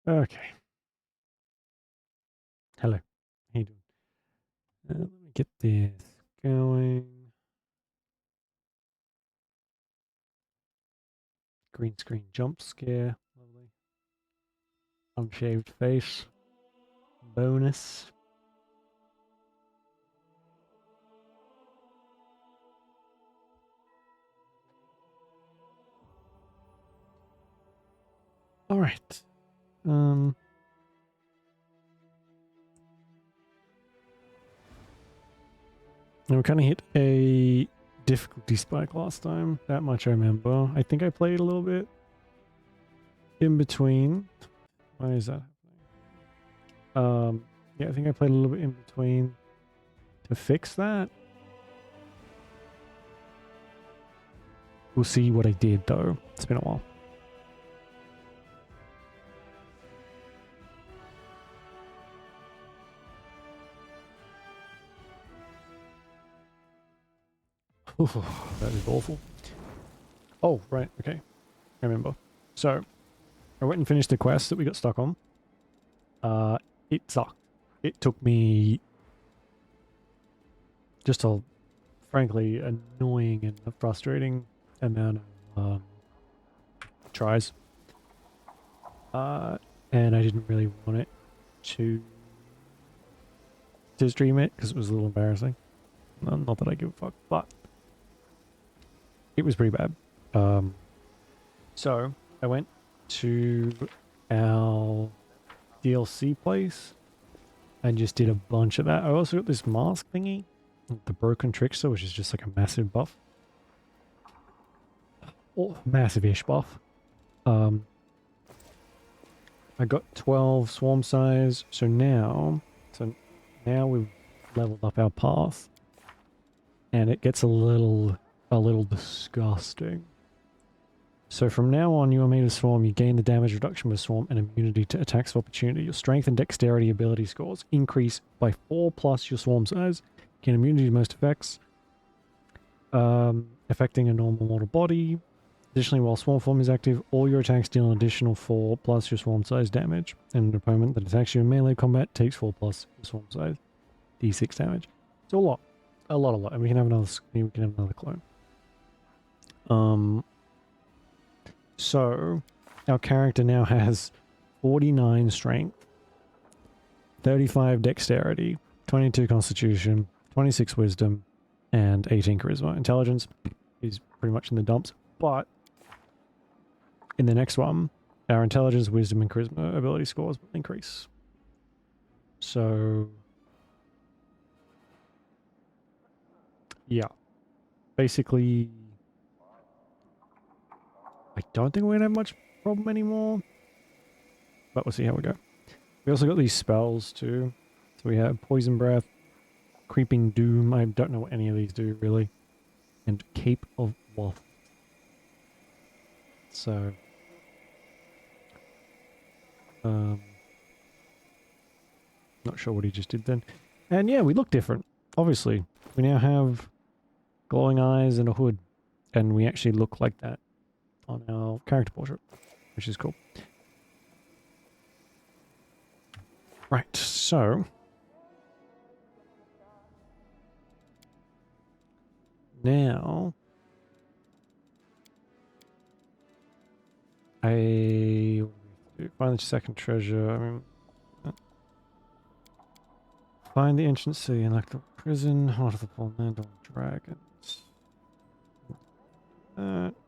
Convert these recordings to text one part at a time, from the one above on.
Okay. Hello. How you doing? Let me get this going. Green screen jump scare. Lovely. Unshaved face. Bonus. All right. Now we kind of hit a difficulty spike last time. That much I remember. I think I played a little bit in between. Why is that happening? Yeah, I think I played a little bit in between to fix that. We'll see what I did though. It's been a while. Oof, that is awful. Oh, right. Okay. I remember. So, I went and finished the quest that we got stuck on. It sucked. It took me just a frankly annoying and frustrating amount of tries. And I didn't really want it to stream it because it was a little embarrassing. Not that I give a fuck, but it was pretty bad. So I went to our DLC place and just did a bunch of that. I also got this mask thingy, the Broken Trickster, which is just like a massive buff. Or massive-ish buff. I got 12 swarm size, so now we've leveled up our path, and it gets a little disgusting. So from now on, you are made of swarm. You gain the damage reduction with swarm and immunity to attacks of opportunity. Your strength and dexterity ability scores increase by 4 plus your swarm size. Gain immunity to most effects, affecting a normal mortal body. Additionally, while swarm form is active, all your attacks deal an additional 4 plus your swarm size damage. And an opponent that attacks you in melee combat takes 4 plus your swarm size d6 damage. So a lot. And we can have another clone. So our character now has 49 strength, 35 dexterity, 22 constitution, 26 wisdom, and 18 charisma. Intelligence is pretty much in the dumps, but in the next one, our intelligence, wisdom, and charisma ability scores will increase. So yeah, basically I don't think we're going to have much problem anymore. But we'll see how we go. We also got these spells too. So we have Poison Breath, Creeping Doom. I don't know what any of these do really. And Cape of Waffle. So not sure what he just did then. And yeah, we look different. Obviously. We now have glowing eyes and a hood. And we actually look like that on our character portrait, which is cool. Right, so now I find the second treasure. I mean, find the ancient city and like the prison, heart of the land on dragons.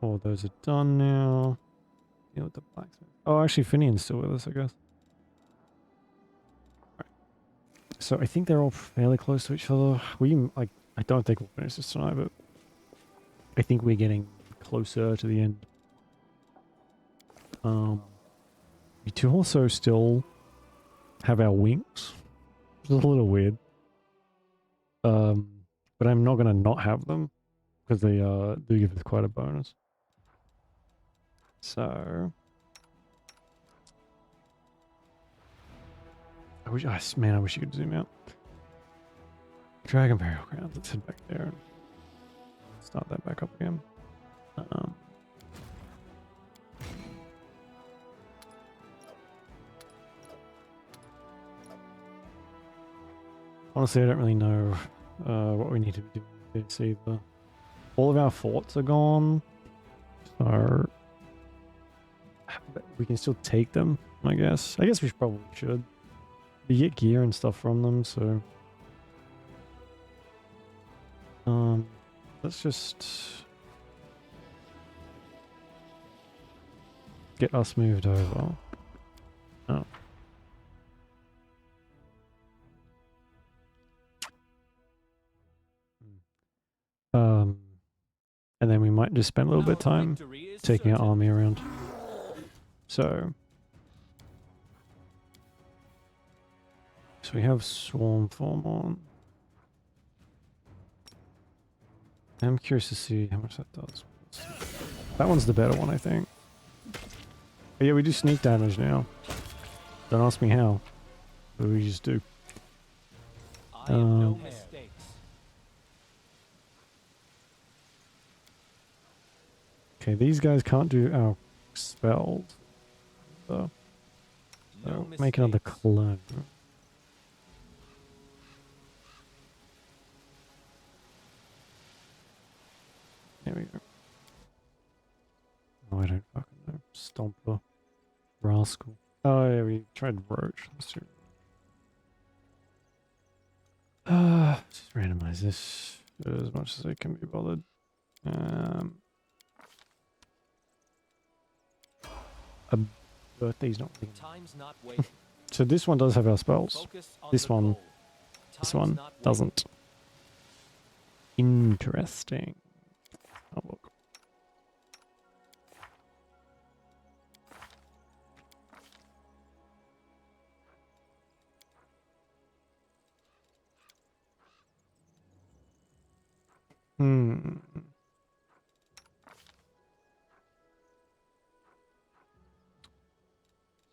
All those are done now. Deal with the blacksmith. Oh, actually, Finian's still with us, I guess. Right. So I think they're all fairly close to each other. I don't think we'll finish this tonight, but I think we're getting closer to the end. We do also still have our wings, which is a little weird. But I'm not gonna not have them because they do give us quite a bonus. So I wish you could zoom out. Dragon Burial Ground. Let's head back there and start that back up again. Honestly, I don't really know what we need to be doing with this either. All of our forts are gone, so but we can still take them, I guess. I guess we probably should. We get gear and stuff from them, so let's just get us moved over. Oh. And then we might just spend a little bit of time taking our army around. So we have swarm form on. I'm curious to see how much that does. That one's the better one, I think. But yeah, we do sneak damage now. Don't ask me how, but we just do. Okay, these guys can't do our spells. So make another clone. There we go. Oh, I don't fucking know. Stomper. Rascal. Oh yeah, we tried Roach. Let's do just randomize this as much as I can be bothered. A birthday's not waiting. Time's not waiting. So this one does have our spells. This one doesn't. Interesting. Oh, look.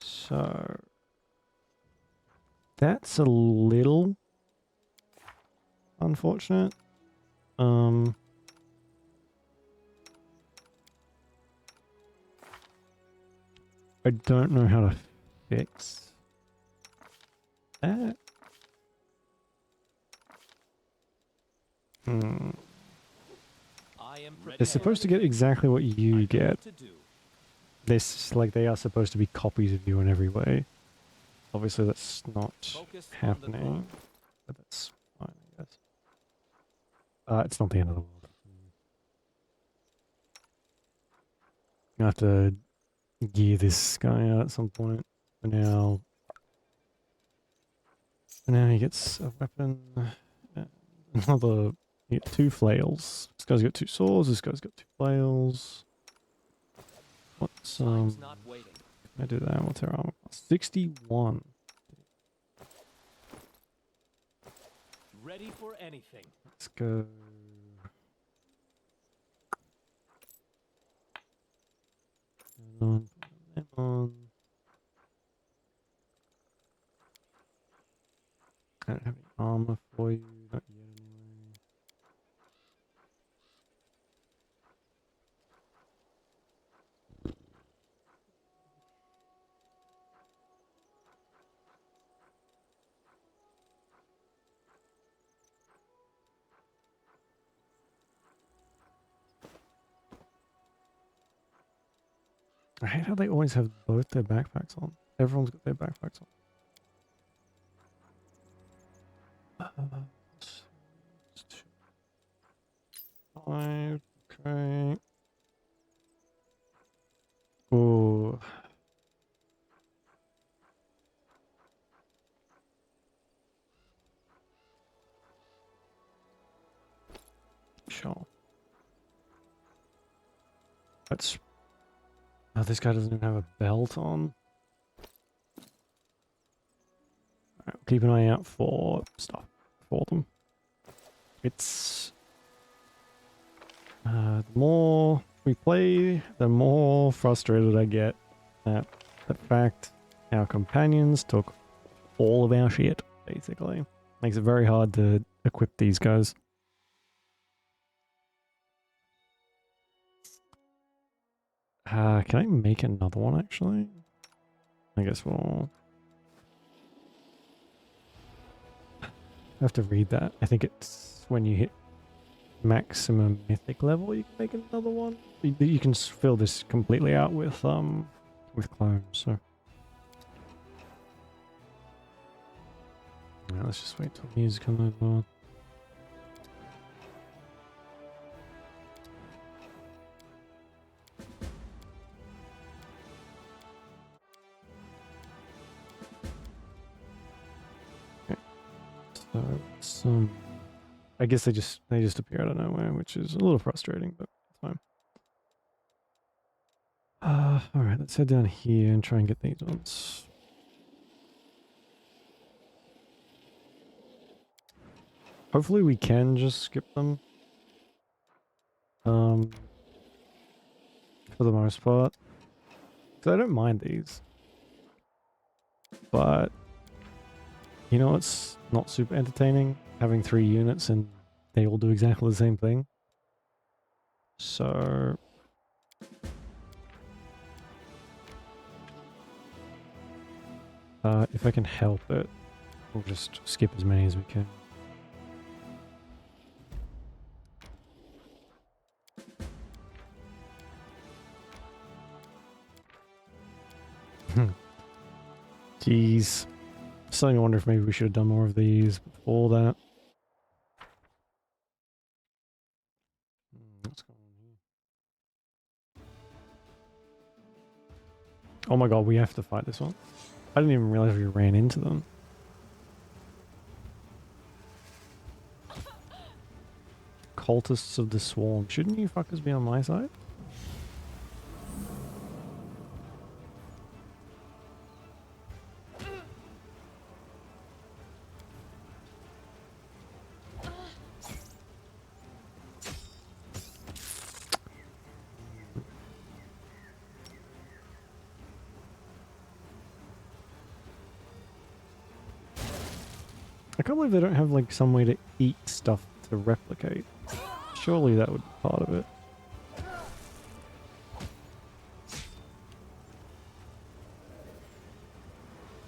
So that's a little unfortunate. I don't know how to fix that. They're supposed to get exactly what you get. This, like, they are supposed to be copies of you in every way. Obviously, that's not happening, but that's fine, I guess. It's not the end of the world. I have to gear this guy out at some point. For now, he gets a weapon. Another. You get 2 flails. This guy's got 2 swords. This guy's got 2 flails. What's can I do that? What's our armor? 61. Ready for anything. Let's go. On. I don't have any armor for you. Not yet, anyway. I hate how they always have both their backpacks on. Everyone's got their backpacks on. 5, okay. Oh. Sure. That's... Oh, this guy doesn't even have a belt on. Alright, we'll keep an eye out for stuff for them. It's... the more we play, the more frustrated I get at the fact our companions took all of our shit, basically. Makes it very hard to equip these guys. Can I make another one, actually? I guess we'll... I have to read that. I think it's when you hit maximum mythic level, you can make another one. You can fill this completely out with clones. So yeah, let's just wait till music comes on. Okay, so some. I guess they just appear out of nowhere, which is a little frustrating, but it's fine. All right, let's head down here and try and get these ones. Hopefully we can just skip them. For the most part. Because I don't mind these. But, you know what's not super entertaining? Having 3 units and they all do exactly the same thing. So... if I can help it, we'll just skip as many as we can. Jeez. Starting to wonder if maybe we should have done more of these before that. What's going on here? Oh my god, we have to fight this one. I didn't even realize we ran into them. Cultists of the Swarm. Shouldn't you fuckers be on my side? I can't believe they don't have like some way to eat stuff to replicate. Surely that would be part of it.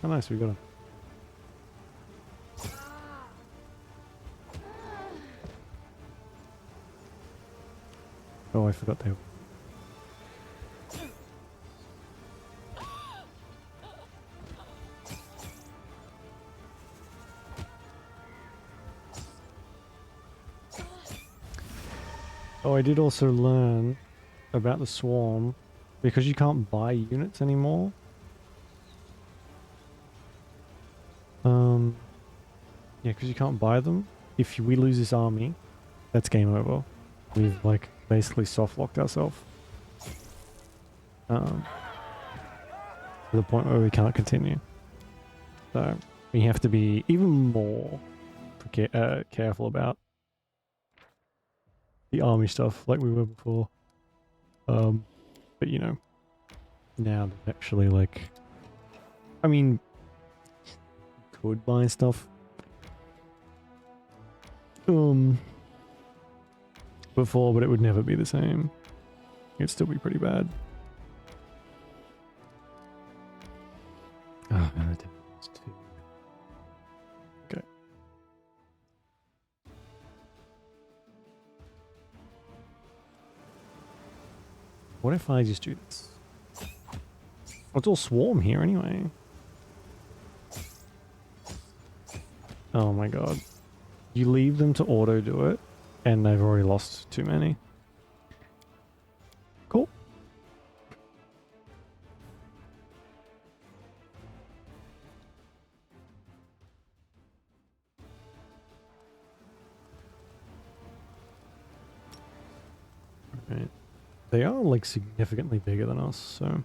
Oh nice, we got him. Oh, I forgot they were. Oh, I did also learn about the swarm because you can't buy units anymore. Yeah, because you can't buy them. If we lose this army, that's game over. We've like basically soft locked ourselves. To the point where we can't continue. So we have to be even more careful about the army stuff like we were before. But you know, now there's actually like, I mean, could buy stuff. Before, but it would never be the same. It'd still be pretty bad. Oh, no, it's too. Okay. What if I just do this? Oh, it's all swarm here anyway. Oh my god. You leave them to auto do it, and they've already lost too many. Cool. Right. They are like significantly bigger than us, so...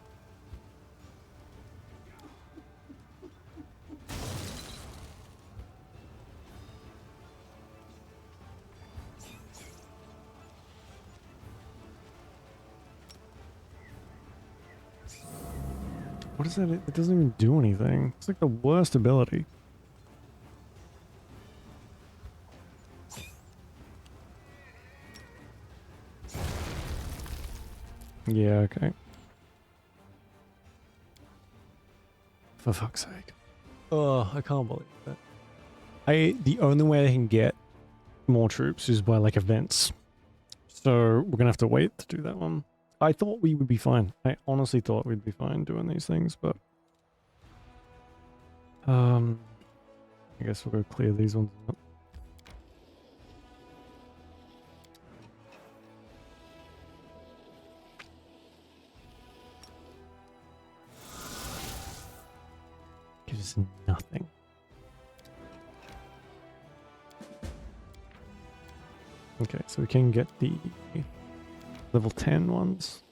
What is that? It doesn't even do anything. It's like the worst ability. Yeah, okay. For fuck's sake. Oh, I can't believe that. The only way I can get more troops is by like events. So we're gonna have to wait to do that one. I thought we would be fine. I honestly thought we'd be fine doing these things, but I guess we'll go clear these ones up. Gives us nothing. Okay, so we can get the level 10 ones.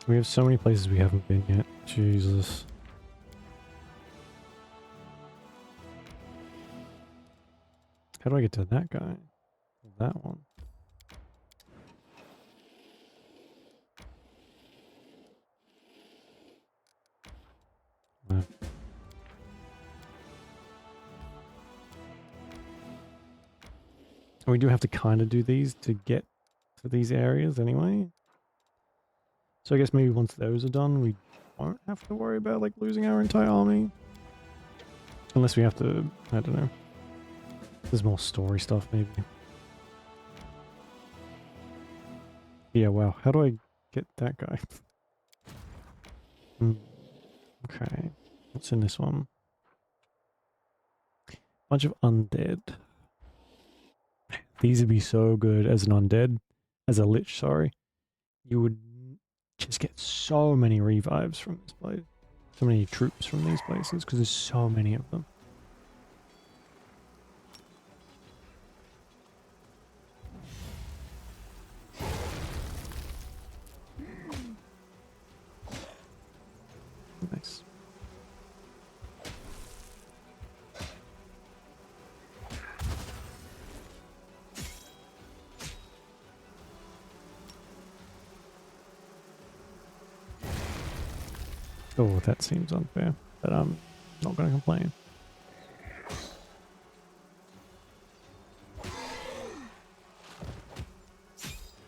We have so many places we haven't been yet. Jesus. How do I get to that guy? That one. No. And we do have to kind of do these to get to these areas anyway. So I guess maybe once those are done, we won't have to worry about like losing our entire army. Unless we have to, I don't know. There's more story stuff maybe. Yeah, wow. How do I get that guy? Okay. What's in this one? Bunch of undead. These would be so good as an undead. As a lich, sorry. You would just get so many revives from this place. So many troops from these places because there's so many of them. Nice. Oh, that seems unfair, but I'm not going to complain.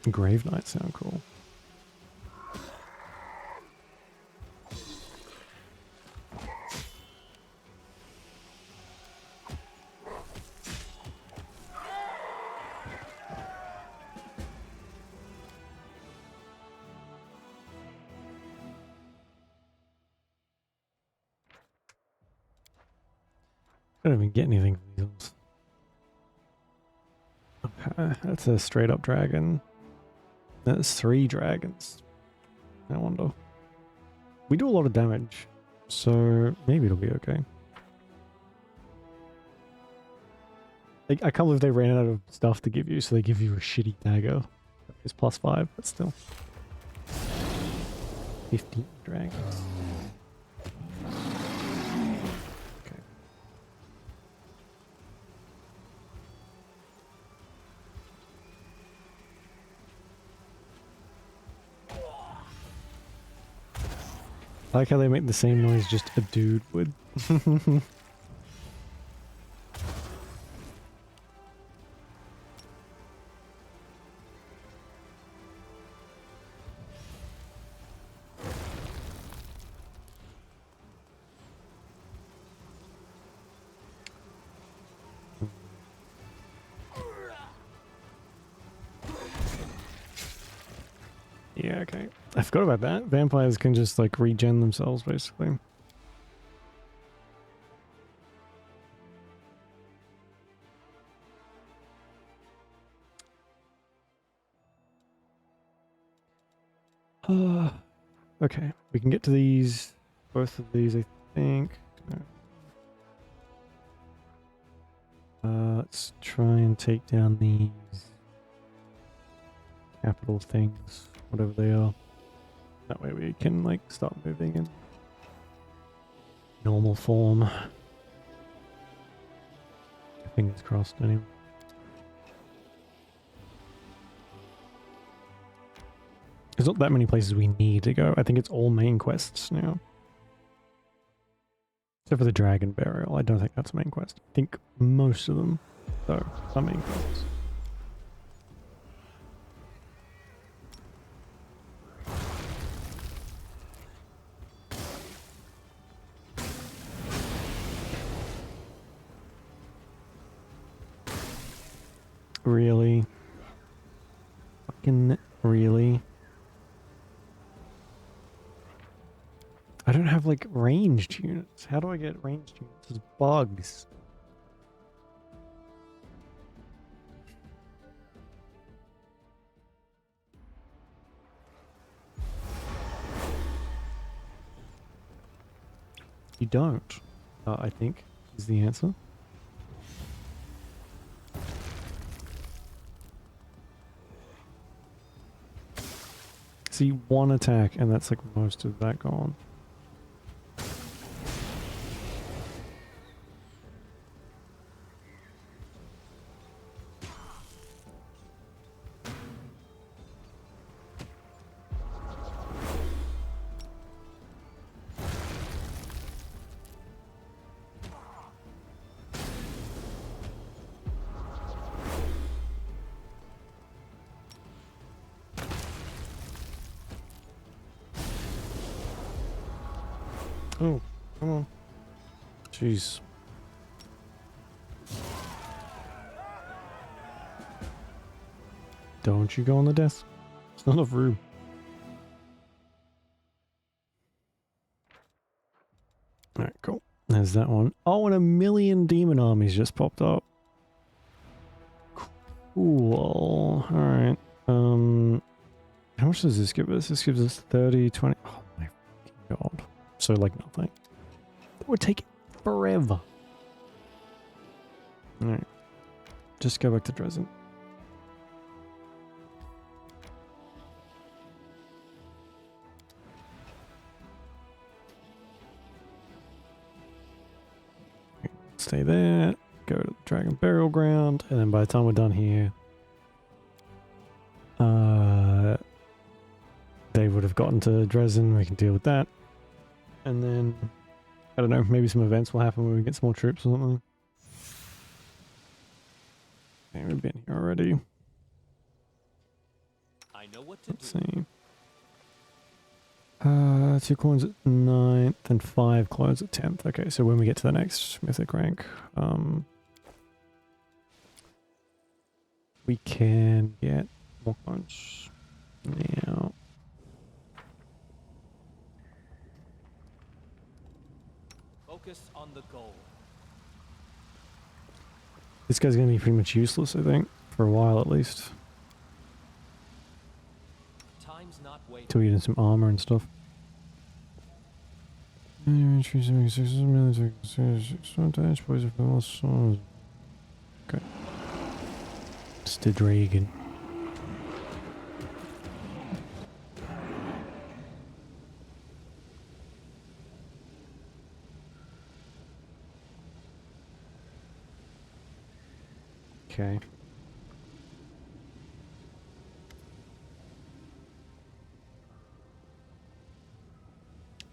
Grave Knights sound cool. I don't even get anything from these. Okay, that's a straight up dragon. That's 3 dragons. I wonder. We do a lot of damage, so maybe it'll be okay. Like, I can't believe they ran out of stuff to give you, so they give you a shitty dagger. It's +5, but still. 15 dragons. Okay. I like how they make the same noise just a dude would. Yeah, okay. I forgot about that. Vampires can just like regen themselves basically. Okay, we can get to these, both of these, I think. Let's try and take down these capital things, whatever they are. That way we can like start moving in normal form. Fingers crossed anyway. There's not that many places we need to go. I think it's all main quests now. Except for the dragon burial. I don't think that's a main quest. I think most of them So, summoning costs. Really? Fucking really? I don't have like ranged units. How do I get ranged units? It's bugs. You don't, I think, is the answer. See, one attack, and that's like most of that gone. Oh, come on. Jeez. Don't you go on the desk. It's not enough room. Alright, cool. There's that one. Oh, and a million demon armies just popped up. Cool. Alright. How much does this give us? This gives us 30, 20. Oh my god. So, like, nothing. It would take forever. Alright. Just go back to Dresden. Stay there. Go to the Dragon Burial Ground. And then by the time we're done here, they would have gotten to Dresden. We can deal with that. And then, I don't know, maybe some events will happen when we get some more troops or something. Okay, we've been here already. I know what to Let's do. see. 2 clones at 9th and 5 clones at 10th. Okay, so when we get to the next mythic rank, we can get more clones now. Focus on the goal. This guy's going to be pretty much useless, I think, for a while at least. Time's not waiting. Till we get in some armor and stuff. Okay. Mr. Dragon. Okay.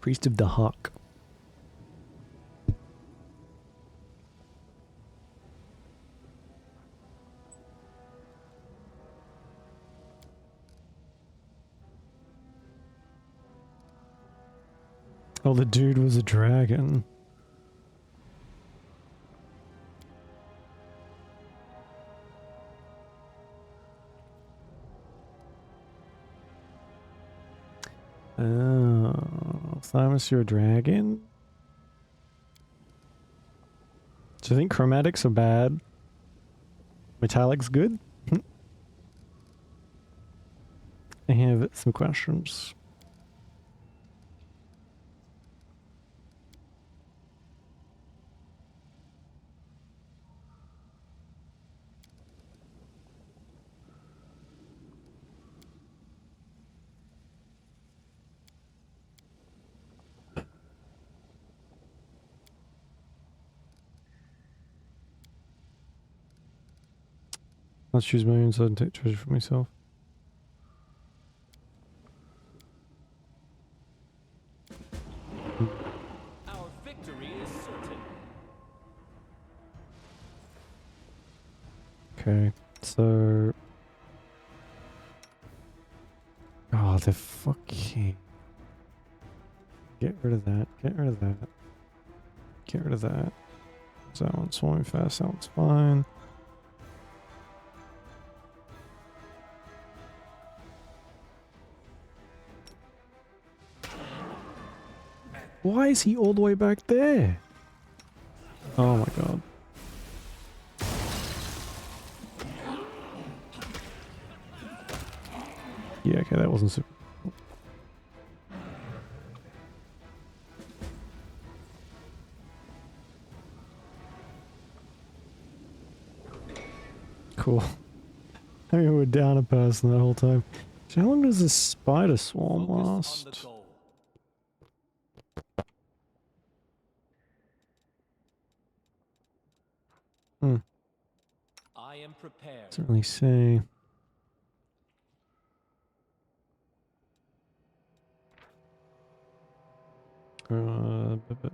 Priest of the Hawk. Oh, the dude was a dragon. Oh, Thymus, you're a dragon? Do you think chromatics are bad? Metallic's good? I have some questions. Let's choose my own side and take treasure for myself. Our victory is certain. Okay, so... Oh, they're fucking... Get rid of that, get rid of that. Get rid of that. So that one's swarming fast, that one's fine. Why is he all the way back there? Oh my god. Yeah, okay, that wasn't super cool. I mean, we're down a person that whole time. So how long does this spider swarm Focus on the last? goal. Hmm, I am prepared. doesn't really say.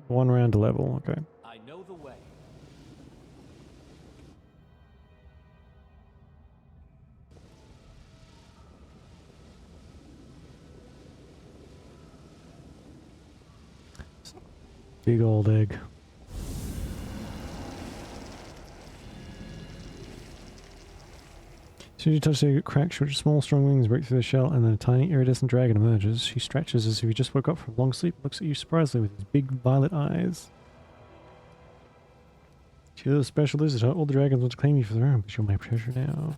One round to level, okay. I know the way. Big old egg. As soon as you touch the egg, it cracks, which small, strong wings break through the shell, and then a tiny, iridescent dragon emerges. She stretches as if he just woke up from a long sleep, looks at you surprisingly with his big violet eyes. She's a special visitor. All the dragons want to claim you for their own, but you're my treasure now.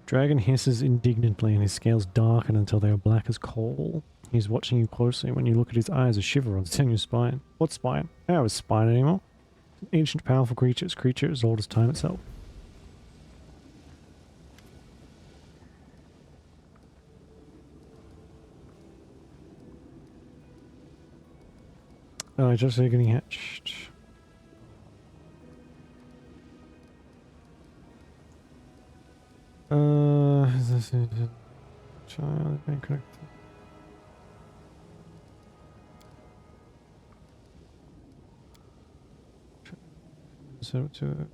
Dragon hisses indignantly and his scales darken until they are black as coal. He's watching you closely. When you look at his eyes, a shiver runs down your spine. What spine? I don't have a spine anymore. It's an ancient, powerful creature. It's a creature as old as time itself. Oh, just getting hatched. Is this a child being connected? So to it.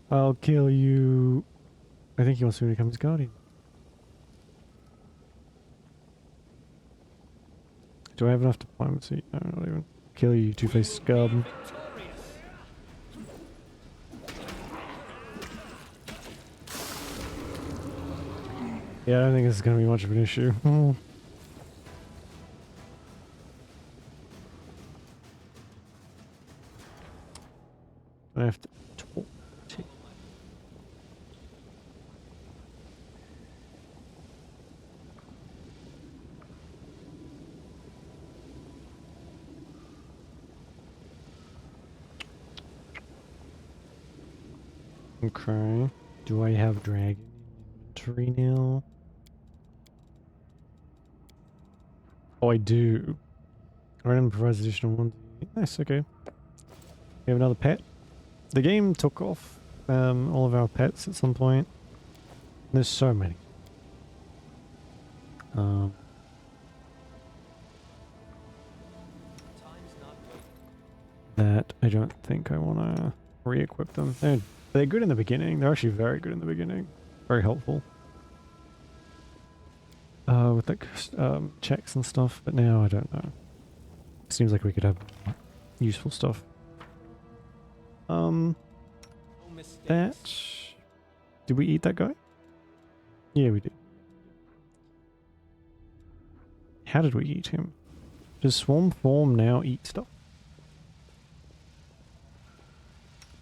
I'll kill you. I think he wants to become his guardian. Do I have enough diplomacy? No, not even. Kill you, two-faced scum. Yeah, I don't think this is going to be much of an issue. I have to talk to... Okay. Do I have dragon inventory now? Oh, I do. Random provides additional one. Nice, okay. We have another pet. The game took off all of our pets at some point. There's so many. Time's not waiting. That I don't think I want to re-equip them. They're good in the beginning. They're actually very good in the beginning. Very helpful. With like checks and stuff, but now I don't know. Seems like we could have useful stuff. No That... mistakes. Did we eat that guy? Yeah, we did. How did we eat him? Does swarm form now eat stuff?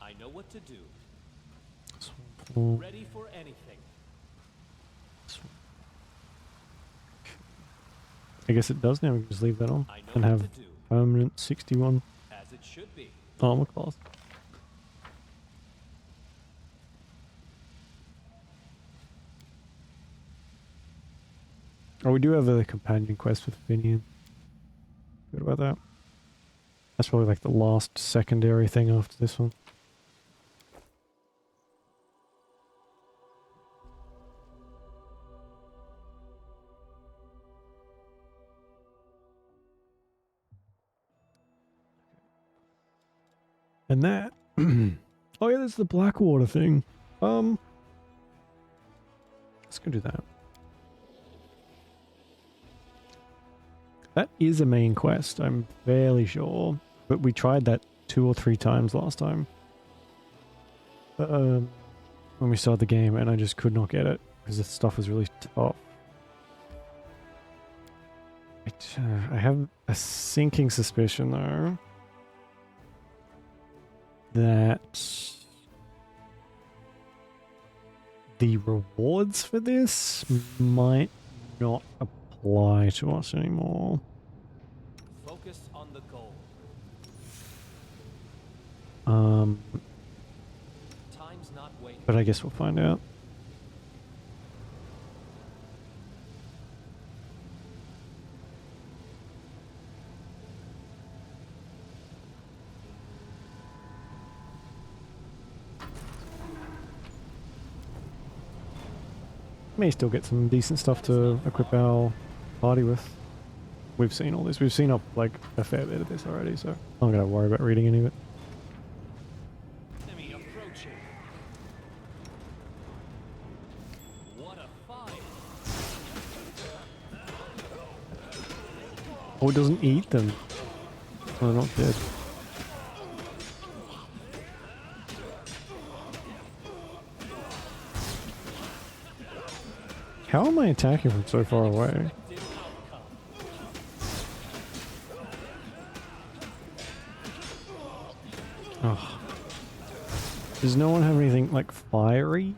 I know what to do. Swarm form. Ready for anything. I guess it does now. We can just leave that on I know and what have to do. permanent 61 As it should be. armor class. Oh, we do have a companion quest with Finian. Good about that. That's probably like the last secondary thing after this one. And that... oh yeah, there's the Blackwater thing. Let's go do that. That is a main quest, I'm fairly sure. But we tried that 2 or 3 times last time. When we started the game, and I just could not get it because the stuff was really tough. I have a sinking suspicion though that the rewards for this might not apply to us anymore. Focus on the goal. Time's not waiting. But I guess we'll find out. May still get some decent stuff to equip our party with. We've seen all this. We've seen up like a fair bit of this already, so I'm not gonna worry about reading any of it. Enemy approaching. What a fight! Oh, it doesn't eat them. Oh, they're not dead. How am I attacking from so far away? Oh. Does no one have anything like fiery?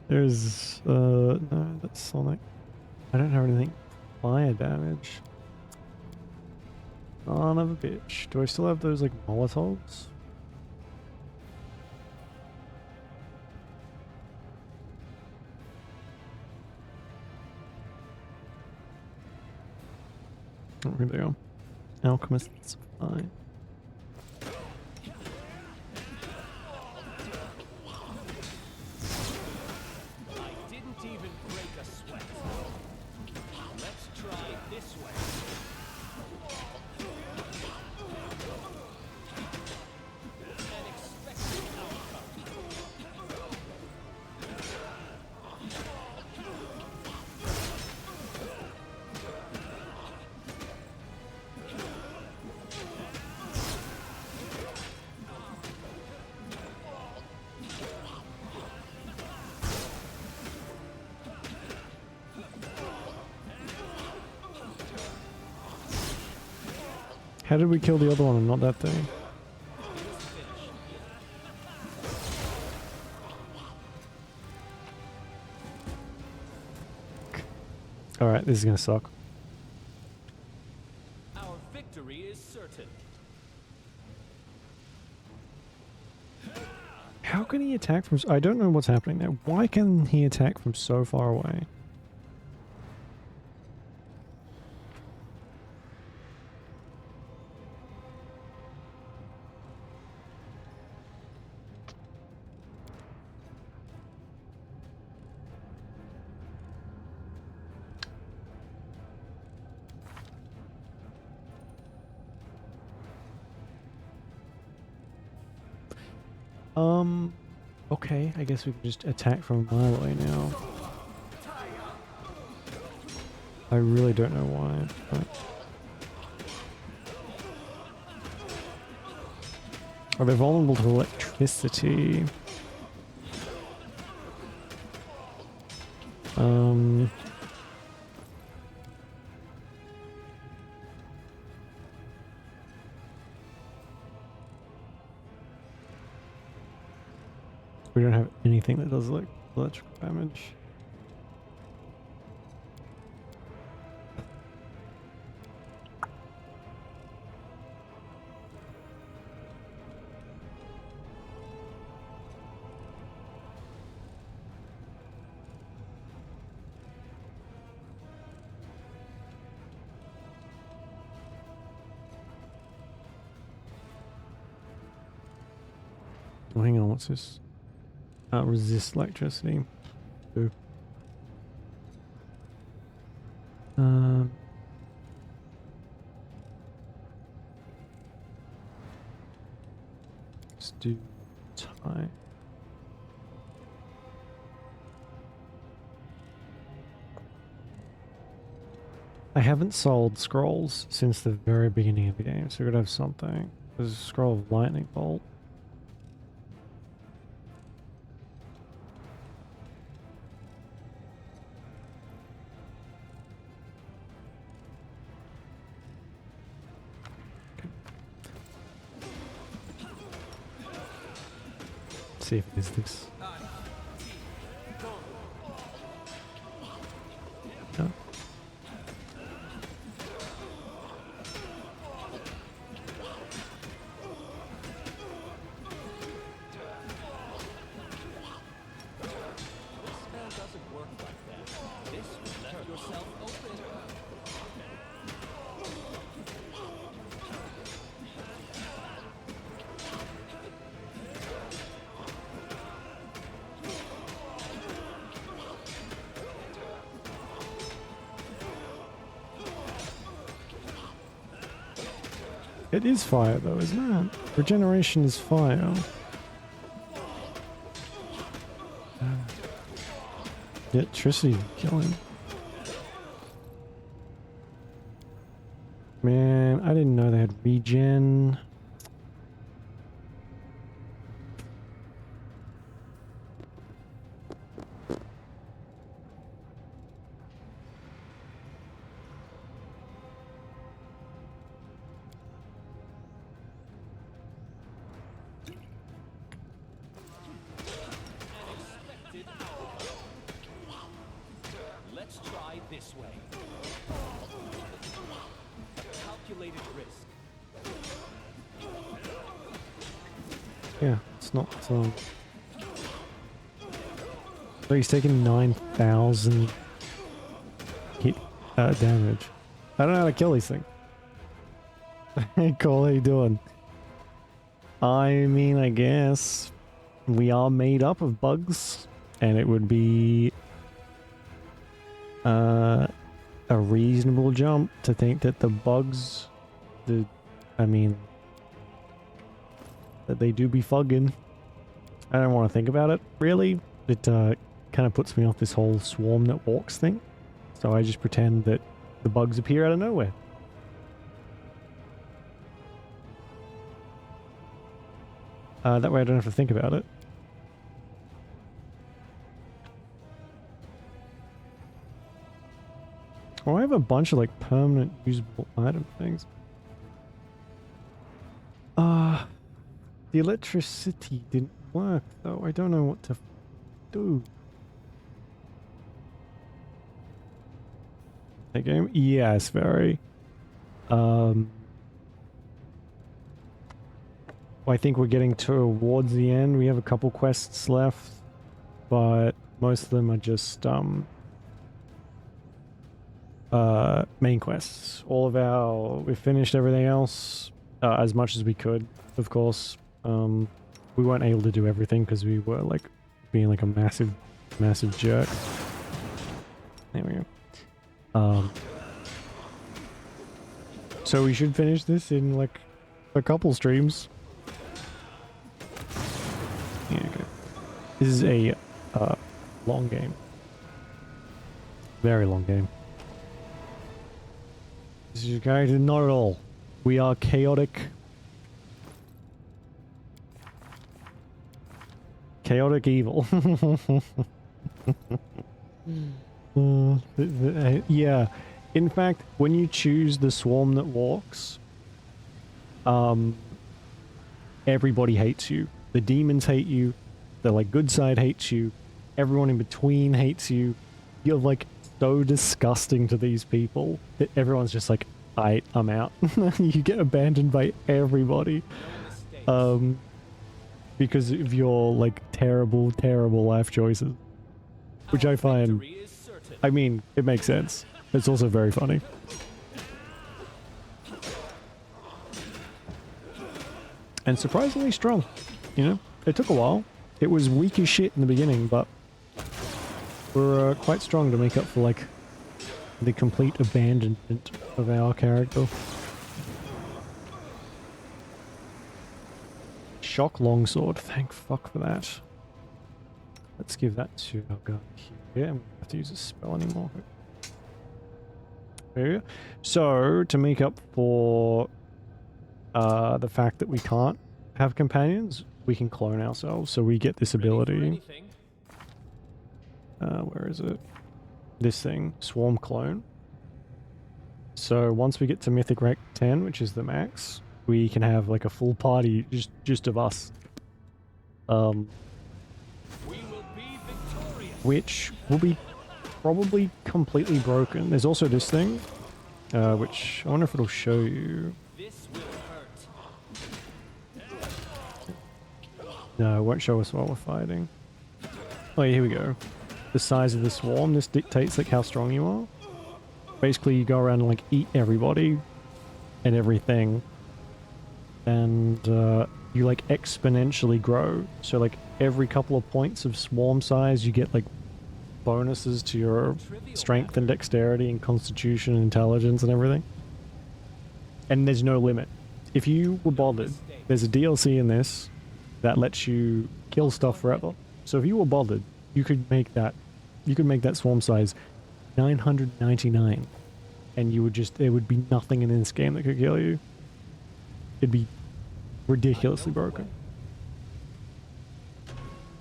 There's no, that's Sonic. I don't have anything fire damage. Son of a bitch. Do I still have those like Molotovs? Oh, here they go. Alchemist's fine. I didn't even break a sweat. Let's try this way. An expected outcome. How did we kill the other one and not that thing? Alright, this is gonna suck. Our victory is certain. How can he attack from... I don't know what's happening there. Why can he attack from so far away? Okay, I guess we can just attack from a mile away now. I really don't know why, but... Are they vulnerable to electricity? We don't have anything that does like electrical damage. Oh, hang on, what's this? Resist electricity. Ooh. Let's do time. I haven't sold scrolls since the very beginning of the game, so we're gonna have something. There's a scroll of lightning bolt. See if it is this. No. Spell doesn't work like that. This will let yourself open. It is fire though, isn't it? Regeneration is fire. Electricity killing. Man, I didn't know they had regen. Let's try this way. Calculated risk. Yeah, it's not. So he's taking 9,000 hit damage. I don't know how to kill these things. Hey Cole, how you doing? I mean, I guess we are made up of bugs, and it would be a reasonable jump to think that the bugs, that they do be fugging. I don't want to think about it, really. It kind of puts me off this whole swarm that walks thing. So I just pretend that the bugs appear out of nowhere. That way I don't have to think about it. Well, I have a bunch of like permanent usable item things. The electricity didn't work though. I don't know what to do. That game? Yes, very. I think we're getting towards the end. We have a couple quests left, but most of them are just main quests. We finished everything else as much as we could, of course. We weren't able to do everything because we were like being like a massive jerk. There we go. So we should finish this in like a couple streams. Yeah, okay. This is a long game. Very long game. This is your character? Not at all. We are chaotic. Chaotic evil. Yeah. In fact, when you choose the swarm that walks, everybody hates you. The demons hate you. The like good side hates you. Everyone in between hates you. You're like so disgusting to these people that everyone's just like, I'm out. You get abandoned by everybody. Because of your like terrible life choices. Which I find, I mean, it makes sense. It's also very funny. And surprisingly strong, you know? It took a while. It was weak as shit in the beginning, but we're quite strong to make up for like the complete abandonment of our character. Shock longsword, thank fuck for that. Let's give that to our guy here. And we don't have to use a spell anymore. There we go. So, to make up for the fact that we can't have companions, we can clone ourselves. So we get this ability. Where is it? This thing, Swarm Clone. So once we get to Mythic Rank 10, which is the max, we can have like a full party just of us. Which will be probably completely broken. There's also this thing, which I wonder if it'll show you. This will hurt. No, it won't show us while we're fighting. Oh yeah, here we go. The size of the swarm, this dictates like how strong you are. Basically, you go around and like eat everybody and everything, and you like exponentially grow. So like every couple of points of swarm size, you get like bonuses to your strength and dexterity and constitution and intelligence and everything. And there's no limit. If you were bothered, there's a DLC in this that lets you kill stuff forever. So if you were bothered, you could make that swarm size 999, and you would there would be nothing in this game that could kill you. It'd be ridiculously broken.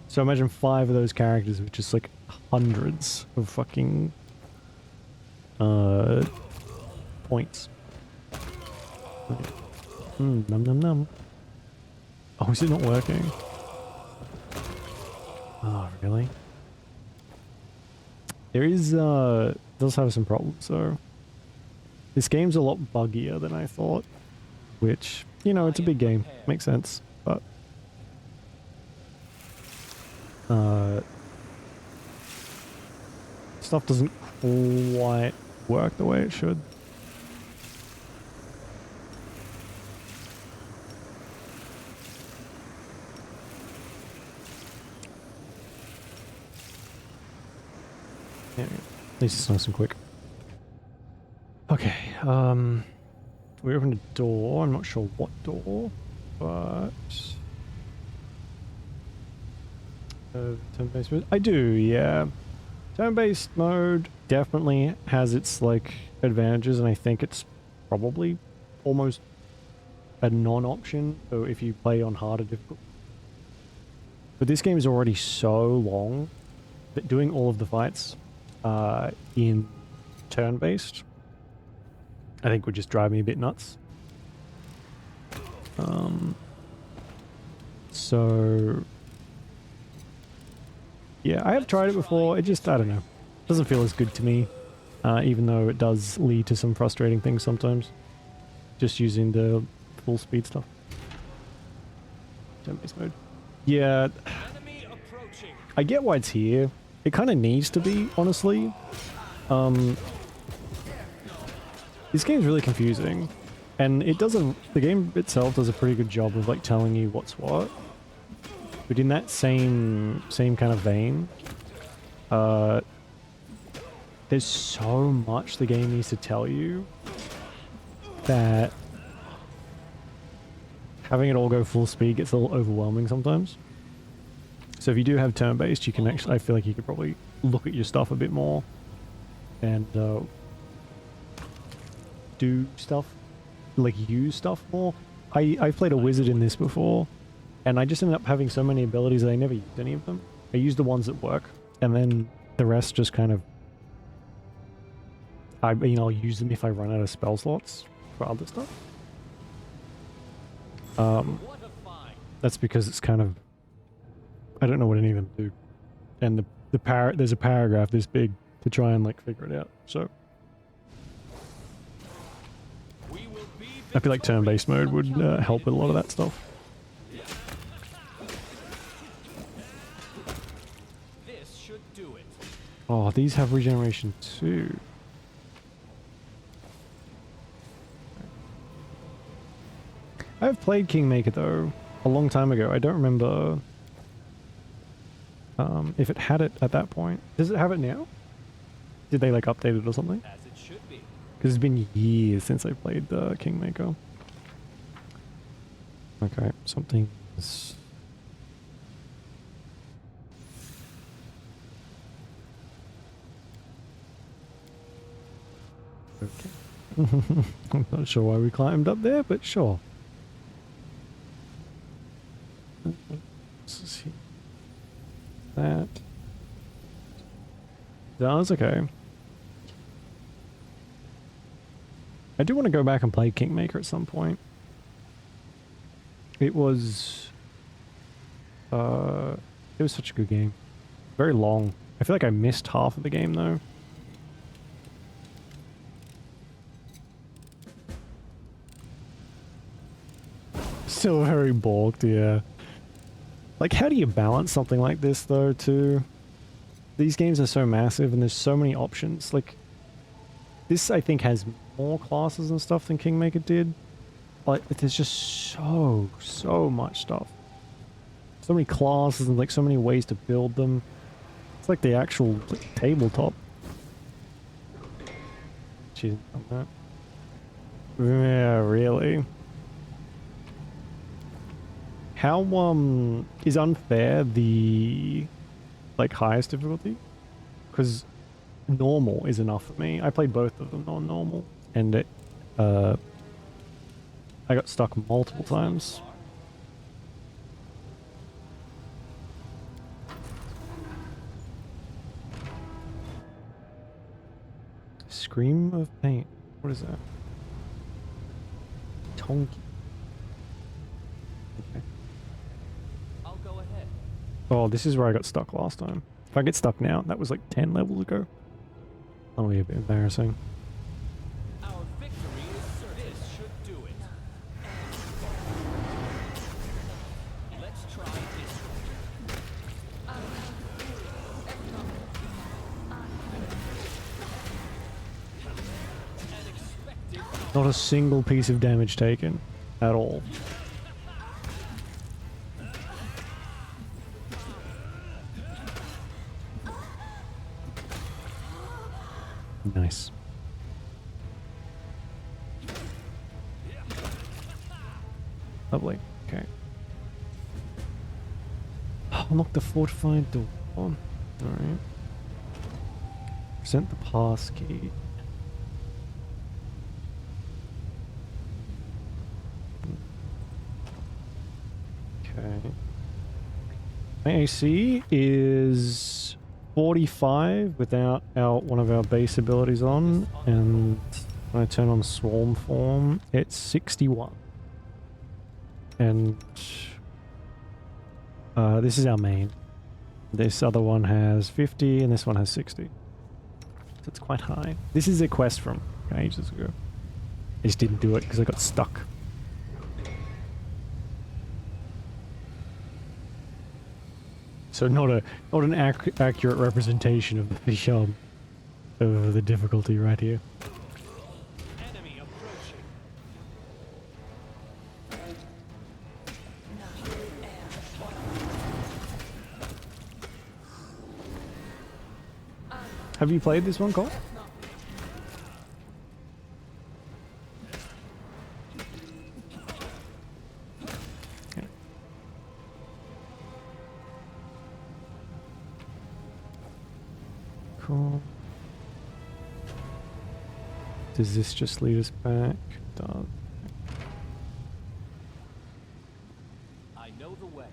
So imagine 5 of those characters with just like hundreds of fucking points. Num num num. Oh, is it not working? Oh, really? There is, does have some problems, so... This game's a lot buggier than I thought, which, you know, it's a big game. Makes sense, but... Stuff doesn't quite work the way it should. Yeah, at least it's nice and quick. Okay, we opened a door. I'm not sure what door, but turn-based mode. I do, yeah. Turn-based mode definitely has its like advantages, and I think it's probably almost a non-option. So if you play on harder difficulty, but this game is already so long that doing all of the fights in turn-based, I think would just drive me a bit nuts. So yeah, I have tried it before. It just, I don't know, doesn't feel as good to me, even though it does lead to some frustrating things sometimes. Just using the full speed stuff. Turn-based mode. Yeah, I get why it's here. It kind of needs to be, honestly. This game's really confusing, and it doesn't. The game itself does a pretty good job of like telling you what's what. But in that same kind of vein, there's so much the game needs to tell you that having it all go full speed gets a little overwhelming sometimes. So if you do have turn-based, you can actually, I feel like you could probably look at your stuff a bit more and do stuff, like use stuff more. I've played a wizard in this before, and I just ended up having so many abilities that I never used any of them. I used the ones that work, and then the rest just kind of, I'll use them if I run out of spell slots for other stuff. That's because it's kind of, I don't know what any of them do, and there's a paragraph this big to try and like figure it out. So I feel like turn-based mode would help with a lot of that stuff. This should do it. Oh, these have regeneration too. I've played Kingmaker though a long time ago. I don't remember If it had it at that point. Does it have it now? Did they like update it or something? As it should be. Because it's been years since I played Kingmaker. Okay, something's... Okay. I'm not sure why we climbed up there, but sure. Let's see. That does okay. I do want to go back and play Kingmaker at some point. It was such a good game. Very long. I feel like I missed half of the game though. Still very balked, yeah. Like, how do you balance something like this though too? These games are so massive and there's so many options. Like, this I think has more classes and stuff than Kingmaker did. But there's just so much stuff. So many classes and like so many ways to build them. It's like the actual like, tabletop. Jeez, that. Yeah, really. How is unfair the like highest difficulty? Because normal is enough for me. I played both of them on normal, and it I got stuck multiple times. Scream of pain. What is that? Tonki. Okay. I'll go ahead. Oh, this is where I got stuck last time. If I get stuck now, that was like 10 levels ago. That'll be a bit embarrassing. Our victory is certain. This should do it. Let's try this. Unexpected. Not a single piece of damage taken at all. Nice. Lovely. Okay. Unlock the fortified door. Alright. Present the pass key. Okay. My AC is 45 without one of our base abilities on, and when I turn on swarm form, it's 61. And this is our main. This other one has 50, and this one has 60. So it's quite high. This is a quest from ages ago. I just didn't do it because I got stuck. So not an accurate representation of the difficulty right here. Enemy approaching. Have you played this one, Cole? Okay. Cool. Does this just lead us back? It does. I know the way.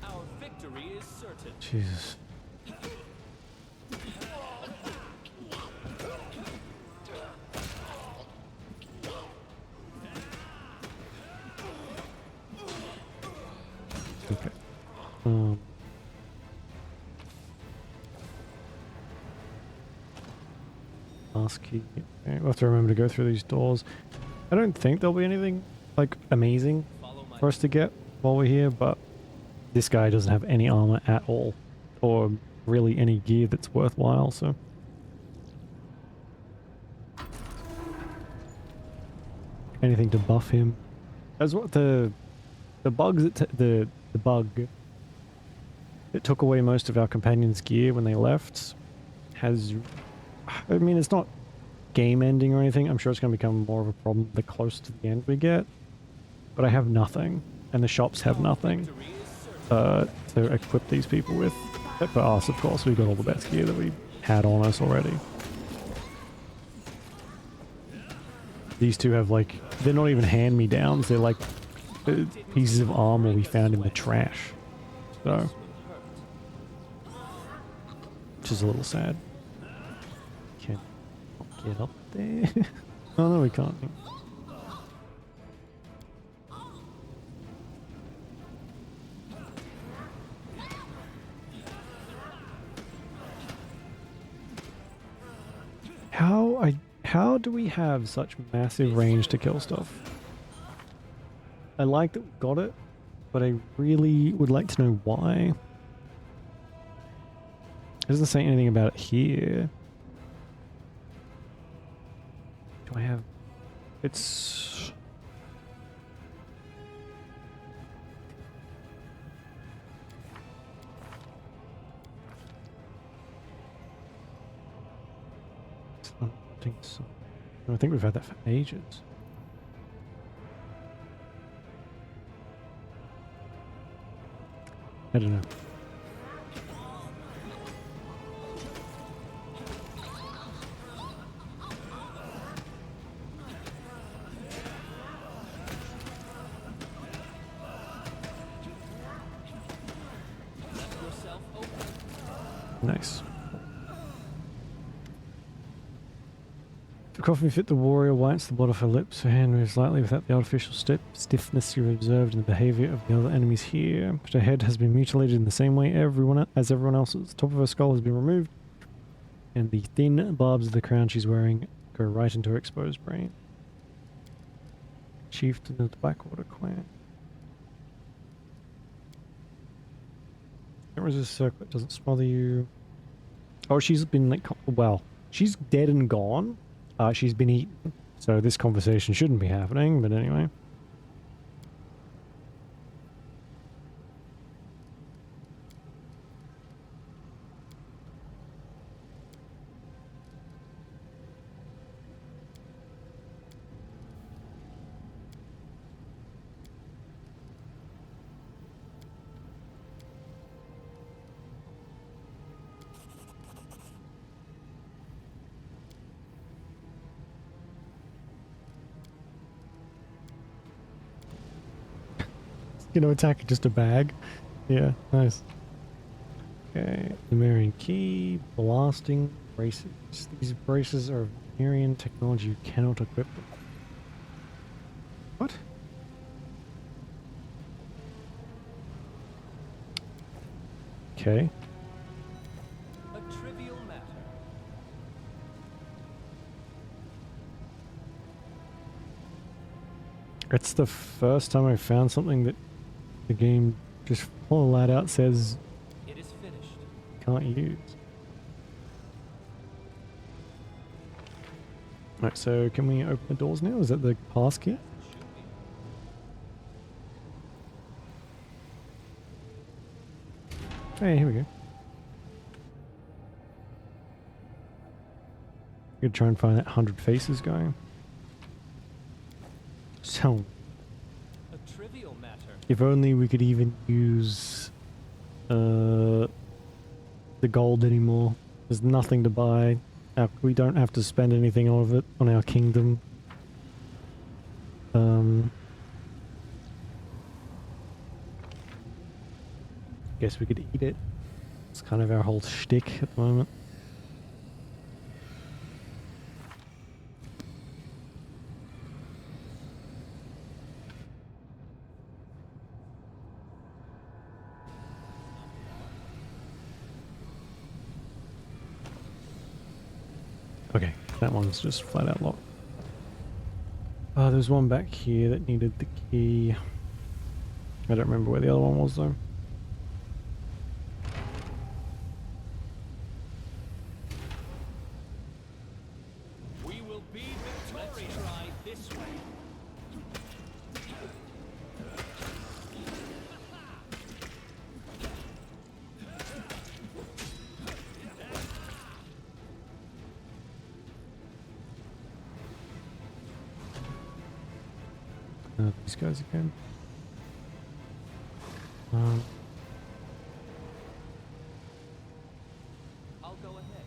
Our victory is certain. Jesus. Okay. Last key. Okay, we'll have to remember to go through these doors. I don't think there'll be anything like amazing Follow my for us to get while we're here, but this guy doesn't have any armor at all, or really any gear that's worthwhile, so. Anything to buff him. That's what the the bugs that the bug that took away most of our companions' gear when they left has, I mean, it's not game ending or anything. I'm sure it's going to become more of a problem the closer to the end we get. But I have nothing, and the shops have nothing to equip these people with. Except for us, of course, we've got all the best gear that we had on us already. These two have like, they're not even hand-me-downs, they're like pieces of armor we found in the trash. So, which is a little sad. Can get up there? Oh no, we can't. How do we have such massive range to kill stuff? I like that we got it, but I really would like to know why. It doesn't say anything about it here. Do I have... It's... So. I think we've had that for ages. I don't know. Nice. The coffin fit the warrior, whites the blood off her lips, her hand moves lightly without the artificial stiffness you observed in the behavior of the other enemies here. But her head has been mutilated in the same way as everyone else's. The top of her skull has been removed, and the thin barbs of the crown she's wearing go right into her exposed brain. Chieftain of the Blackwater clan. Don't resist circlet, doesn't smother you. Oh, she's been like, well, she's dead and gone. She's been eaten, so this conversation shouldn't be happening, but anyway. You know, attack just a bag. Yeah, nice. Okay, Numerian key, blasting braces. These braces are Numerian technology you cannot equip them. What? Okay. A trivial matter. It's the first time I found something that the game just flat out says it is finished. Can't use. Right, so can we open the doors now? Is that the pass key? Hey, here we go. Gonna try and find that 100 faces guy. So, A trivial matter. if only we could even use the gold anymore. There's nothing to buy. We don't have to spend anything of it on our kingdom. Guess we could eat it. It's kind of our whole shtick at the moment. Okay, that one's just flat out locked. There's one back here that needed the key. I don't remember where the other one was though. We will be victorious. Let's try this way. these guys again. Um, I'll go ahead.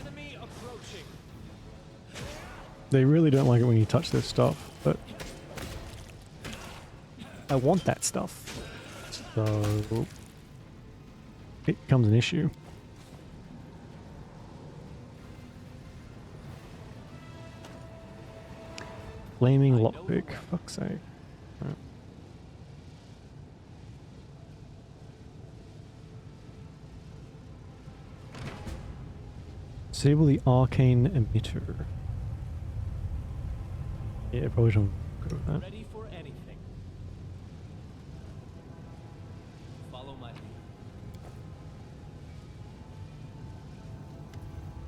Enemy approaching. they really don't like it when you touch their stuff, but I want that stuff. So it becomes an issue. Flaming lockpick, fuck's sake. Right. Disable the arcane emitter. Yeah, probably don't go with that. Ready for anything. Follow my lead.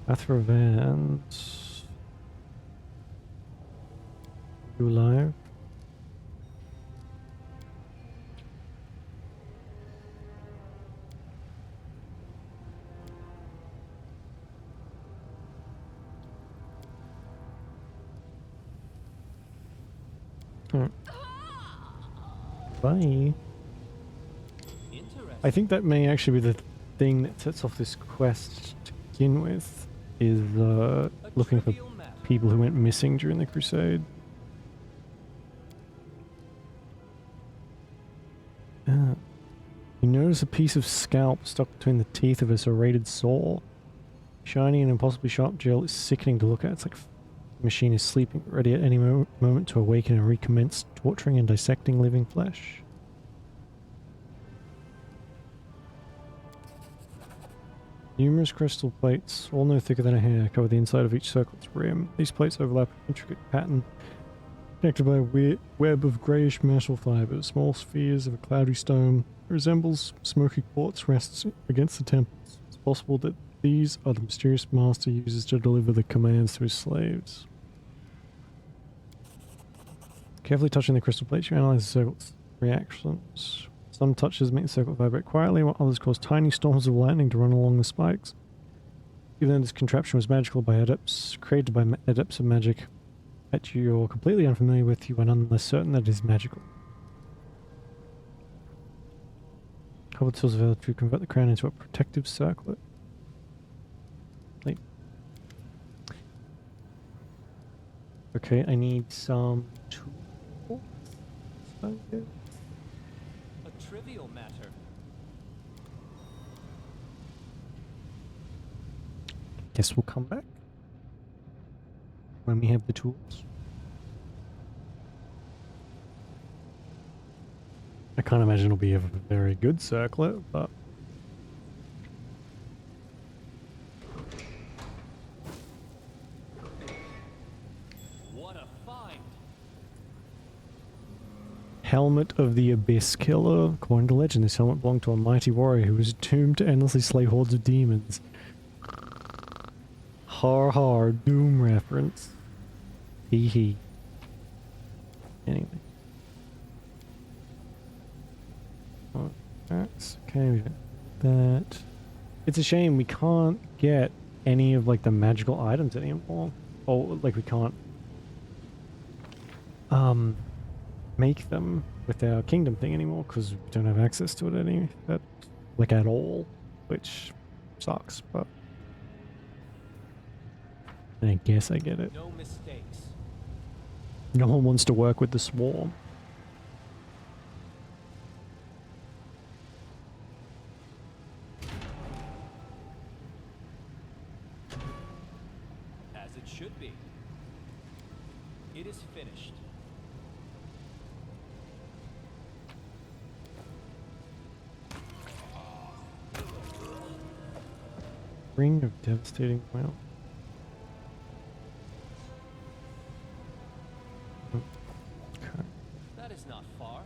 Path for Vans. You alive? Alright. Bye. Interesting. I think that may actually be the thing that sets off this quest to begin with, is looking for Trivial matter. people who went missing during the Crusade. Ah. You notice a piece of scalp stuck between the teeth of a serrated saw. Shiny and impossibly sharp gel is sickening to look at. It's like the machine is sleeping, ready at any moment to awaken and recommence torturing and dissecting living flesh. Numerous crystal plates, all no thicker than a hair, cover the inside of each circle's rim. These plates overlap an intricate pattern, connected by a web of greyish metal fibers. Small spheres of a cloudy stone. It resembles smoky quartz rests against the temples. It's possible that these are the mysterious master uses to deliver the commands to his slaves. Carefully touching the crystal plates, you analyze the circle's reactions. Some touches make the circle vibrate quietly, while others cause tiny storms of lightning to run along the spikes. Even though this contraption was magical by adepts, created by adepts of magic that you're completely unfamiliar with, you are nonetheless certain that it is magical. Couple tools available to convert the crown into a protective circlet. Wait. Okay, I need some tools. Okay. A trivial matter. Guess we'll come back when we have the tools. I can't imagine it'll be a very good circlet, but What a find. Helmet of the Abyss Killer. According to legend, this helmet belonged to a mighty warrior who was doomed to endlessly slay hordes of demons. Har har, Doom reference. Hee hee. Anyway. Oh, that's okay, we got that. It's a shame we can't get any of like the magical items anymore. Or like we can't make them with our kingdom thing anymore because we don't have access to it like at all, which sucks, but I guess I get it. No mistakes. No one wants to work with the swarm. As it should be. It is finished. Ring of devastating well. Okay. That is not far.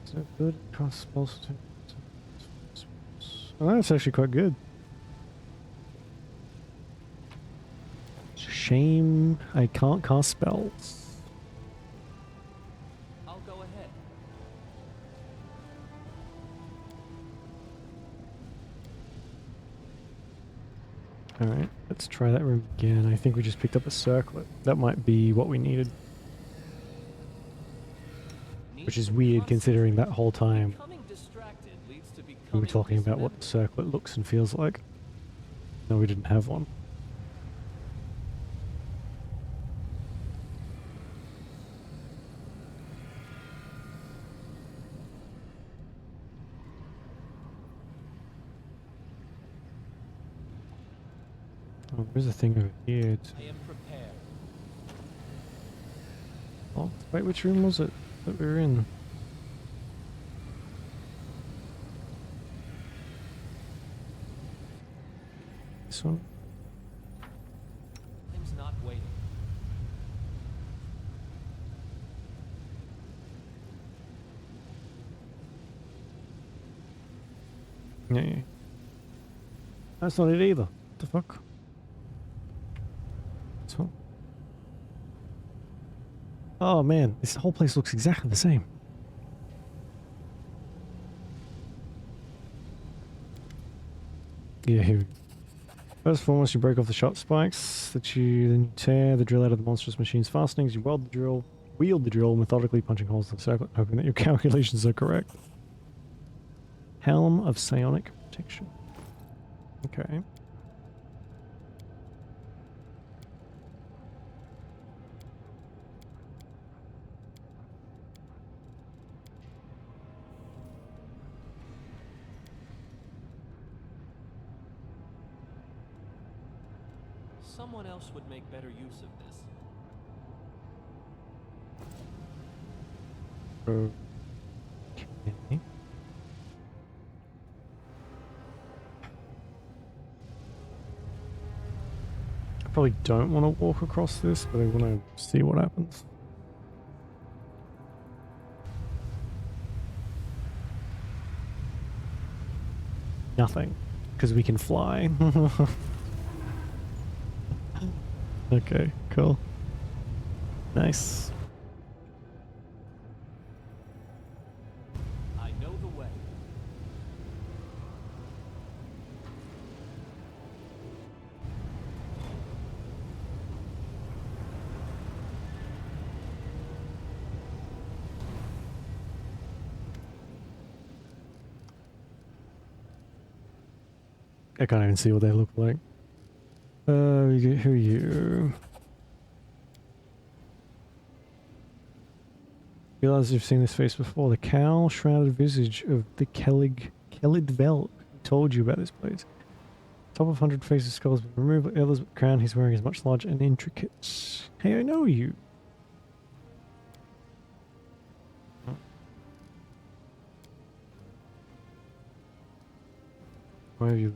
Is that good? Cost spells to... Oh, that's actually quite good. It's a shame I can't cast spells. I'll go ahead. Alright, let's try that room again. I think we just picked up a circlet. That might be what we needed. Which is weird considering that whole time Becoming distracted leads to we were becoming talking about what the dismembered. circlet looks and feels like. No, we didn't have one. Oh, there's a thing over here. It's I am prepared. locked. Wait, which room was it that we were in? This one? Time's not waiting. Yeah. That's not it either. What the fuck? This one? Oh man, this whole place looks exactly the same. Yeah, here we go. First and foremost, you break off the shot spikes that you then tear the drill out of the monstrous machine's fastenings. You wield the drill, methodically punching holes in the circuit, hoping that your calculations are correct. Helm of psionic protection. Okay. Someone else would make better use of this. Okay. I probably don't want to walk across this, but I want to see what happens. Nothing, because we can fly. Okay, cool. Nice. I know the way. I can't even see what they look like. Who are you? Realize you've seen this face before. The cowl-shrouded visage of the Kellig Velk. Told you about this place. Top of 100 faces skulls been removed, but the others, but the crown he's wearing is much larger and intricate. Hey, I know you. Where have you?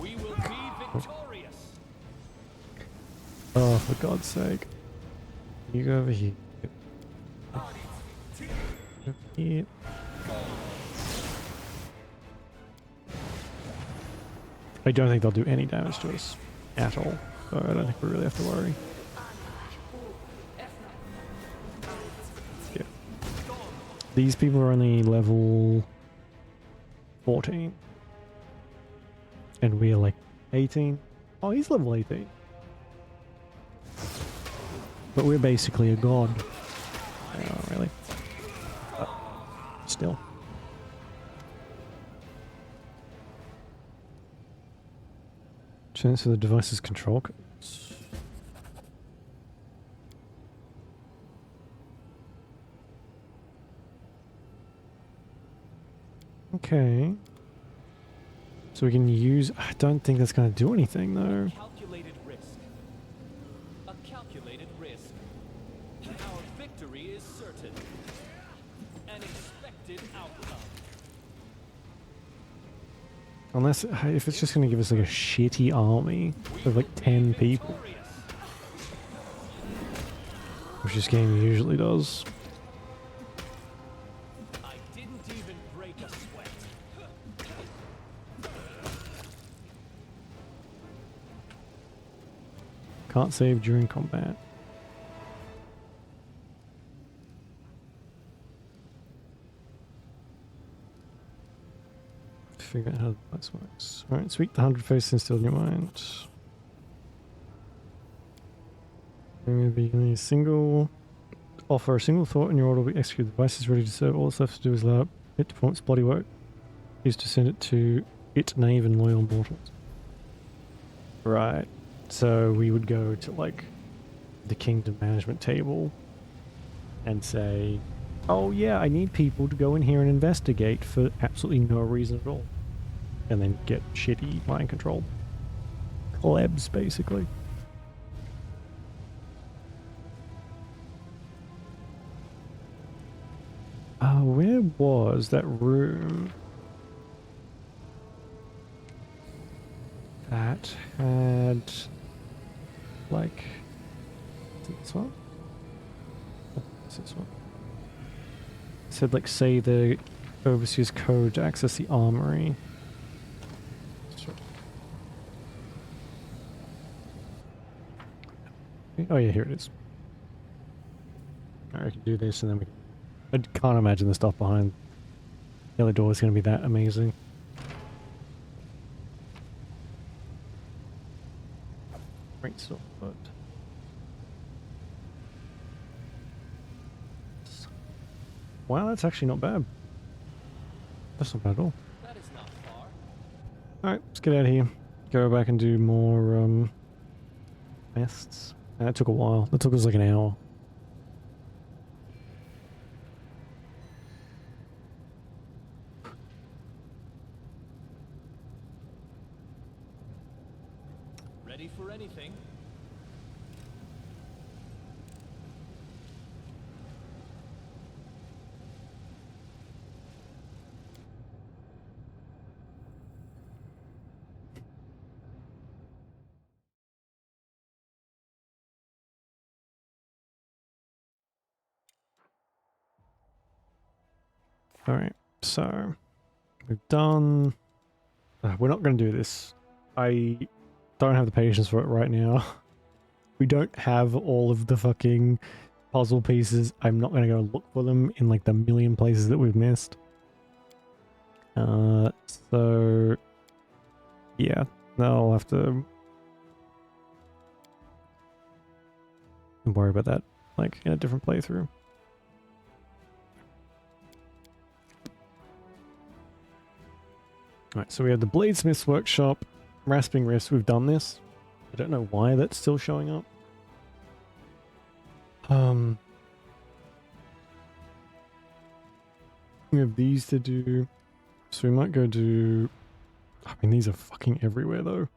We will be victorious. Oh, for God's sake. You go over here. Over here. I don't think they'll do any damage to us at all, so I don't think we really have to worry. Yeah. These people are only level 14. And we are like 18. Oh, he's level 18. But we're basically a god. Oh, really? Still. Transfer the device's control codes. Okay. So we can use... I don't think that's going to do anything, though. Calculated risk. A calculated risk. Our victory is certain. An expected outcome. Unless, if it's just going to give us like a shitty army of like 10 people, Victorious. which this game usually does. I didn't even break a sweat. Can't save during combat. Figure out how this works. Alright, speak the 100 face and still in your mind. Maybe a single. Offer a single thought and your order will be executed. The device is ready to serve. All it's left to do is allow it to perform its bloody work. Is to send it to it, naive and loyal mortals. Right. So we would go to like the kingdom management table and say, oh yeah, I need people to go in here and investigate for absolutely no reason at all. And then get shitty mind control. Plebs, basically. Where was that room that had, like, is it this one? Oh, it's this one. It said, like, say the overseer's code to access the armory. Sure. Oh yeah, here it is. Alright, I can do this and then we can... I can't imagine the stuff behind the other door is going to be that amazing. Great sword. Wow, that's actually not bad. That's not bad at all. That is not far. Alright, let's get out of here. Go back and do more, quests. That took a while. That took us like an hour. Ready for anything? Alright, so we've done... we're not going to do this. I don't have the patience for it right now. We don't have all of the fucking puzzle pieces. I'm not going to go look for them in like the million places that we've missed. So yeah, no, I'll have to worry about that like in a different playthrough. Alright, so we have the Bladesmith's Workshop, Rasping Wrist, we've done this. I don't know why that's still showing up. We have these to do, so we might go do... I mean, these are fucking everywhere though.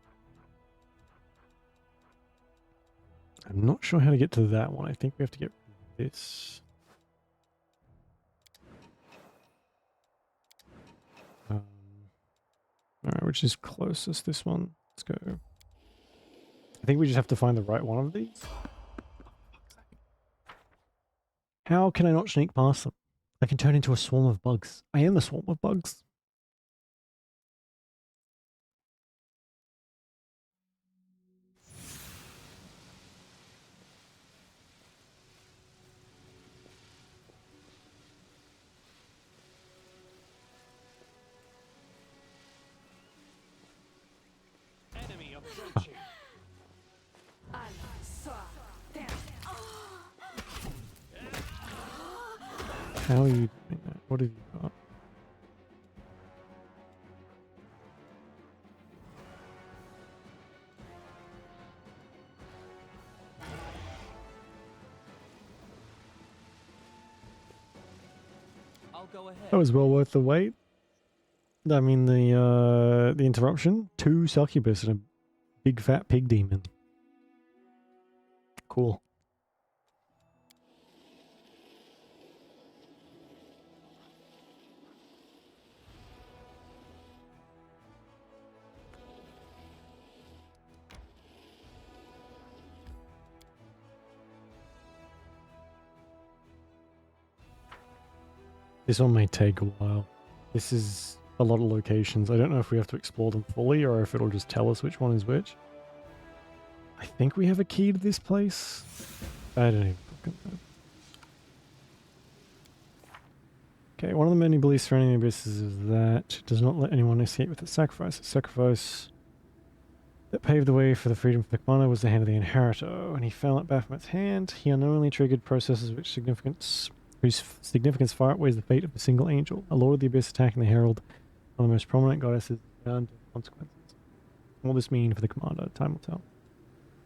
I'm not sure how to get to that one. I think we have to get this. Alright, which is closest? This one. Let's go. I think we just have to find the right one of these. How can I not sneak past them? I can turn into a swarm of bugs. I am a swarm of bugs. Enemy approaching. How are you doing that? What have you got? I'll go ahead. That was well worth the wait. I mean the interruption. 2 succubus and a big fat pig demon. Cool. This one may take a while. This is a lot of locations. I don't know if we have to explore them fully or if it'll just tell us which one is which. I think we have a key to this place. I don't even fucking know. Okay, one of the many beliefs surrounding the abysses is that it does not let anyone escape with a sacrifice. A sacrifice that paved the way for the freedom of the commander was the hand of the inheritor. When he fell at Baphomet's hand, he unknowingly triggered processes whose significance far outweighs the fate of a single angel. A Lord of the Abyss attacking the Herald, one of the most prominent goddesses, bound to consequences. What will this mean for the commander? Time will tell.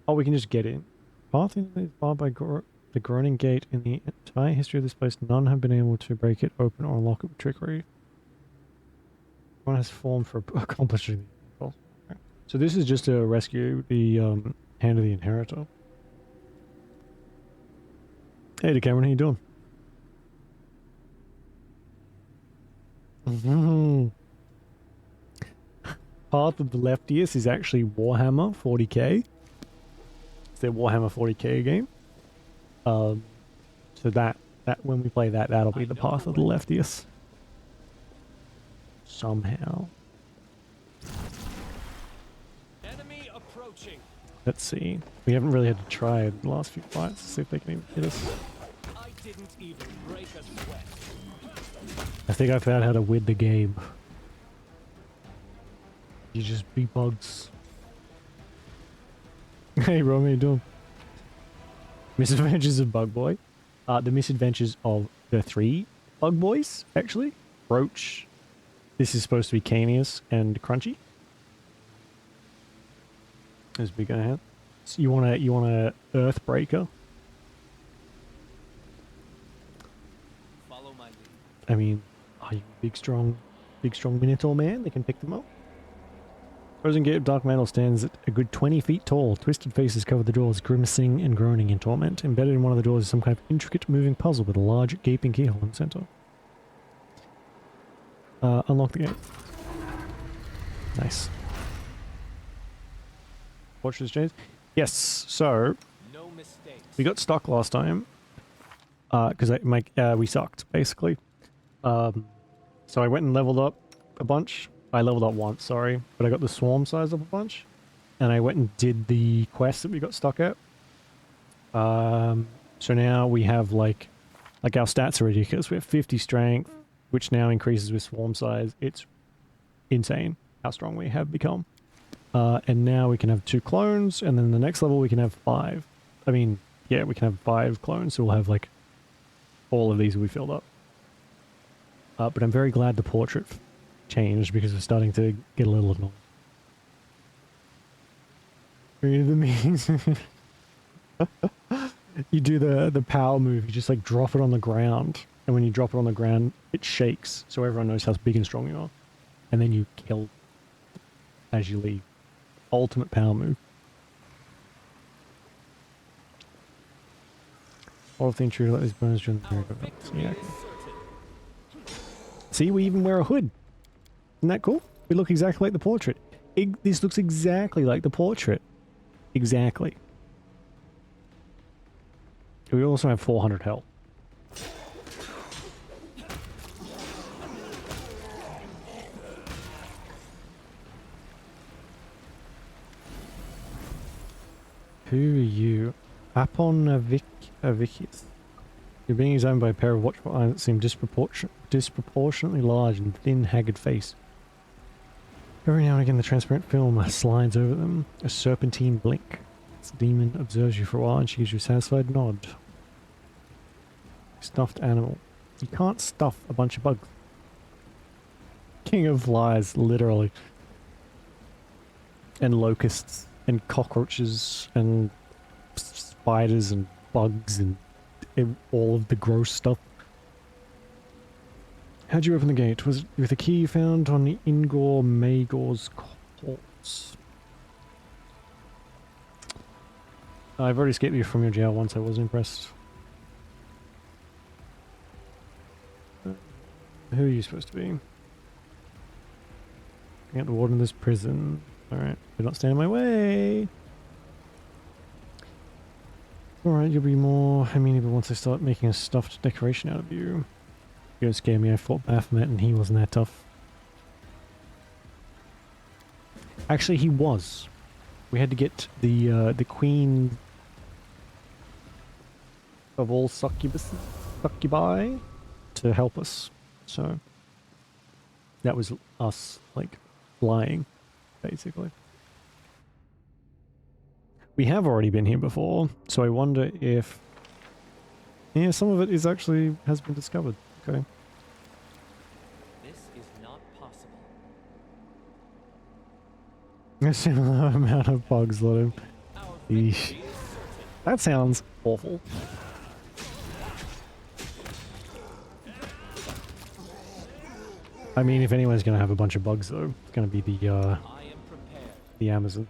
Oh, we can just get in. Pathfinder is barred by the groaning gate. In the entire history of this place, none have been able to break it open or unlock it with trickery. One has formed for accomplishing the goal. So this is just to rescue the hand of the inheritor. Hey, Cameron, how you doing? Path of the Leftiest is actually Warhammer 40k. It's their Warhammer 40k game. So that when we play that, that'll be the Path of the Leftiest. Somehow. Enemy approaching. Let's see. We haven't really had to try the last few fights to see if they can even hit us. I didn't even break a sweat. I think I found how to win the game. You just beat bugs. Hey, Rome, how you doing? Misadventures of Bug Boy. The misadventures of the 3 Bug Boys, actually. Roach. This is supposed to be Canius and Crunchy. As we go ahead. So you want a Earthbreaker? Follow my lead. I mean, are you a big strong Minotaur man that can pick them up? Frozen Gate of Dark Metal stands at a good 20 feet tall. Twisted faces cover the doors, grimacing and groaning in torment. Embedded in one of the doors is some kind of intricate moving puzzle with a large gaping keyhole in the center. Unlock the gate. Nice. Watch this, James. Yes, so No mistakes. we got stuck last time. Because we sucked, basically. So I went and leveled up a bunch. I leveled up once, sorry, but I got the swarm size up a bunch, and I went and did the quest that we got stuck at. So now we have like our stats are ridiculous. We have 50 strength, which now increases with swarm size. It's insane how strong we have become. And now we can have 2 clones, and then the next level we can have 5. I mean, yeah, we can have 5 clones, so we'll have like all of these will be filled up. But I'm very glad the portrait changed because we're starting to get a little annoying. Read the memes. You do the power move, you just like drop it on the ground, and when you drop it on the ground, it shakes, so everyone knows how big and strong you are. And then you kill as you leave. Ultimate power move. All of the intruder let these bones during the miracle. Yeah. See, we even wear a hood. Isn't that cool? We look exactly like the portrait. This looks exactly like the portrait. Exactly. We also have 400 health. Who are you? Apon Avicius. You're being examined by a pair of watchful eyes that seem disproportionately large and thin, haggard face. Every now and again the transparent film slides over them, a serpentine blink. This demon observes you for a while and she gives you a satisfied nod. Stuffed animal. You can't stuff a bunch of bugs. King of flies, literally. And locusts, and cockroaches, and spiders, and bugs, and all of the gross stuff. How'd you open the gate? Was it with a key you found on the Ingor Magor's corpse? I've already escaped you from your jail once. I was impressed. Who are you supposed to be? Bring out the warden of this prison. Alright, do not stand in my way. Alright, you'll be more amenable once I start making a stuffed decoration out of you. You don't scare me. I fought Baphomet and he wasn't that tough. Actually, he was. We had to get the queen of all succubi to help us. So that was us, like, flying, basically. We have already been here before, so I wonder if... Yeah, some of it is actually has been discovered. Okay. This is not possible. A similar amount of bugs let him. Our Eesh. victory is certain. That sounds awful. I mean, if anyone's gonna have a bunch of bugs, though, it's gonna be I am prepared. the Amazon.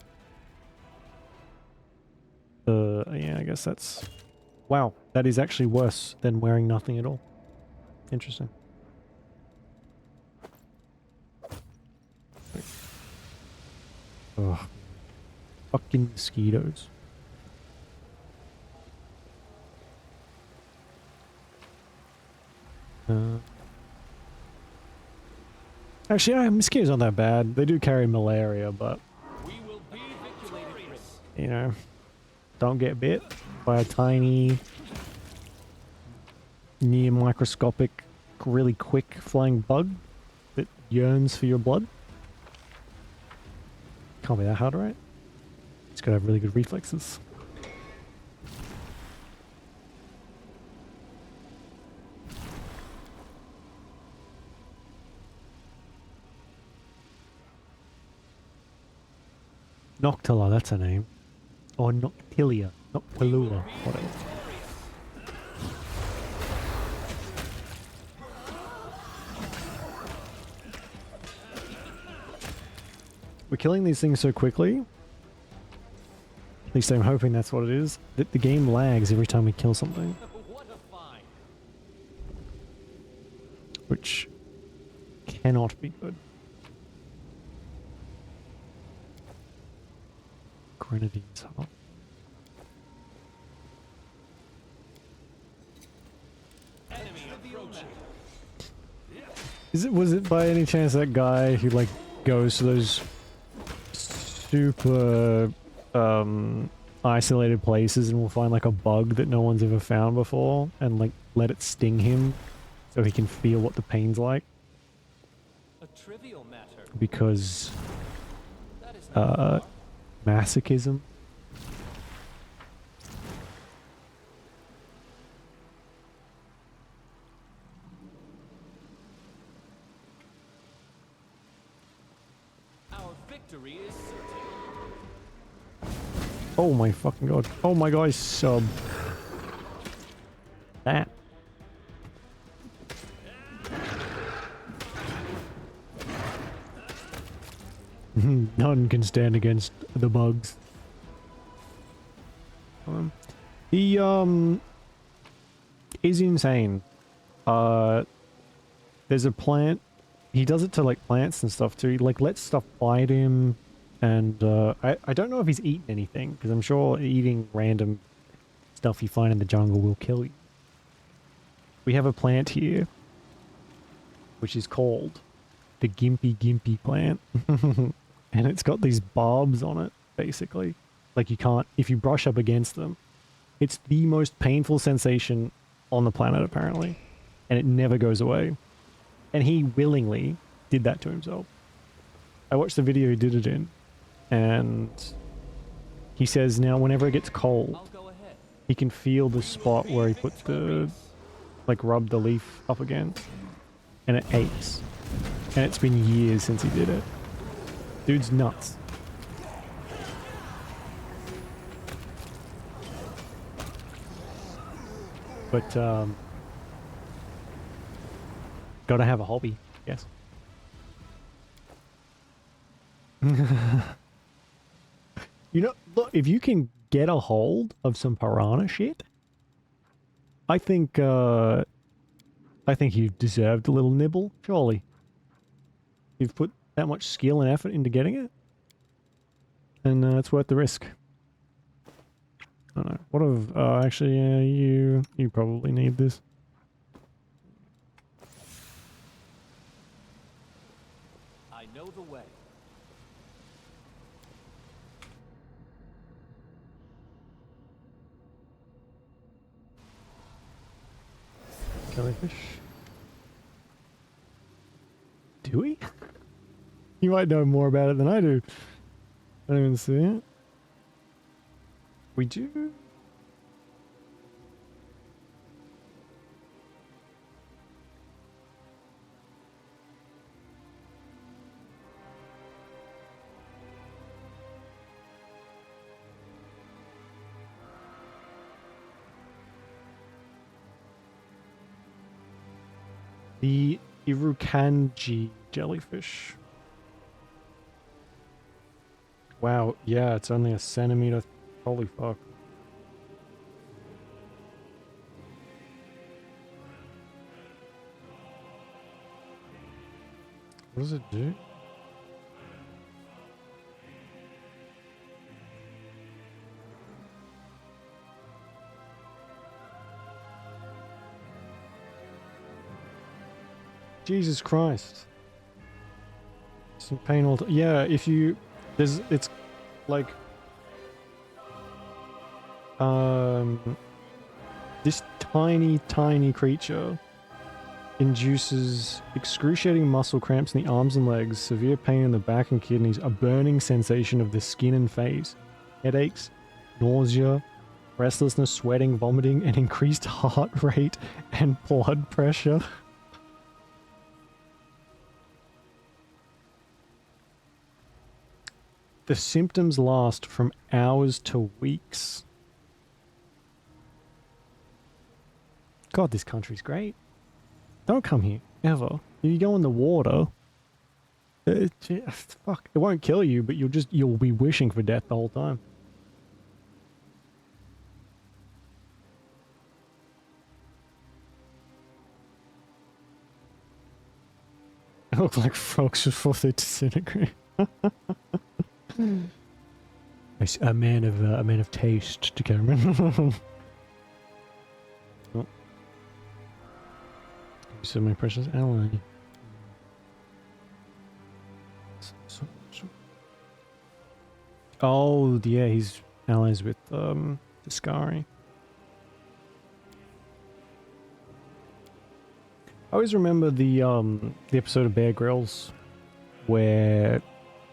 Yeah, I guess that's... Wow, that is actually worse than wearing nothing at all. Interesting. Ugh. Fucking mosquitoes. Actually, mosquitoes aren't that bad. They do carry malaria, but, We will be victorious. you know, don't get bit by a tiny, near microscopic, really quick flying bug that yearns for your blood. Can't be that hard, right? It's gotta have really good reflexes. Noctilla, that's her name. Or Noctilia. Noctilua, whatever. We're killing these things so quickly. At least I'm hoping that's what it is. That the game lags every time we kill something. What a find. Which cannot be good. Grenadine's heart. Enemy approaching. Was it by any chance that guy who, like, goes to those super isolated places and will find like a bug that no one's ever found before and like let it sting him so he can feel what the pain's like? A trivial matter. Because That is not hard. masochism. Our victory is certain. Oh my fucking god. Oh my god, sub. That. None can stand against the bugs. He is insane. There's a plant. He does it to like plants and stuff too. He like lets stuff bite him, and I don't know if he's eaten anything because I'm sure eating random stuff you find in the jungle will kill you. We have a plant here, which is called the Gimpy plant, and it's got these barbs on it. Basically, like you can't if you brush up against them. It's the most painful sensation on the planet, apparently, and it never goes away. And he willingly did that to himself. I watched the video he did it in, and he says now whenever it gets cold, I'll go ahead. he can feel the spot where he puts the, like, rub the leaf up against, and it aches. And it's been years since he did it. Dude's nuts. But, gotta have a hobby, yes. You know, look, if you can get a hold of some piranha shit, I think you deserved a little nibble, surely. You've put that much skill and effort into getting it, and it's worth the risk. I don't know. What of... actually, you probably need this. I know the way. Jellyfish. Do we? You might know more about it than I do. I don't even see it. We do? The Irukanji jellyfish. Wow, yeah, it's only a centimeter. Holy fuck. What does it do? Jesus Christ. It's in pain all yeah, if you it's like this tiny creature induces excruciating muscle cramps in the arms and legs, severe pain in the back and kidneys, a burning sensation of the skin and face, headaches, nausea, restlessness, sweating, vomiting, and increased heart rate and blood pressure. The symptoms last from hours to weeks. God, this country's great. Don't come here, ever. You go in the water, fuck, it won't kill you, but you'll be wishing for death the whole time. It looks like frogs before they disintegrate. A man of taste to Cameron. Oh. You said my precious ally. Oh yeah, he's allies with Discari. I always remember the episode of Bear Grylls where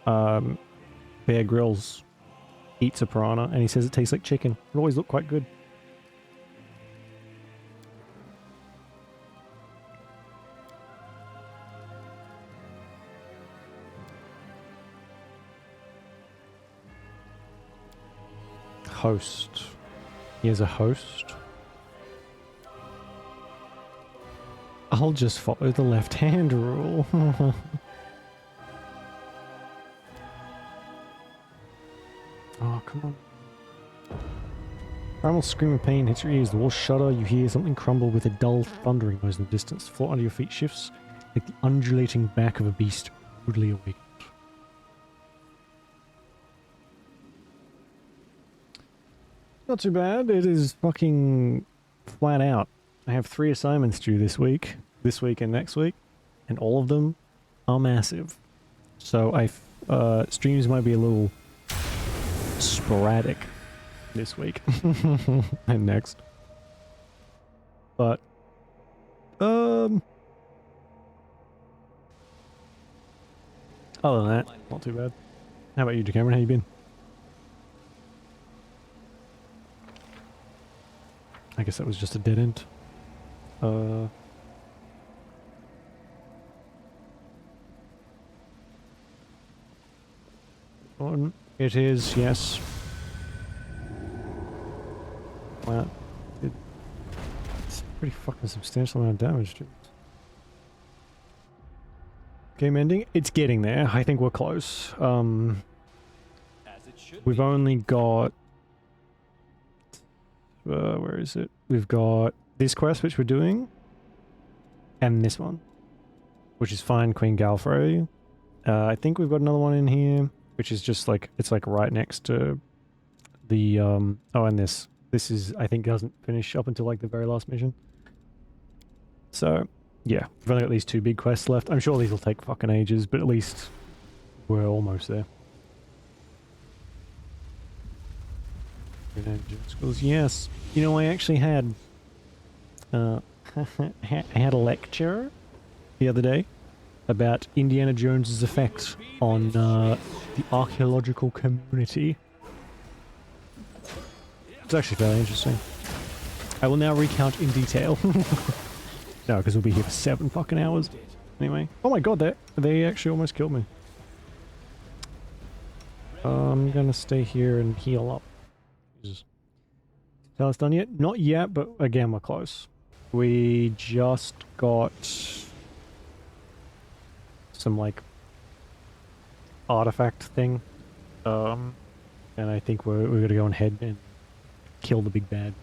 Bear Grylls eats a piranha and he says it tastes like chicken. It always looked quite good. Host. He has a host. I'll just follow the left-hand rule. Oh, come on. Primal scream of pain hits your ears. The walls shudder. You hear something crumble with a dull thundering noise in the distance. The floor under your feet shifts like the undulating back of a beast rudely awakened. Not too bad. It is fucking flat out. I have 3 assignments due this week and next week, and all of them are massive. So streams might be a little sporadic this week and next. But other than that, not too bad. How about you, Cameron? How you been? I guess that was just a dead end. It is, yes. Wow. It's a pretty fucking substantial amount of damage, dude. Game ending? It's getting there. I think we're close. As it should We've be. only got... where is it? We've got this quest, which we're doing, and this one, which is Find Queen Galfrey. I think we've got another one in here, which is just like, it's like right next to the, oh, and this is, I think, doesn't finish up until like the very last mission. So, yeah, we've only got these 2 big quests left. I'm sure these will take fucking ages, but at least We're almost there. Indiana Jones schools. Yes. You know, I actually had I had a lecture the other day about Indiana Jones's effects on the archaeological community. It's actually fairly interesting. I will now recount in detail. No, because we'll be here for 7 fucking hours. Anyway. Oh my god, they actually almost killed me. I'm gonna stay here and heal up. Jesus. Tell us done yet? Not yet, but again, we're close. We just got some, like, artifact thing. And I think we're gonna go ahead and kill the big bad.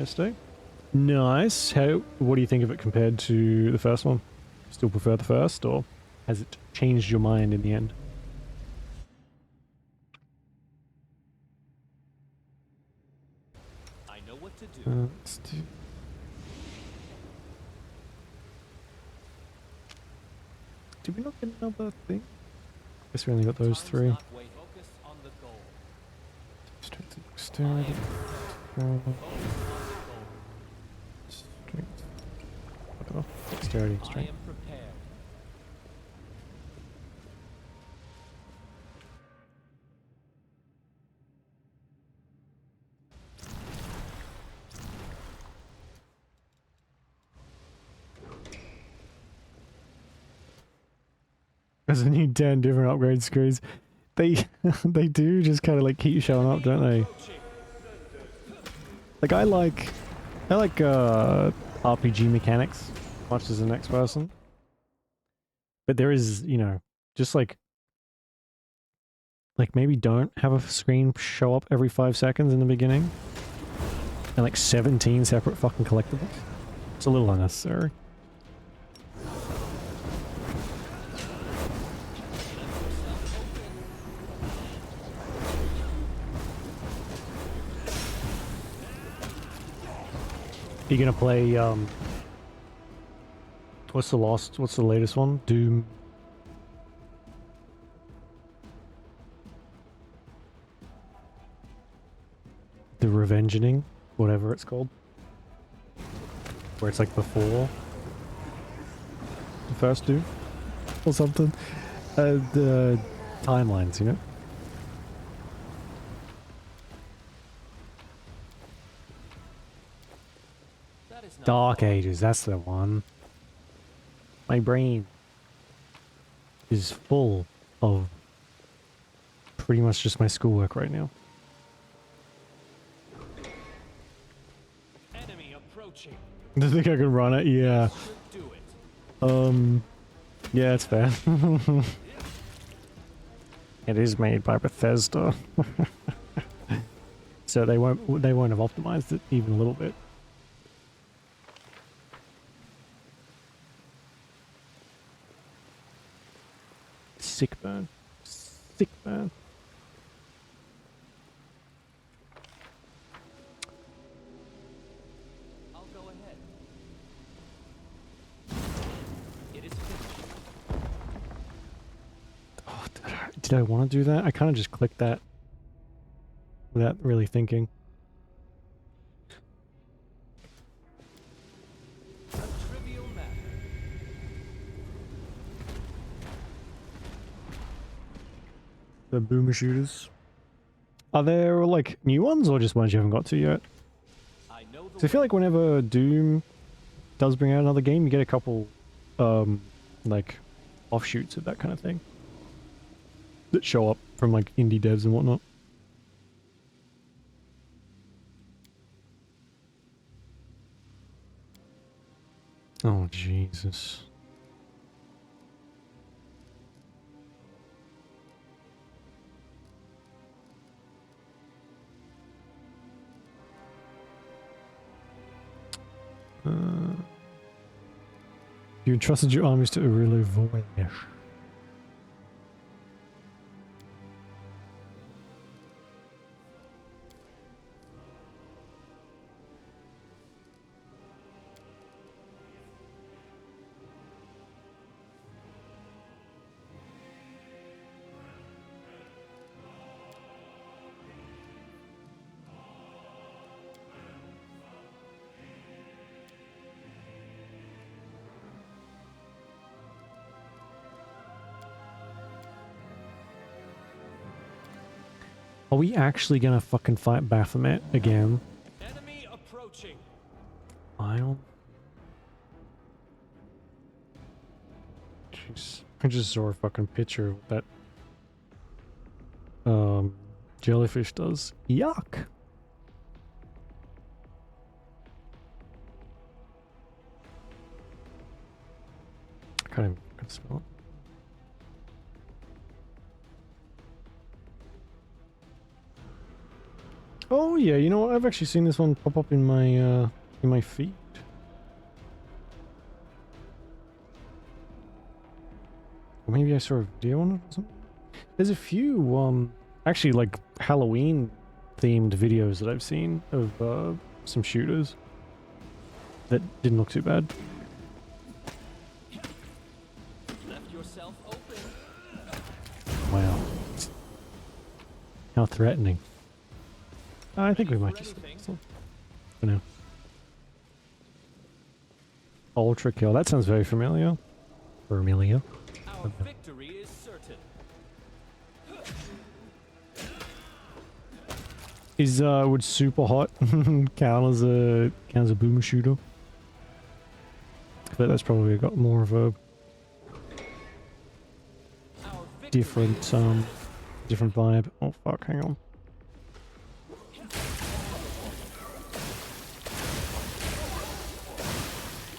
Stay. Nice. What do you think of it compared to the first one? Still prefer the first, or has it changed your mind in the end? I know what to do. Let's do... Did we not get another thing? Guess we only got those 3. Focus on the goal. Strength, dexterity. Strength. Whatever. Dexterity, I strength. am prepared. There's a new 10 different upgrade screens. They they do just kind of like keep showing up, don't they? Like I like RPG mechanics much as the next person. But there is, you know, just like maybe don't have a screen show up every 5 seconds in the beginning. And like 17 separate fucking collectibles. It's a little unnecessary. You gonna play what's the latest one? Doom. The Revengeing, whatever it's called. Where it's like before the first Doom or something. The timelines, you know? That is not Dark far. Ages, that's the one. My brain is full of pretty much just my schoolwork right now. Enemy approaching. Do you think I can run it? Yeah. Should do it. Yeah, it's fair. It is made by Bethesda. So they won't have optimized it even a little bit. Sick burn. Sick burn. I'll go ahead. It is finished. Oh, did I want to do that? I kind of just clicked that without really thinking. A trivial matter. The boomer shooters. Are there like new ones or just ones you haven't got to yet? I know the So I feel like whenever Doom does bring out another game, you get a couple like offshoots of that kind of thing that show up from like indie devs and whatnot. Oh Jesus. You entrusted your armies to Aurelio Voynich. Are we actually gonna fucking fight Baphomet again? Enemy approaching. I'll... Jeez. I just saw a fucking picture of what that jellyfish does. Yuck! I can't even fucking smell it. Oh yeah, you know what? I've actually seen this one pop up in my feed. Or maybe I saw a video on it or something. There's a few actually like Halloween themed videos that I've seen of some shooters that didn't look too bad. Left yourself open. Wow. How threatening. I think we Ready might for just anything. for now. Ultra kill. That sounds very familiar. Familiar. Our victory is certain. Is would super hot count as a boomer shooter? But that's probably got more of a Our victory different different vibe. Oh fuck, hang on.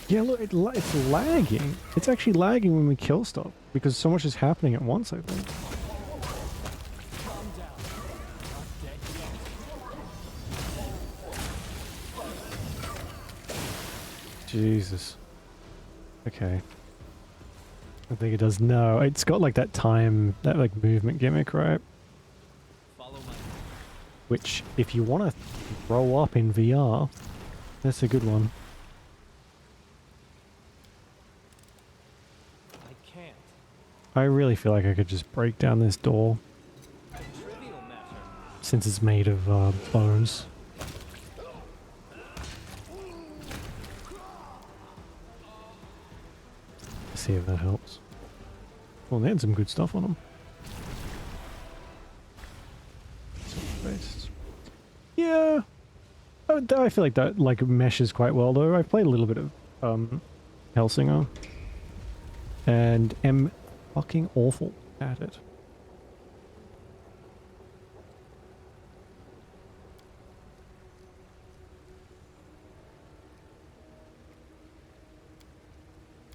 Yeah, look, it's lagging. It's actually lagging when we kill stuff because so much is happening at once, I think. calm down. Not dead yet. Jesus. Okay. I think it does. No, it's got like that time, that like movement gimmick, right? Follow my Which, if you want to throw up in VR, that's a good one. I can't. I really feel like I could just break down this door A trivial matter. since it's made of bones. See if that helps. Well, they had some good stuff on them. Yeah, I feel like that like meshes quite well though. I've played a little bit of Hellsinger and am fucking awful at it.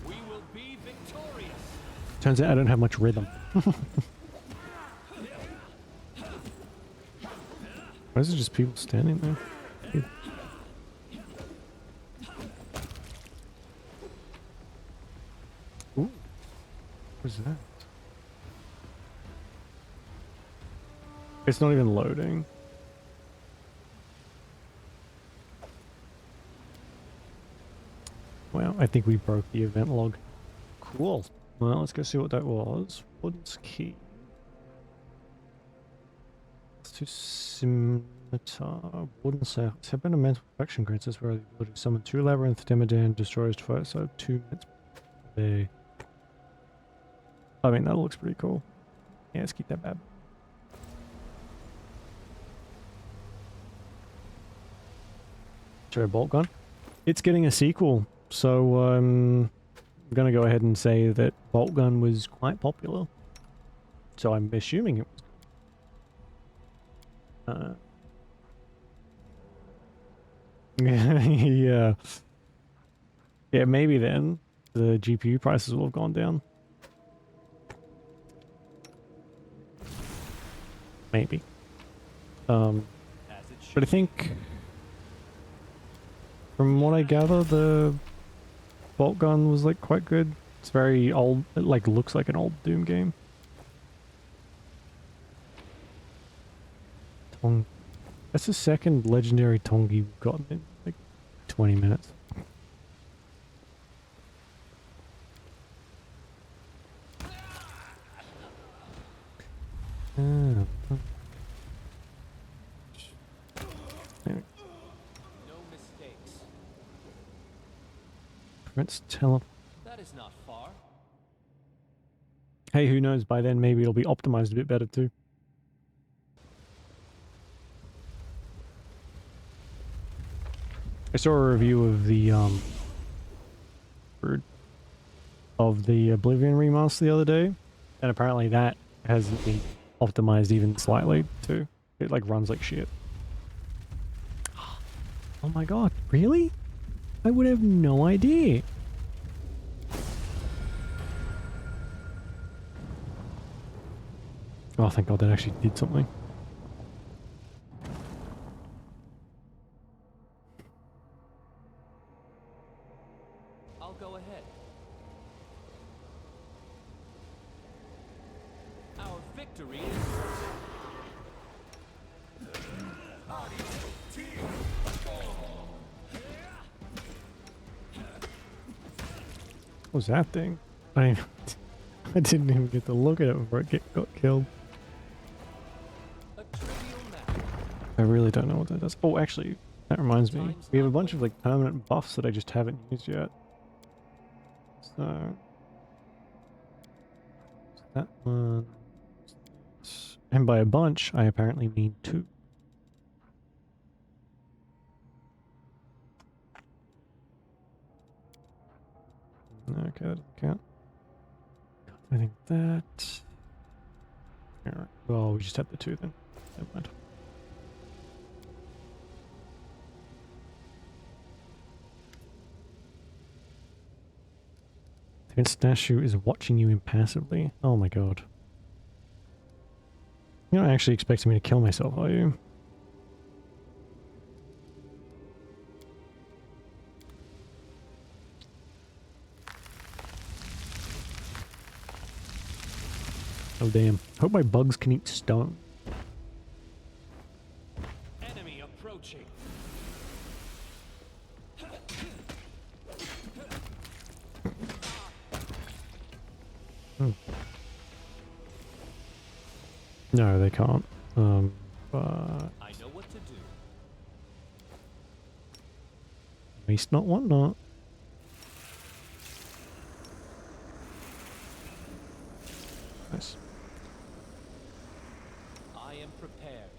We will be victorious. Turns out I don't have much rhythm. Why is it just people standing there? Dude. Ooh. What is that? It's not even loading. Wow, I think we broke the event log. Cool. Well, let's go see what that was. Wooden's key. Let's do scimitar. Wooden circles. Have been a mental perfection grants us where the ability to summon 2 labyrinth, Demidan, destroys twice, so 2 minutes per day. I mean, that looks pretty cool. Yeah, let's keep that bad. Try a bolt gun. It's getting a sequel, so I'm gonna go ahead and say that bolt gun was quite popular. So I'm assuming it was. Yeah. Yeah, maybe then the GPU prices will have gone down. Maybe. As it should. But I think from what I gather, the bolt gun was like quite good. It's very old. It like looks like an old Doom game. Tong. That's the second legendary Tongi we've gotten in like 20 minutes. Ah. Anyway, No mistakes. prevents tele. That is not far. Hey, who knows? By then, maybe it'll be optimized a bit better too. I saw a review of the Oblivion remaster the other day, and apparently that hasn't been optimized even slightly too. It like runs like shit. Oh my god, really? I would have no idea. Oh, thank god that actually did something. I'll go ahead. Our victory is What was that thing? I I didn't even get to look at it before it got killed. a trivial matter. I really don't know what that does. Oh, actually, that reminds me. We have a bunch of like permanent buffs that I just haven't used yet. So that one, and by a bunch, I apparently mean 2. Okay, that doesn't count. I think that. Alright. Well, we just have the 2 then. Never mind. The statue is watching you impassively. Oh my god. You're not actually expecting me to kill myself, are you? Oh damn. Hope my bugs can eat stone. Enemy approaching. No, they can't. But I know what to do. waste not, want not. Nice. I am prepared.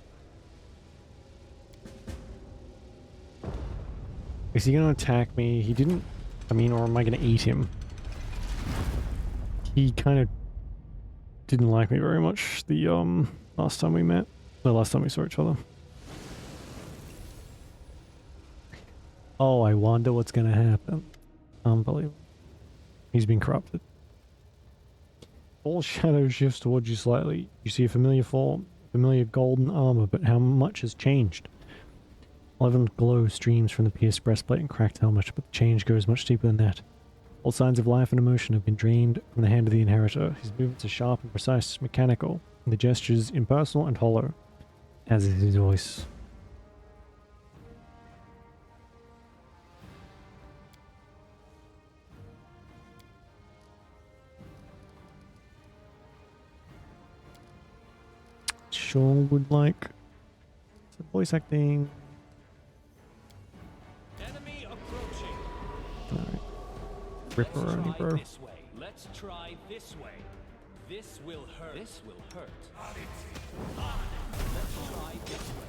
Is he gonna attack me? He didn't. I mean, or am I gonna eat him? He kind of didn't like me very much the last time we met. The last time we saw each other. Oh, I wonder what's gonna happen. Unbelievable. He's been corrupted. All shadow shifts towards you slightly. You see a familiar form, familiar golden armor, but how much has changed? 11 glow streams from the pierced breastplate and cracked helmet, but the change goes much deeper than that. All signs of life and emotion have been drained from the hand of the inheritor. His movements are sharp and precise, mechanical, and the gestures impersonal and hollow, as is his voice. Sure would like some voice acting. Enemy approaching. Alright. Let's Ripperoni, try bro. this way. Let's try this way. This will hurt. This will hurt. Let's try this way.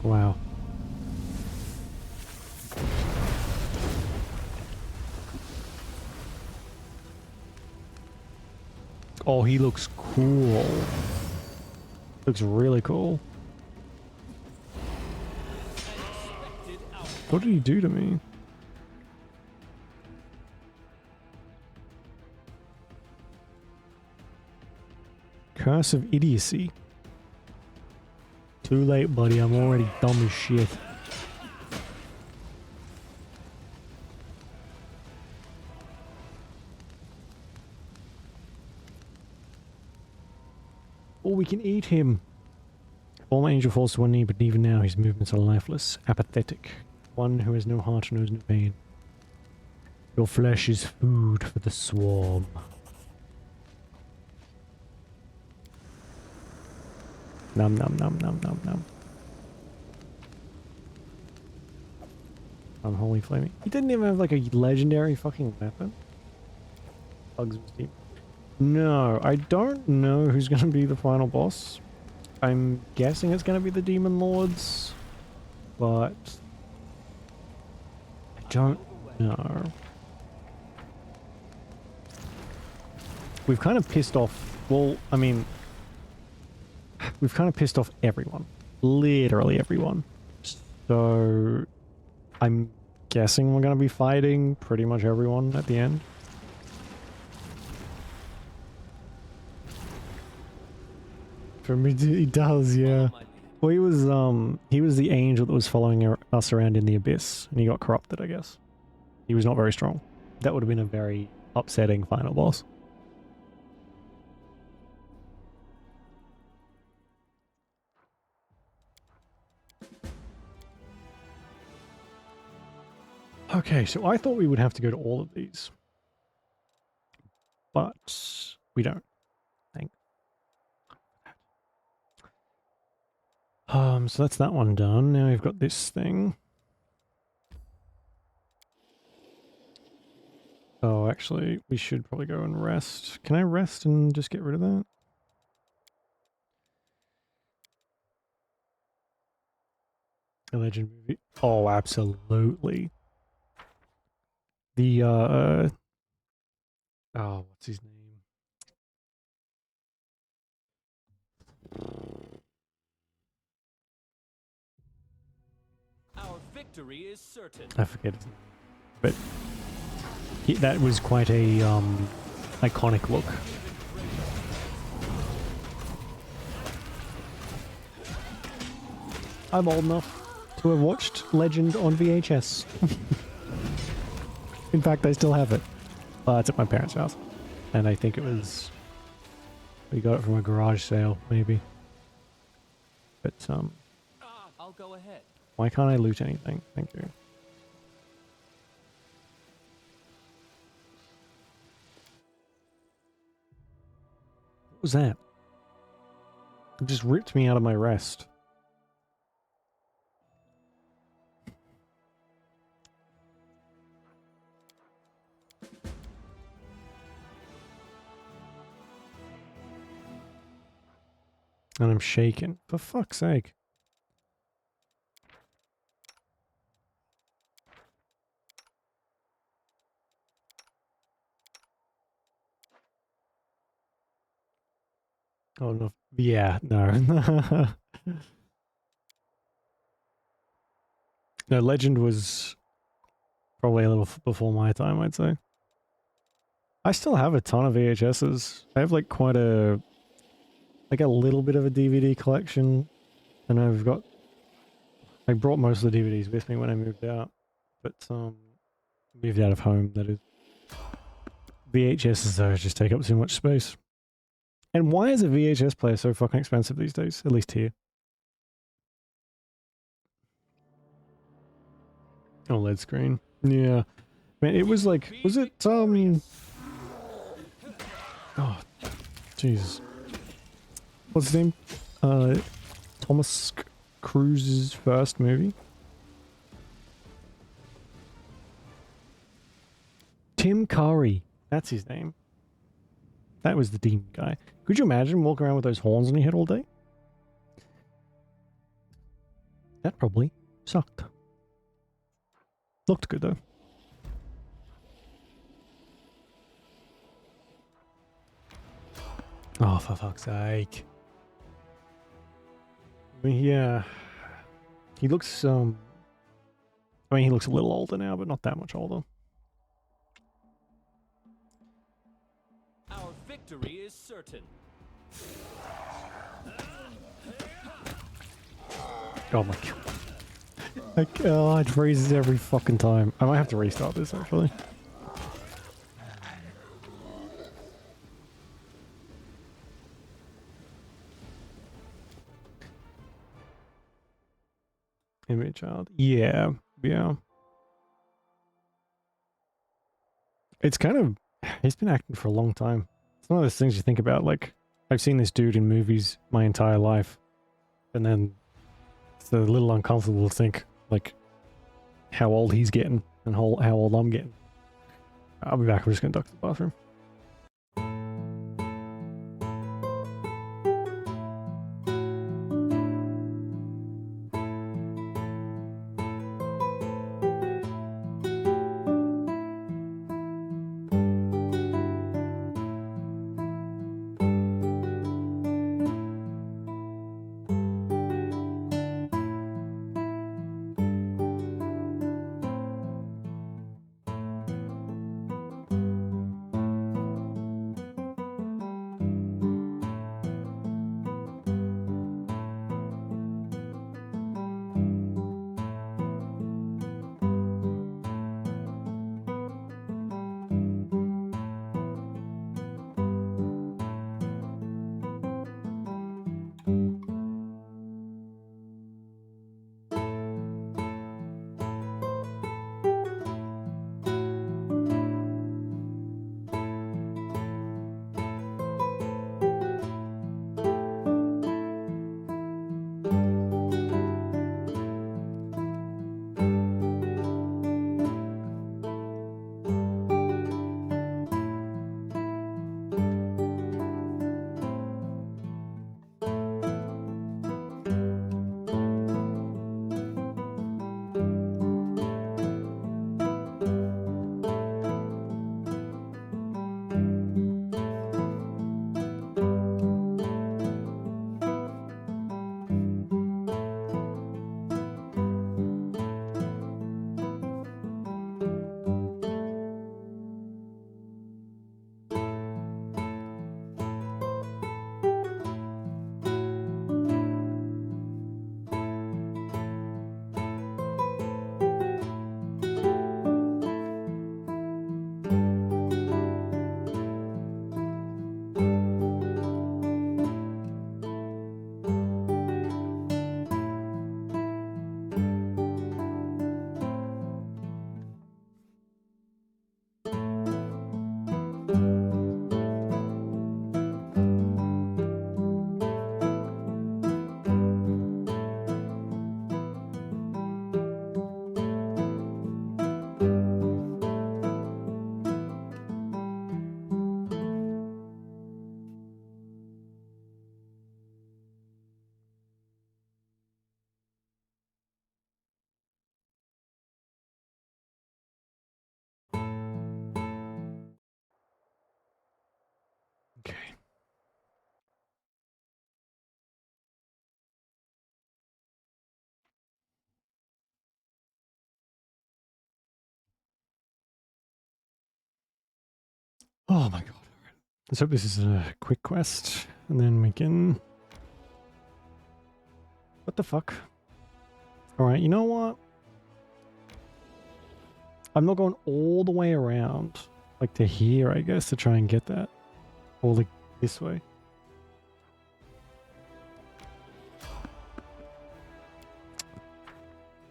Wow. Oh, he looks cool. Looks really cool. Unexpected outcome. What did he do to me? Curse of idiocy. Too late, buddy. I'm already dumb as shit. Oh, we can eat him. Former angel falls to one knee, but even now his movements are lifeless, apathetic. One who has no heart knows no pain. Your flesh is food for the swarm. Num num num num num num. Unholy flaming. He didn't even have like a legendary fucking weapon. Bugs was deep. No, I don't know who's gonna be the final boss. I'm guessing it's gonna be the Demon Lords, but I don't know. We've kind of pissed off, well, I mean, we've kind of pissed off everyone. Literally everyone. So, I'm guessing we're going to be fighting pretty much everyone at the end. For me, he does, yeah. Well, he was the angel that was following us around in the abyss, and he got corrupted, I guess. He was not very strong. That would have been a very upsetting final boss. Okay, so I thought we would have to go to all of these. But we don't. Thank. So that's that one done. Now we've got this thing. Oh, actually, we should probably go and rest. Can I rest and just get rid of that? A legend movie. Oh, absolutely. The oh, what's his name? Our victory is certain. I forget his name. But that was quite a iconic look. I'm old enough to have watched Legend on VHS. In fact, I still have it. It's at my parents' house. And I think it was... we got it from a garage sale, maybe. But, I'll go ahead. why can't I loot anything? Thank you. What was that? It just ripped me out of my rest. And I'm shaking. For fuck's sake. Oh no. Yeah, no. No, Legend was probably a little before my time, I'd say. I still have a ton of VHSs. I have like quite a... like a little bit of a DVD collection. And I've got... I brought most of the DVDs with me when I moved out. But, moved out of home, that is. VHSs, though, just take up too much space. And why is a VHS player so fucking expensive these days? At least here. OLED screen. Yeah. Man, it was like... was it, oh, Jesus. What's his name? Thomas Cruise's first movie? Tim Curry. That's his name. That was the demon guy. Could you imagine walking around with those horns on your head all day? That probably sucked. Looked good though. Oh, for fuck's sake. I mean, yeah. He looks, I mean, he looks a little older now, but not that much older. Our victory is certain. Oh my god. Like, oh, it freezes every fucking time. I might have to restart this, actually. Image child. Yeah, yeah. It's kind of... he's been acting for a long time. It's one of those things you think about, like, I've seen this dude in movies my entire life. And then it's a little uncomfortable to think, like, how old he's getting and how old I'm getting. I'll be back. We're just going to duck to the bathroom. Okay. Oh my god. Let's hope this is a quick quest, and then we can... What the fuck? Alright, you know what? I'm not going all the way around, like to here, I guess, to try and get that. Or like this way.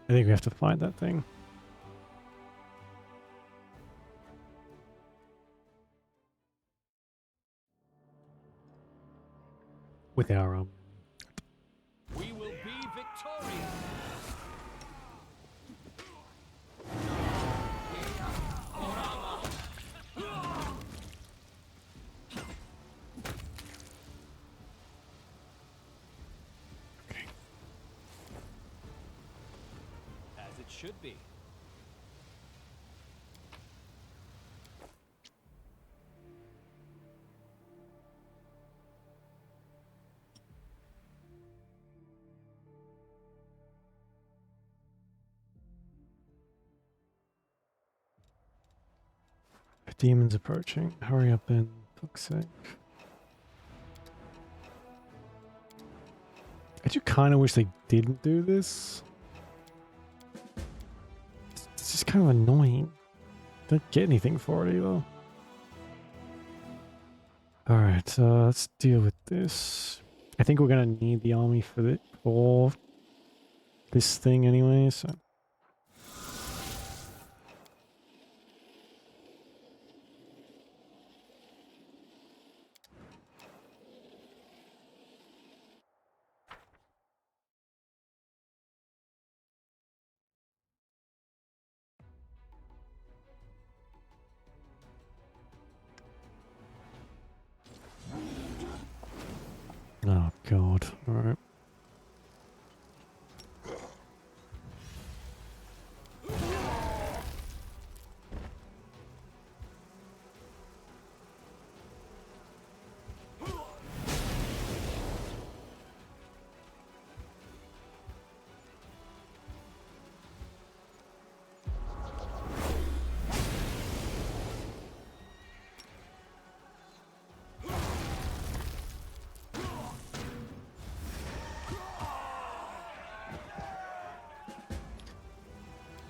I think we have to find that thing. With our We will be victorious. As it should be. demons approaching. Hurry up then, fuck's sake. I do kind of wish they didn't do this. It's just kind of annoying. Don't get anything for it either. Alright, let's deal with this. I think we're gonna need the army for this thing anyway, so... Oh god. Alright.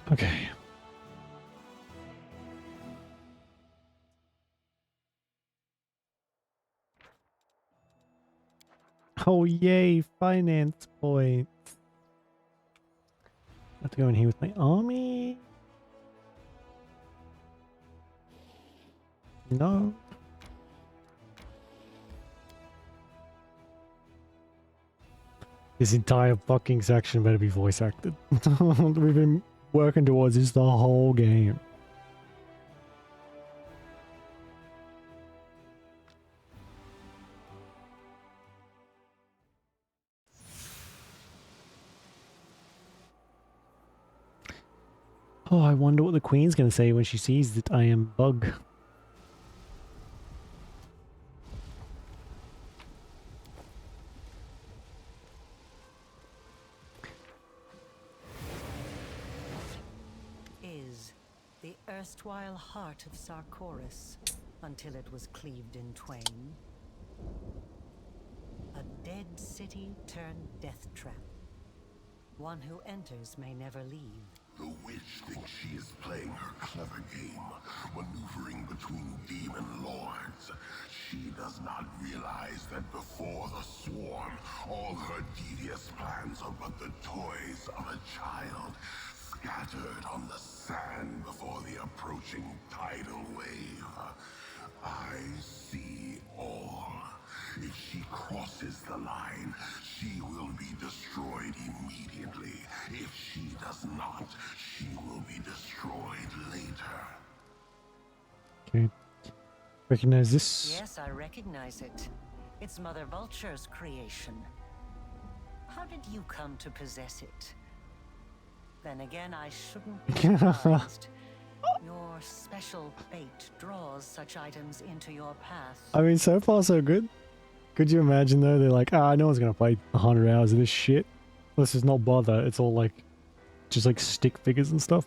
Okay. Oh yay, finance points. I have to go in here with my army. No. This entire fucking section better be voice acted. We've been working towards this the whole game. Oh, I wonder what the Queen's gonna say when she sees that I am Bug. Is the erstwhile heart of Sarkoris until it was cleaved in twain. A dead city turned death trap. One who enters may never leave. The witch thinks she is playing her clever game, maneuvering between demon lords. She does not realize that before the swarm, all her devious plans are but the toys of a child, scattered on the sand before the approaching tidal wave. I see all. If she crosses the line, she will be destroyed immediately. If she does not, she will be destroyed later. Okay. Recognize this? Yes, I recognize it. It's Mother Vulture's creation. How did you come to possess it? Then again, I shouldn't be surprised. Your special fate draws such items into your path. I mean, so far so good. Could you imagine though? They're like, ah, no one's gonna play 100 hours of this shit. Let's just not bother. It's all like, just like stick figures and stuff.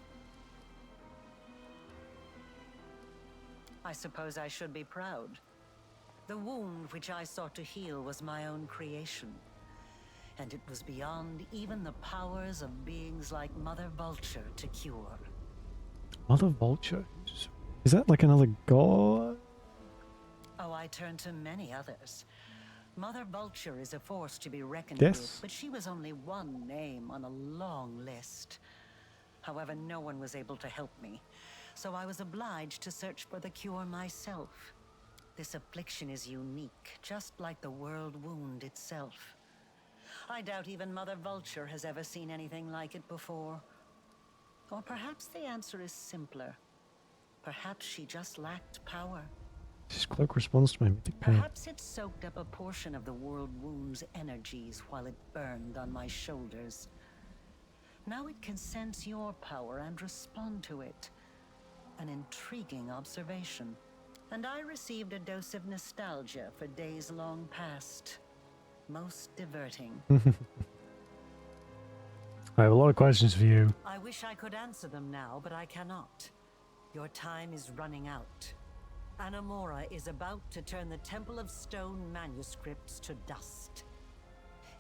I suppose I should be proud. The wound which I sought to heal was my own creation. And it was beyond even the powers of beings like Mother Vulture to cure. Mother Vulture? Is that like another god? Oh, I turn to many others. Mother Vulture is a force to be reckoned Yes. with, but she was only one name on a long list. However, no one was able to help me, so I was obliged to search for the cure myself. This affliction is unique, just like the world wound itself. I doubt even Mother Vulture has ever seen anything like it before. Or perhaps the answer is simpler. Perhaps she just lacked power. This cloak responds to my mythic power. Perhaps it soaked up a portion of the world wound's energies while it burned on my shoulders. Now it can sense your power and respond to it. An intriguing observation. And I received a dose of nostalgia for days long past. Most diverting. I have a lot of questions for you. I wish I could answer them now, but I cannot. Your time is running out. Anamora is about to turn the Temple of Stone manuscripts to dust.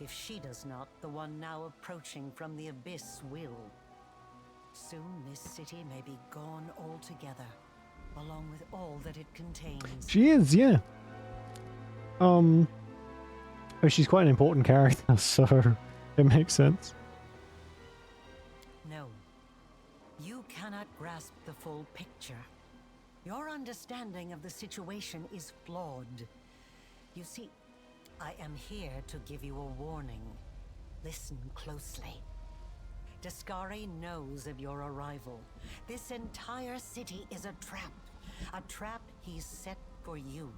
If she does not, the one now approaching from the abyss will. Soon this city may be gone altogether, along with all that it contains. She is, yeah. Oh, she's quite an important character, so it makes sense. No, you cannot grasp the full picture. Your understanding of the situation is flawed. You see, I am here to give you a warning. Listen closely. Descari knows of your arrival. This entire city is a trap. A trap he's set for you.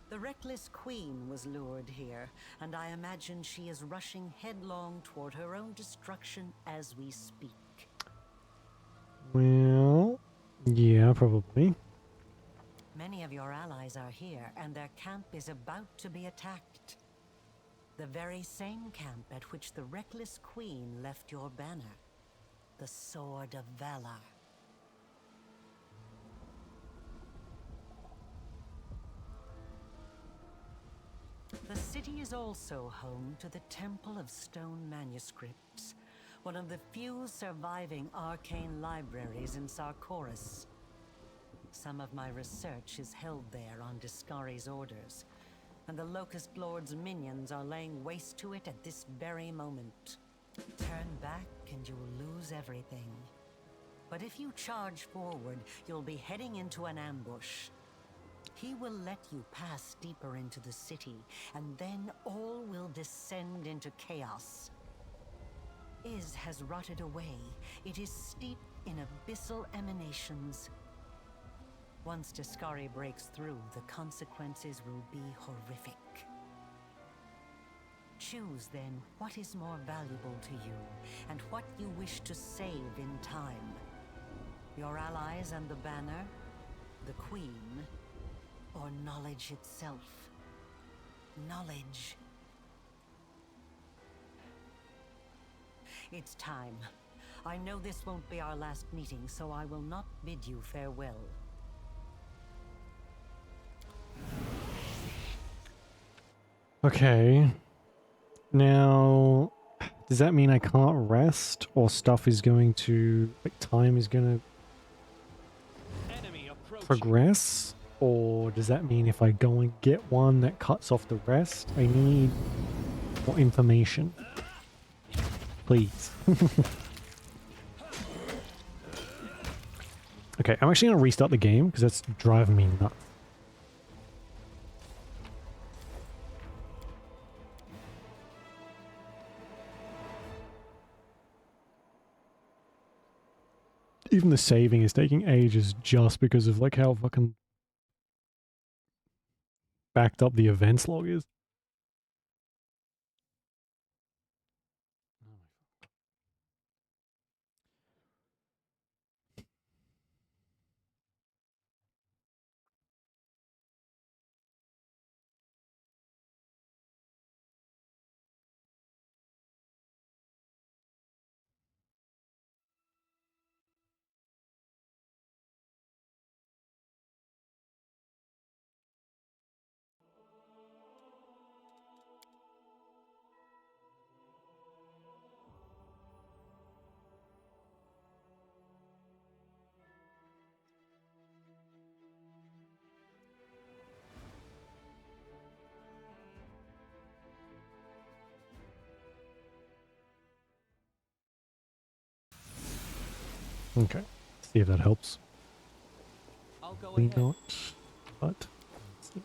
The reckless queen was lured here, and I imagine she is rushing headlong toward her own destruction as we speak. Well, yeah, probably. Many of your allies are here, and their camp is about to be attacked. The very same camp at which the reckless queen left your banner. The Sword of Valor. The city is also home to the Temple of Stone Manuscripts, one of the few surviving arcane libraries in Sarkoris. Some of my research is held there on Discari's orders, and the Locust Lord's minions are laying waste to it at this very moment. Turn back and you'll lose everything. But if you charge forward, you'll be heading into an ambush. He will let you pass deeper into the city, and then all will descend into chaos. Iz has rotted away. It is steeped in abyssal emanations. Once Discari breaks through, the consequences will be horrific. Choose then what is more valuable to you, and what you wish to save in time. Your allies and the banner, the queen, or knowledge itself. Knowledge. It's time. I know this won't be our last meeting, so I will not bid you farewell. Okay. Now, does that mean I can't rest, or stuff is going to, like, time is going Enemy to approaching. progress? Or does that mean if I go and get one that cuts off the rest, I need more information? Please. Okay, I'm actually going to restart the game because that's driving me nuts. Even the saving is taking ages just because of like how fucking backed up the events log is. Okay, see if that helps. I'll go We ahead. not, but let's see.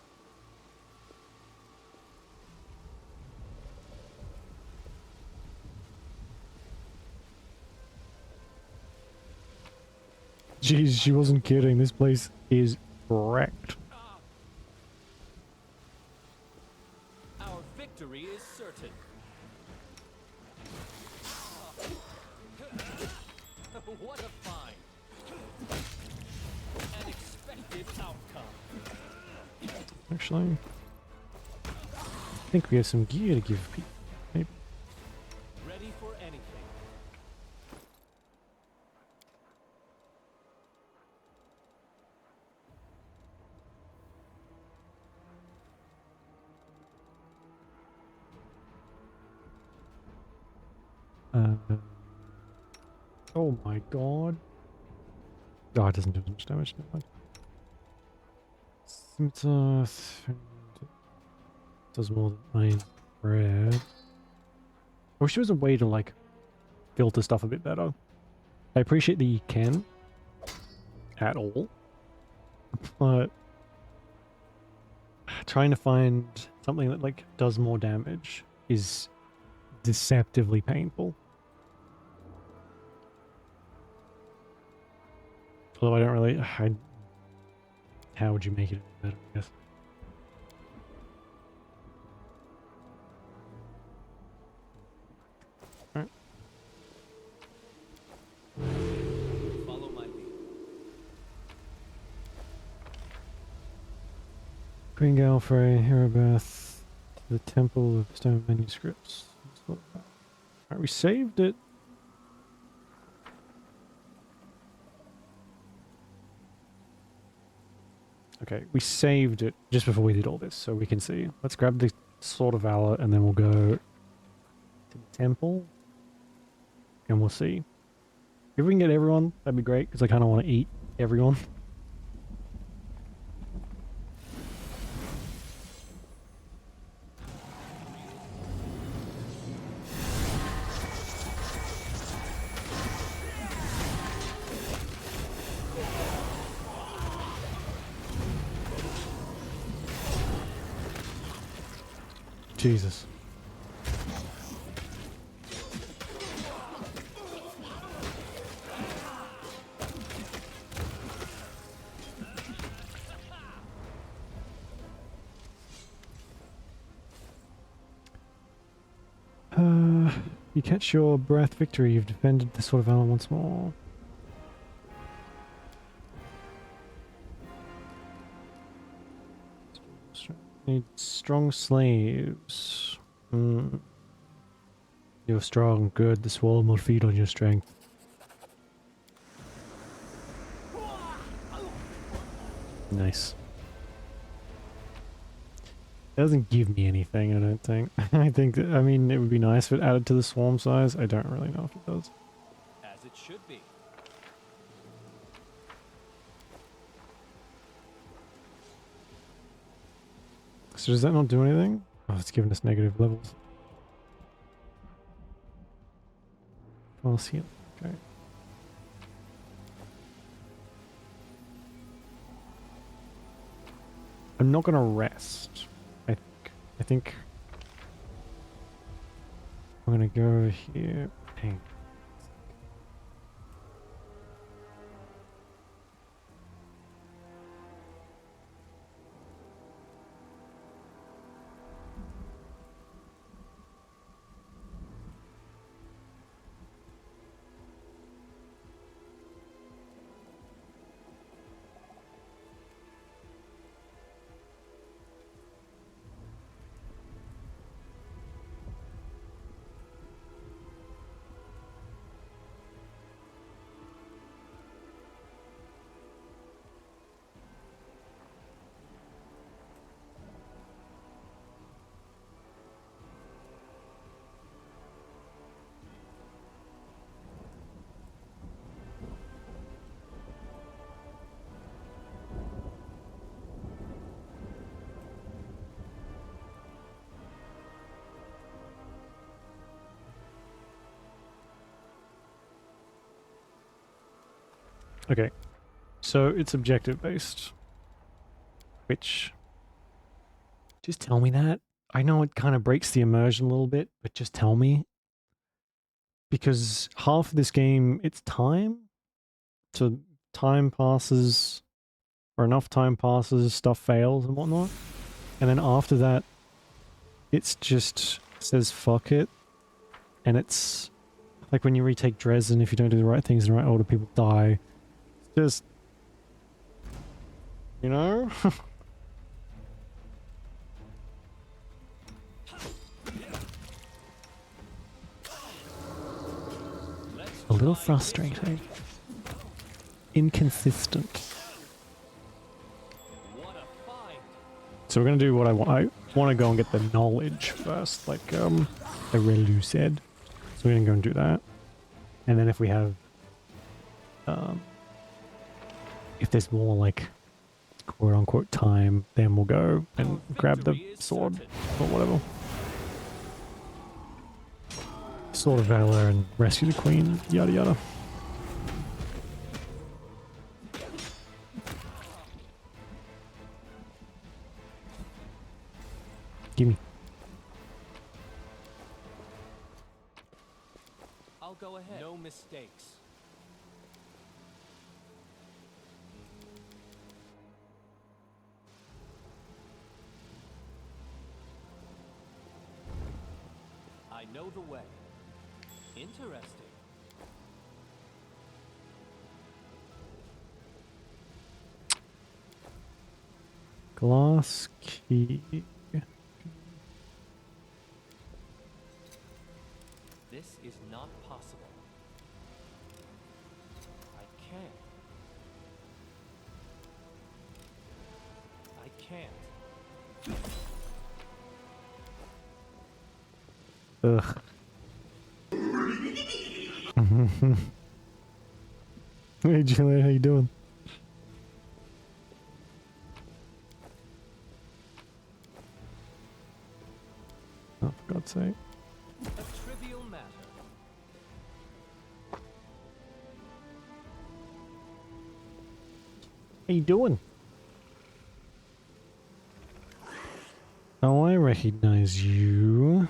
Jeez, she wasn't kidding. This place is wrecked. Our victory is certain. What a find! An expected outcome. Actually, I think we have some gear to give people. Maybe. Ready for anything. Oh my god. Oh, it doesn't do much damage. Never mind. Scimitar does more than iron bread. I wish there was a way to like filter stuff a bit better. I appreciate that you can at all, but trying to find something that like does more damage is deceptively painful. Although I don't really, how would you make it better? I guess. Queen Galfrey, Herobeth, to the Temple of Stone Manuscripts. Alright, we saved it. Okay, we saved it just before we did all this, so we can see. Let's grab the Sword of Valor, and then we'll go to the temple, and we'll see. If we can get everyone, that'd be great, because I kind of want to eat everyone. Jesus. You catch your breath, victory. You've defended the Sword of Valor once more. Need strong slaves. You're strong, good. The swarm will feed on your strength. Nice. It doesn't give me anything, I don't think. I think, I mean, it would be nice if it added to the swarm size. I don't really know if it does. As it should be. So does that not do anything? Oh, it's giving us negative levels. I'll see it. Okay. I'm not gonna rest. I think I'm gonna go here. Hang. Okay, so it's objective based, which, just tell me that. I know it kind of breaks the immersion a little bit, but just tell me. Because half of this game, it's time. So time passes, or enough time passes, stuff fails and whatnot. And then after that, it's just says fuck it. And it's like when you retake Dresden, if you don't do the right things in the right order, people die. Just, you know? A little frustrating. Inconsistent. What a find. So we're gonna do what I want. I want to go and get the knowledge first, like Relu said. So we're gonna go and do that. And then if we have if there's more like quote unquote time, then we'll go and grab the sword or whatever. Sword of Valor and rescue the queen, yada yada. Gimme. I'll go ahead. No mistakes. I know the way. Interesting. glass key. This is not possible. I can't. I can't. Ugh. Hey Julian, how you doing? Oh, for God's sake. A trivial matter. How you doing? Oh, I recognize you.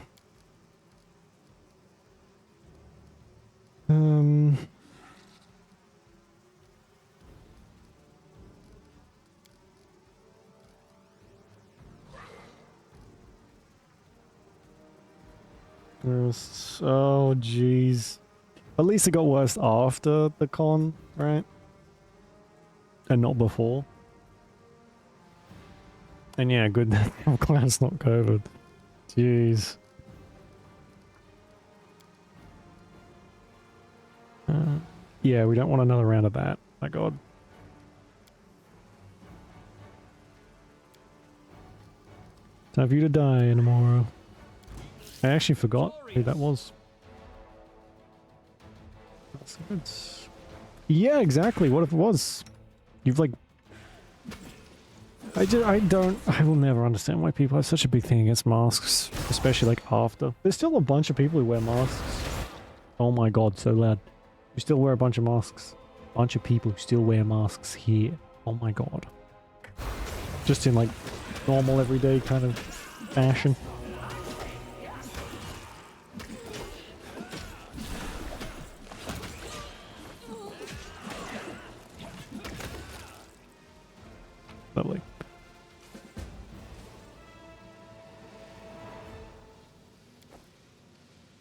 Oh, jeez. At least it got worse after the con, right? And not before. And yeah, good that the cloud's not COVID. Jeez. Yeah, we don't want another round of that. My God. Time for you to die tomorrow. I actually forgot who that was. That's good. Yeah, exactly. What if it was? You've like... I will never understand why people have such a big thing against masks. Especially like after. There's still a bunch of people who wear masks. Oh my God, so loud. We still wear a bunch of masks. Bunch of people who still wear masks here. Oh my God. Just in like normal everyday kind of fashion. Lovely.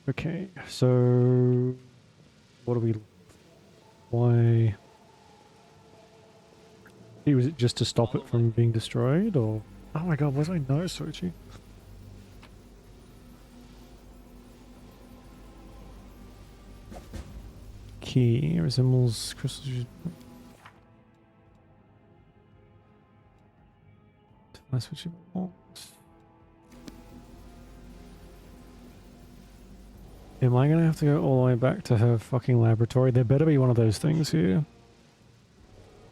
Okay, so what do we... Why... Was it just to stop it from being destroyed, or... Oh my God, where's my nose so itchy? Key resembles crystals... That's what you want. Am I gonna have to go all the way back to her fucking laboratory? There better be one of those things here.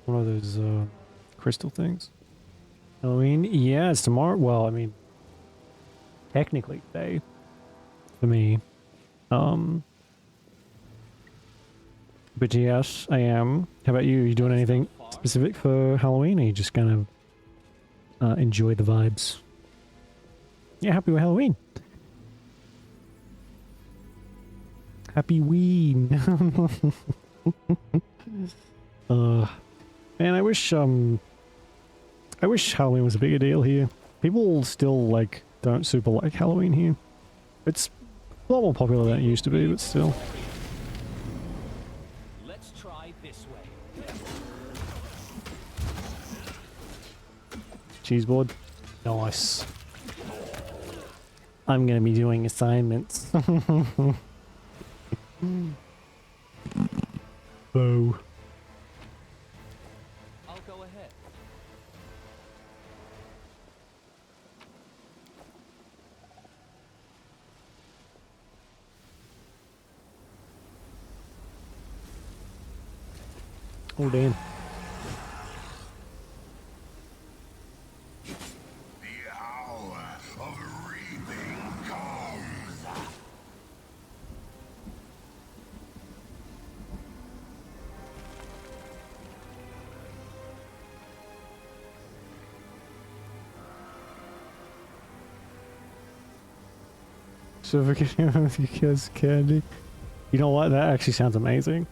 One of those, crystal things. Halloween? Yeah, it's tomorrow. Well, I mean, technically today. For me. But yes, I am. How about you? Are you doing anything specific for Halloween? Or are you just gonna enjoy the vibes? Yeah, happy Halloween. Happy Ween. Man, I wish Halloween was a bigger deal here. People still like don't super like Halloween here. It's a lot more popular than it used to be, but still. Let's try this way. Cheese board. Nice. I'm gonna be doing assignments. Boo. I'll go ahead. Oh damn. The hour of reaping comes. Suffocating with your kids' candy. You know what? That actually sounds amazing.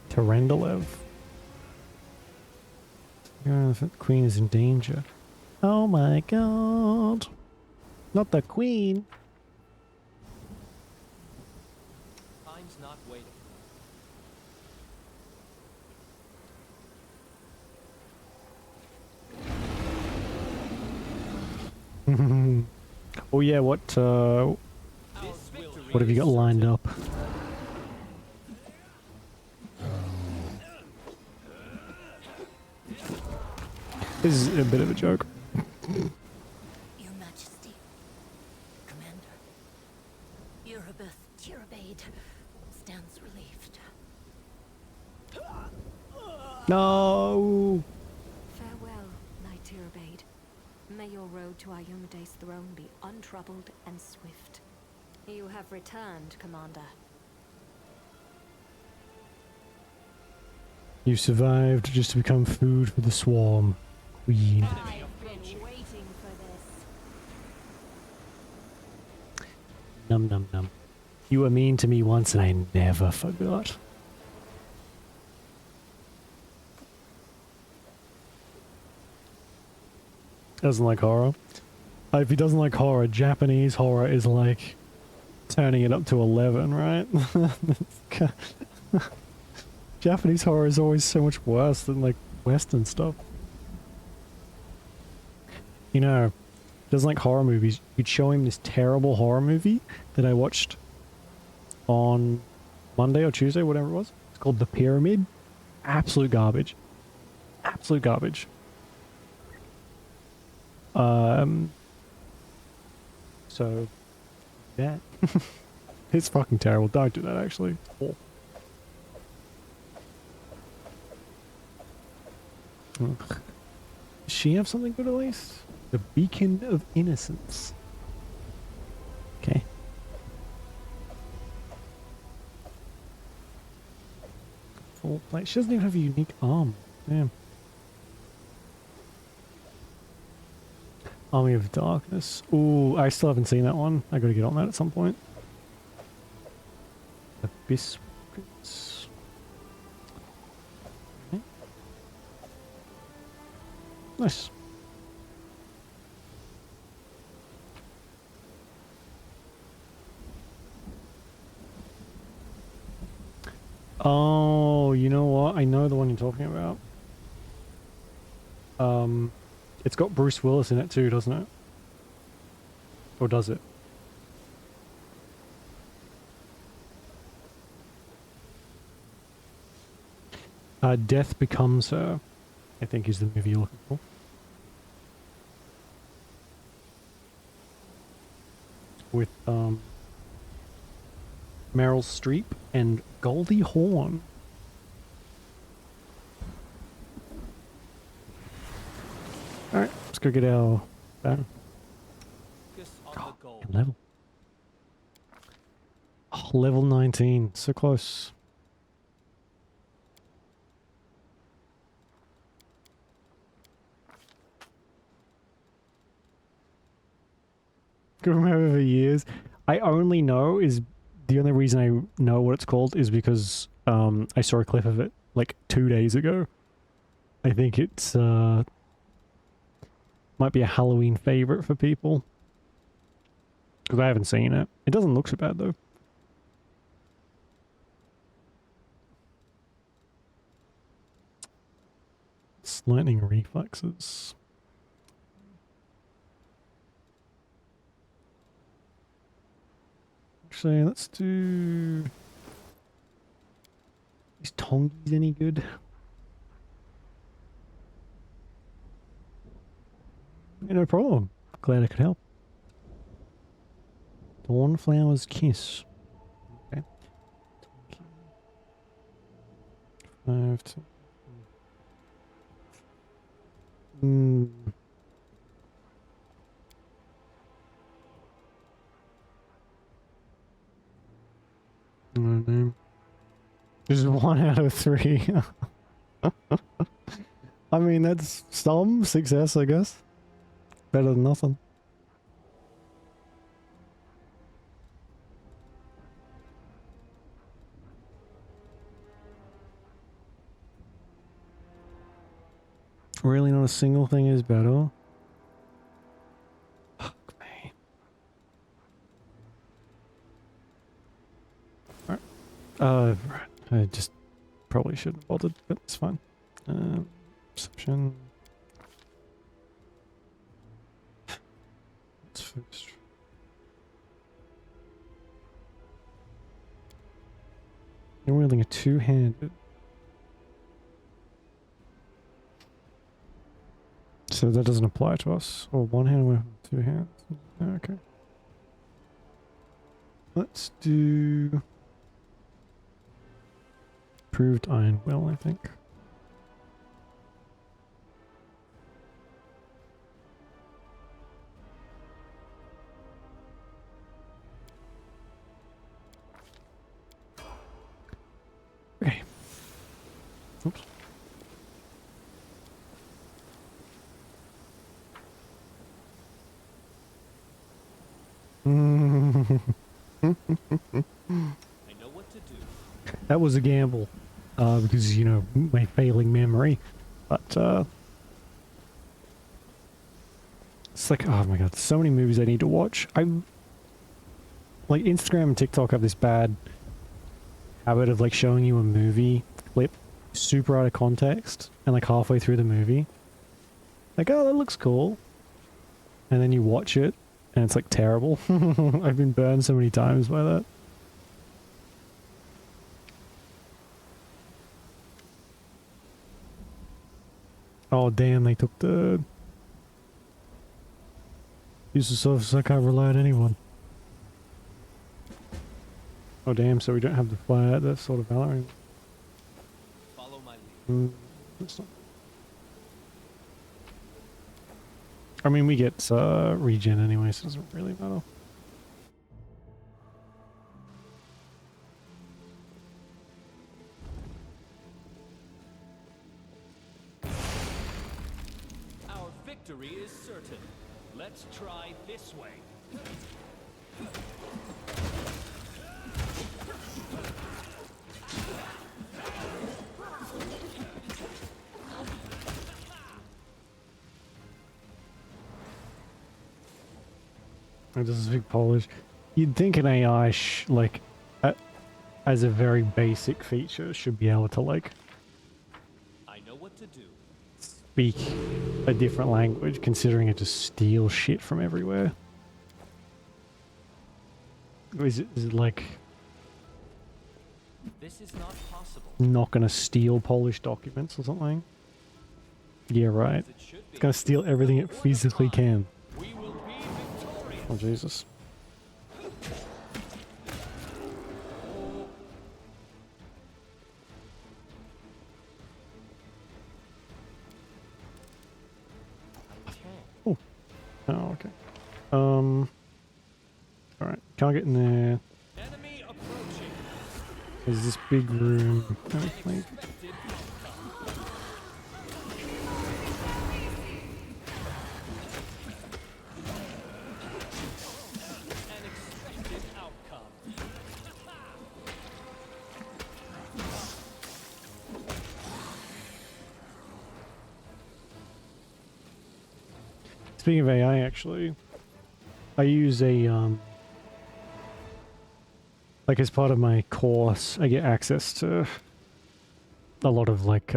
Tarendalev. The queen is in danger. Oh my God. Not the queen. Oh yeah, what This victory what have you is got lined certain. up? This is a bit of a joke. Your Majesty, Commander, Erebus Tirabade stands relieved. No. Farewell, Knight Tirabade. May your road to Iomede's throne be untroubled and swift. You have returned, Commander. You survived just to become food for the swarm, Queen. I've been waiting for this. Num num num. You were mean to me once and I never forgot. Doesn't like horror. If he doesn't like horror, Japanese horror is like turning it up to 11, right? Japanese horror is always so much worse than like Western stuff. You know, doesn't like horror movies. You'd show him this terrible horror movie that I watched on Monday or Tuesday, whatever it was. It's called The Pyramid. Absolute garbage. Absolute garbage. So, yeah. It's fucking terrible. Don't do that, actually. Oh. Ugh. Does she have something good at least? The Beacon of Innocence. Okay. Full plate. She doesn't even have a unique arm. Damn. Army of Darkness. Ooh, I still haven't seen that one. I gotta get on that at some point. Abyss. Okay. Nice. Oh, you know what? I know the one you're talking about. It's got Bruce Willis in it too, doesn't it? Or does it? Death Becomes Her, I think is the movie you're looking for. With, Meryl Streep and Goldie Hawn. Alright, let's go get our banner. Focus on the goal. Level. Oh, level 19, so close. Going over years. I only know is the only reason I know what it's called is because I saw a clip of it like 2 days ago. I think it's might be a Halloween favorite for people. Because I haven't seen it. It doesn't look so bad though. It's lightning reflexes. Actually, let's do... Is Tongi's any good? Yeah, no problem. Glad I could help. Dawnflower's Kiss. Okay. 5 to... No. This is 1 out of 3. I mean, that's some success, I guess. Better than nothing. Really not a single thing is better. Fuck me. Alright. I just probably shouldn't have bothered, but it's fine. Perception. first. You're wielding a two-handed. So that doesn't apply to us. Or one-handed weapon, two hands. Okay. Let's do proved iron will, I think. Okay. Oops. I know what to do. That was a gamble, because, you know, my failing memory, but, it's like, oh my god, so many movies I need to watch. Like, Instagram and TikTok have this bad habit of, like, showing you a movie clip super out of context, and, like, halfway through the movie, like, oh, that looks cool, and then you watch it, and it's, like, terrible. I've been burned so many times by that. Oh damn, they took the use of surface, I can't rely on anyone. Oh damn, so we don't have the fire, that sort of valor. Follow my lead. That's not... I mean, we get regen anyway, so it doesn't really matter. Our victory is certain. Let's try this way. It doesn't speak Polish. You'd think an AI, like, as a very basic feature, should be able to, like, I know what to do. speak a different language, considering it just steals shit from everywhere. Is it like This is not possible. not gonna steal Polish documents or something? Yeah, right. As it should be. It's gonna steal everything it physically can. We will be victorious. Oh Jesus. I can. Oh, okay. Alright, can't get in there. Enemy approaching. There's this big room. Unexpected outcome. Unexpected outcome. Speaking of AI, actually, I use a, like as part of my course, I get access to a lot of, like,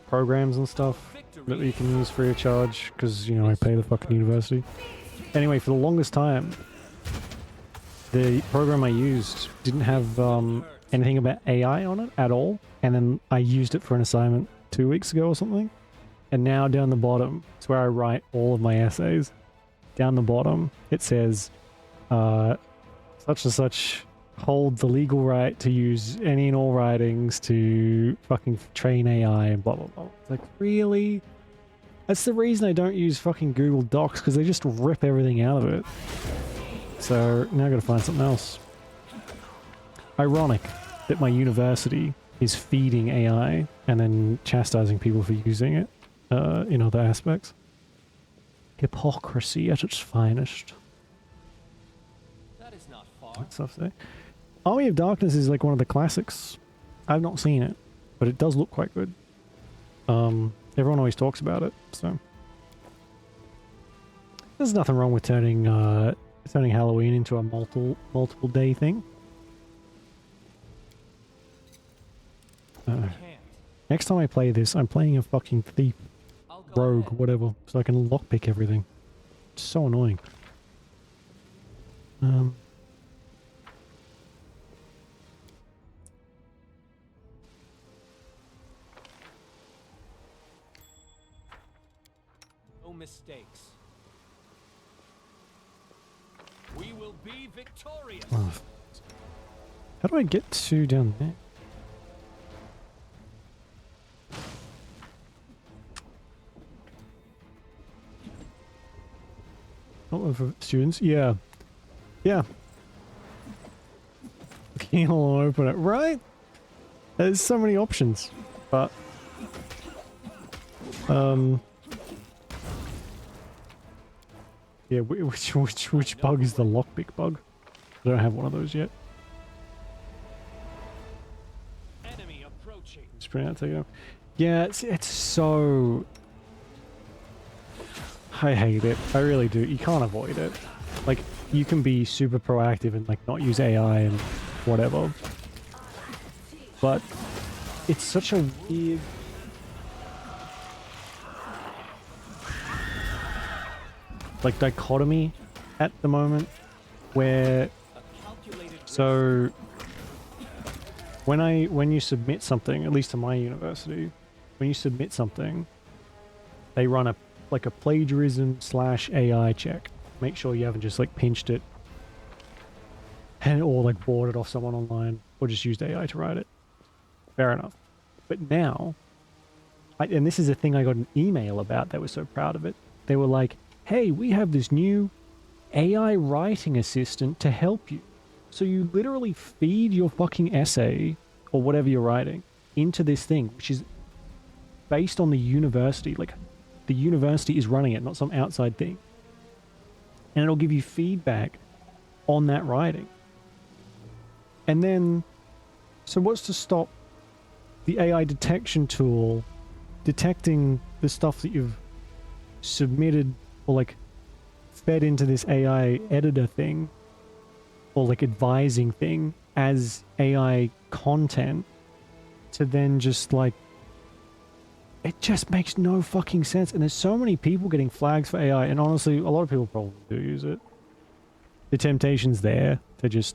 programs and stuff that you can use free of charge, because, you know, I pay the fucking university. Anyway, for the longest time, the program I used didn't have, anything about AI on it at all, and then I used it for an assignment 2 weeks ago or something. And now down the bottom, it's where I write all of my essays. Down the bottom, it says, such and such hold the legal right to use any and all writings to fucking train AI and blah, blah, blah. It's like, really? That's the reason I don't use fucking Google Docs, because they just rip everything out of it. So now I gotta find something else. Ironic that my university is feeding AI and then chastising people for using it. In other aspects. Hypocrisy at its finest. That is not far. That stuff there. Army of Darkness is like one of the classics. I've not seen it, but it does look quite good. Everyone always talks about it, so there's nothing wrong with turning Halloween into a multiple day thing. Can't. Next time I play this, I'm playing a fucking thief. I'll rogue, ahead. whatever, so I can lockpick everything. It's so annoying. No mistakes. We will be victorious. Oh, how do I get to down there? Oh, for students? Yeah. Yeah. Keyhole and open it. Right? There's so many options. But... yeah, which bug is the lockpick bug? I don't have one of those yet. Enemy approaching. Just bring out, take it out. Yeah, it's so... I hate it. I really do. You can't avoid it. Like, you can be super proactive and, like, not use AI and whatever. But it's such a weird... like, dichotomy at the moment where... so... when you submit something, at least to my university, when you submit something, they run a plagiarism / AI check. Make sure you haven't just like pinched it and or like bought it off someone online or just used AI to write it. Fair enough. But now, and this is a thing I got an email about, they were so proud of it. They were like, hey, we have this new AI writing assistant to help you. So you literally feed your fucking essay or whatever you're writing into this thing, which is based on the university. Like, the university is running it, not some outside thing. And it'll give you feedback on that writing. And then, so what's to stop the AI detection tool detecting the stuff that you've submitted or like fed into this AI editor thing or like advising thing as AI content to then just like, it just makes no fucking sense. And there's so many people getting flags for AI, and honestly, a lot of people probably do use it. The temptation's there to just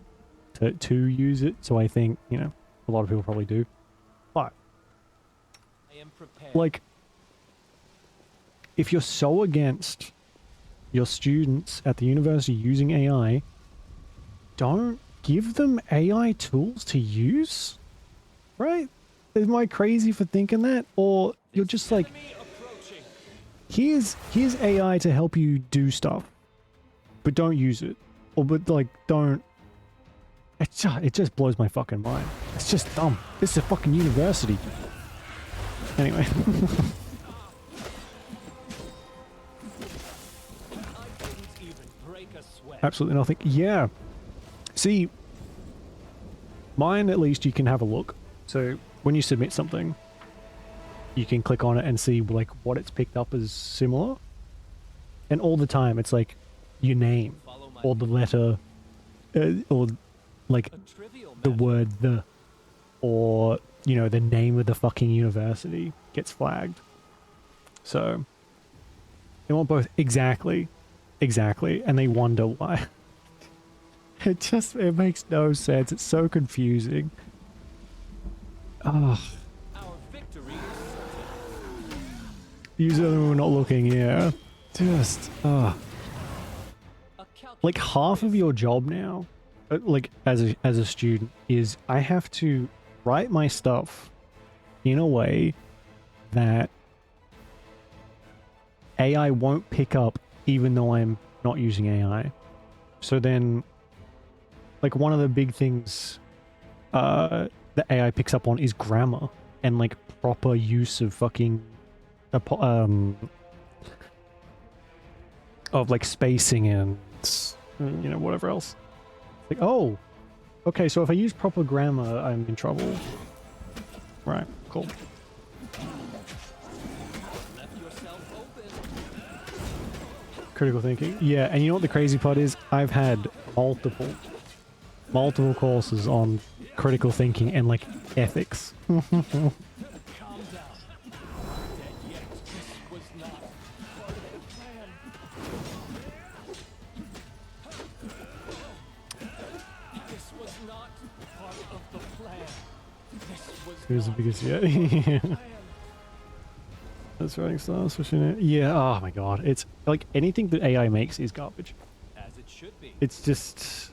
to use it, so I think, you know, a lot of people probably do. But I am prepared. like, if you're so against your students at the university using AI, don't give them AI tools to use, right? Am I crazy for thinking that? Or you're just like, Enemy approaching. here's AI to help you do stuff, but don't use it. Or but like, don't. It just blows my fucking mind. It's just dumb. This is a fucking university. Anyway. I didn't even break a sweat. Absolutely nothing. Yeah. See, mine at least you can have a look. So when you submit something, you can click on it and see like what it's picked up as similar. And all the time it's like your name Follow my or the letter or like a trivial the matter. word the, or you know, the name of the fucking university gets flagged. So they want both exactly, and they wonder why. It makes no sense. It's so confusing. Oh, Our victory is certain. use it when we're not looking. Yeah, just A like half of your job now, like as a student, is I have to write my stuff in a way that AI won't pick up even though I'm not using AI. So then, like, one of the big things that AI picks up on is grammar and like proper use of fucking of like spacing and you know, whatever else. Like, oh, okay, so if I use proper grammar, I'm in trouble. Right, cool. left yourself open. Critical thinking. Yeah, and you know what the crazy part is? I've had multiple courses on critical thinking and like ethics. Calm down. Dead yet. This was not Who's the biggest? Yeah. Yeah. That's writing style, especially now. Yeah. Oh my god. It's like anything that AI makes is garbage. As it should be. It's just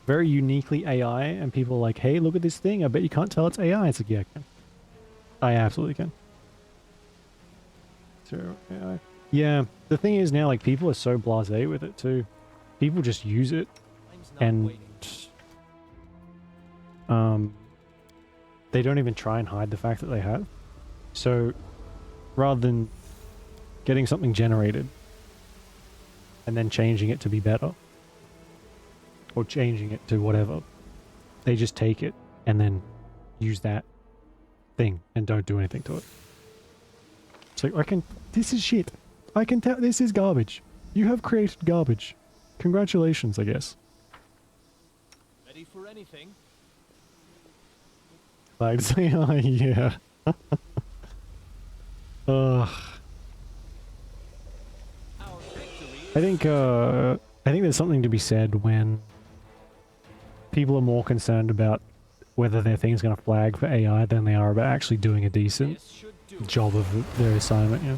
very uniquely AI, and people are like, hey, look at this thing. I bet you can't tell it's AI. It's like, yeah, I can. I absolutely can. So, AI. Yeah, the thing is now, like, people are so blasé with it too. People just use it, Time's not and waiting. they don't even try and hide the fact that they have. So, rather than getting something generated and then changing it to be better, or changing it to whatever, they just take it and then use that thing and don't do anything to it. So I can, this is shit. I can tell this is garbage. You have created garbage. Congratulations, I guess. Ready for anything. Like, yeah. Ugh. Our victory is I think there's something to be said when people are more concerned about whether their thing's going to flag for AI than they are about actually doing a decent this should do it. job of their assignment, yeah.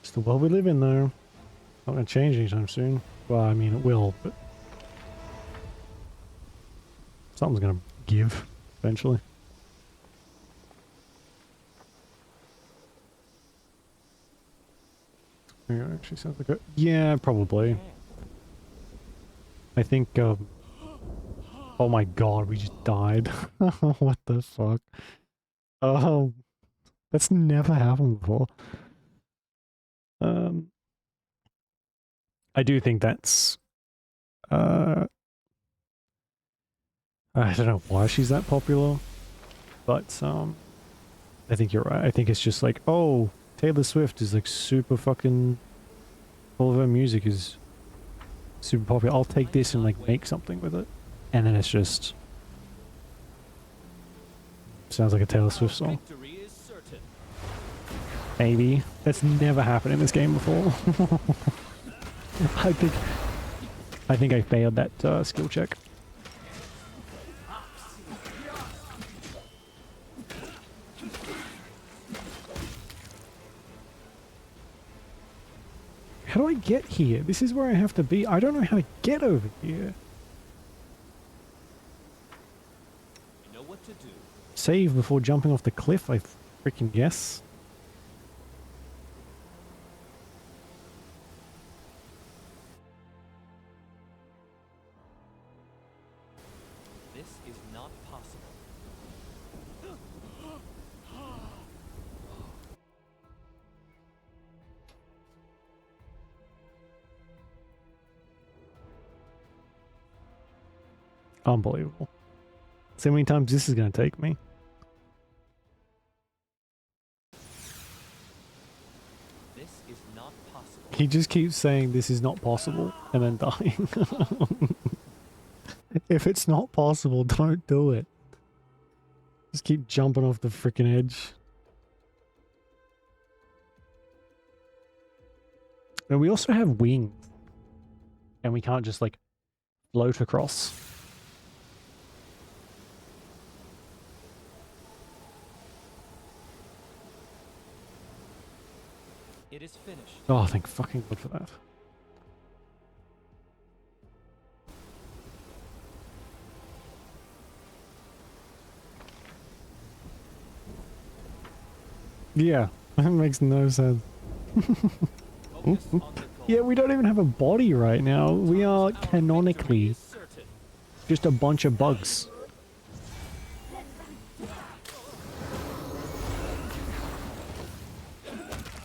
It's the world we live in, though. Not going to change anytime soon. Well, I mean, it will, but something's going to give eventually. Yeah, actually sounds like a... Yeah, probably. I think, oh my god, we just died. What the fuck? Oh, that's never happened before. I do think that's, I don't know why she's that popular, but, I think you're right. I think it's just like, oh, Taylor Swift is like super fucking, all of her music is super popular. I'll take this and like make something with it. And then it's just, sounds like a Taylor Swift song. Victory is certain. Maybe. That's never happened in this game before. I think I failed that skill check. How do I get here? This is where I have to be. I don't know how to get over here. You know what to do. Save before jumping off the cliff, I freaking guess. This is not possible. Unbelievable. See how many times this is going to take me. This is not possible. He just keeps saying this is not possible and then dying. If it's not possible, don't do it. Just keep jumping off the freaking edge. And we also have wings. And we can't just like float across. It is finished. Oh, thank fucking God for that. Yeah, that makes no sense. Focus on the goal. Yeah, we don't even have a body right now. We are Our victory canonically is certain. just a bunch of bugs.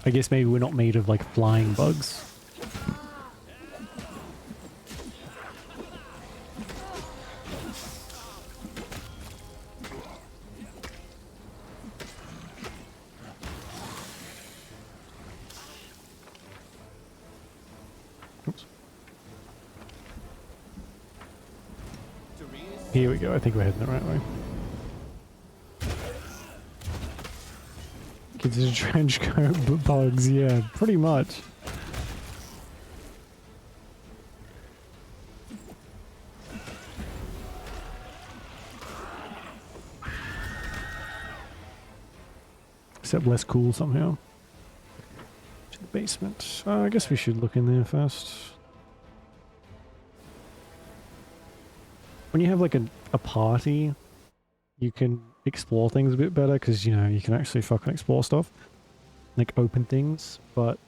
I guess maybe we're not made of like flying bugs. Oops. Victory is Here we go. I think we're heading the right way. Kids in a trench coat, but bugs, yeah, pretty much. Except less cool somehow. To the basement. I guess we should look in there first. When you have like a party, you can explore things a bit better because, you know, you can actually fucking explore stuff. Like open things, but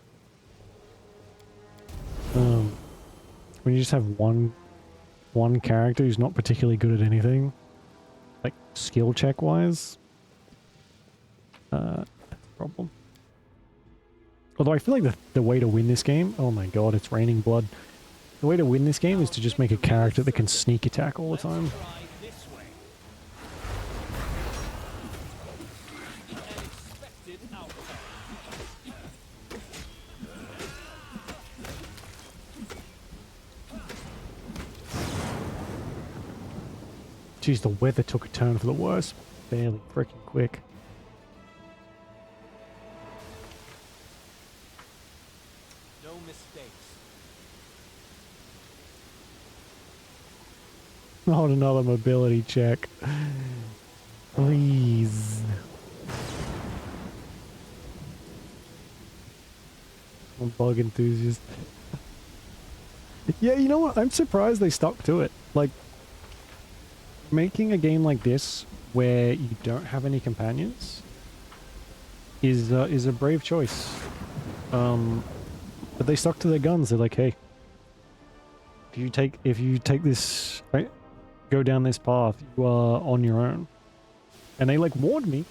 when you just have one character who's not particularly good at anything, like skill check wise, that's a problem. Although I feel like the way to win this game, oh my god, it's raining blood. The way to win this game is to just make a character that can sneak attack all the time. Try this way. An expected outcome. Jeez, the weather took a turn for the worse. Fairly freaking quick. No mistakes. Not another mobility check. Please. I'm a bug enthusiast. Yeah, you know what? I'm surprised they stuck to it. Like, making a game like this where you don't have any companions is a brave choice. But they stuck to their guns. They're like, hey, if you take this, right, go down this path, you are on your own. And they like warned me.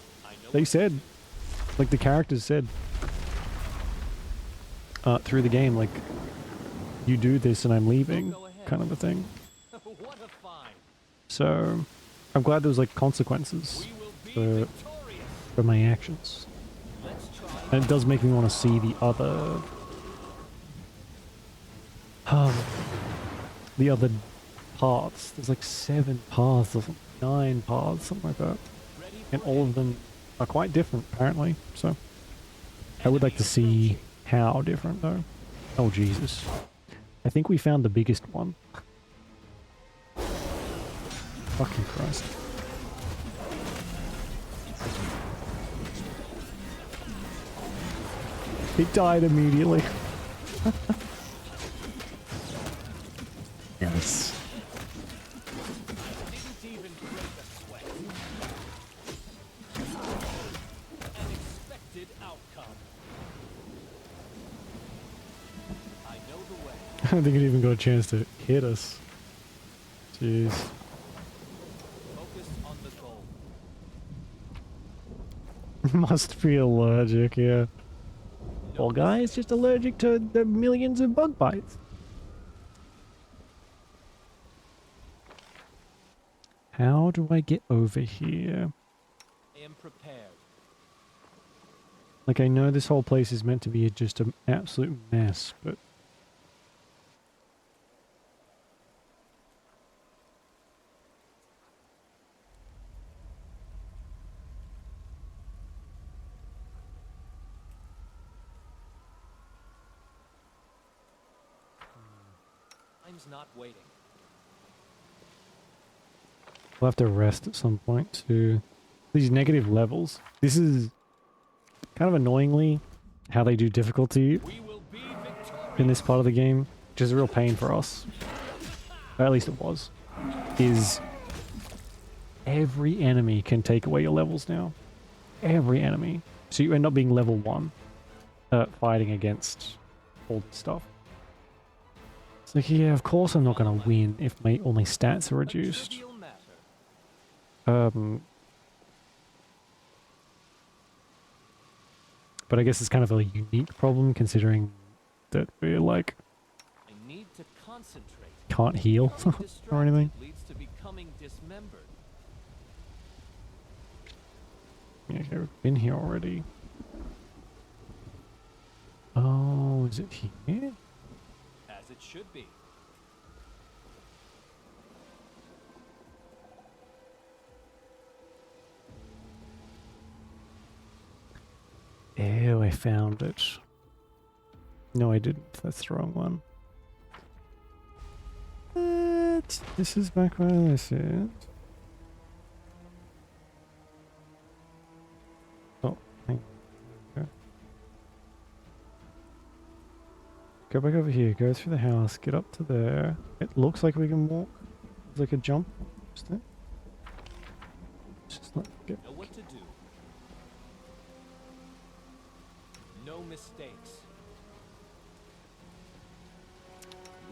They said, like the characters said through the game, like, you do this and I'm leaving, kind of a thing. What a find. So I'm glad there was like consequences We will be for victorious. my actions. Let's try. And it does make me want to see the other paths. There's like 7 paths or something, 9 paths, something like that. Ready And for all of them are quite different, apparently. So I would like to see how different, though. Oh, Jesus. I think we found the biggest one. Fucking Christ. It died immediately. Yes. Didn't even break a sweat. An expected outcome. I know the way. I don't think it even got a chance to hit us. Jeez. Focus on the goal. Must be allergic, yeah. Well, guys, just allergic to the millions of bug bites. How do I get over here? I am prepared. Like, I know this whole place is meant to be just an absolute mess, but... Time's not waiting. We'll have to rest at some point to... These negative levels. This is kind of annoyingly how they do difficulty We will be victorious. in this part of the game, which is a real pain for us. Or at least it was. Is every enemy can take away your levels now. Every enemy. So you end up being level 1, fighting against all this stuff. It's like, yeah, of course I'm not going to win if all my stats are A reduced. trivial matter. But I guess it's kind of a unique problem considering that we're like, I need to concentrate. can't heal Becoming or anything. distracted leads to becoming dismembered. Yeah, okay, we've been here already. Oh, is it here? As it should be. Ew, I found it. No, I didn't. That's the wrong one. What? This is back where this is. Oh, hang on. Go back over here, go through the house, get up to there. It looks like we can walk. It's like a jump. Just it. Just not get. Know what to do. No mistakes.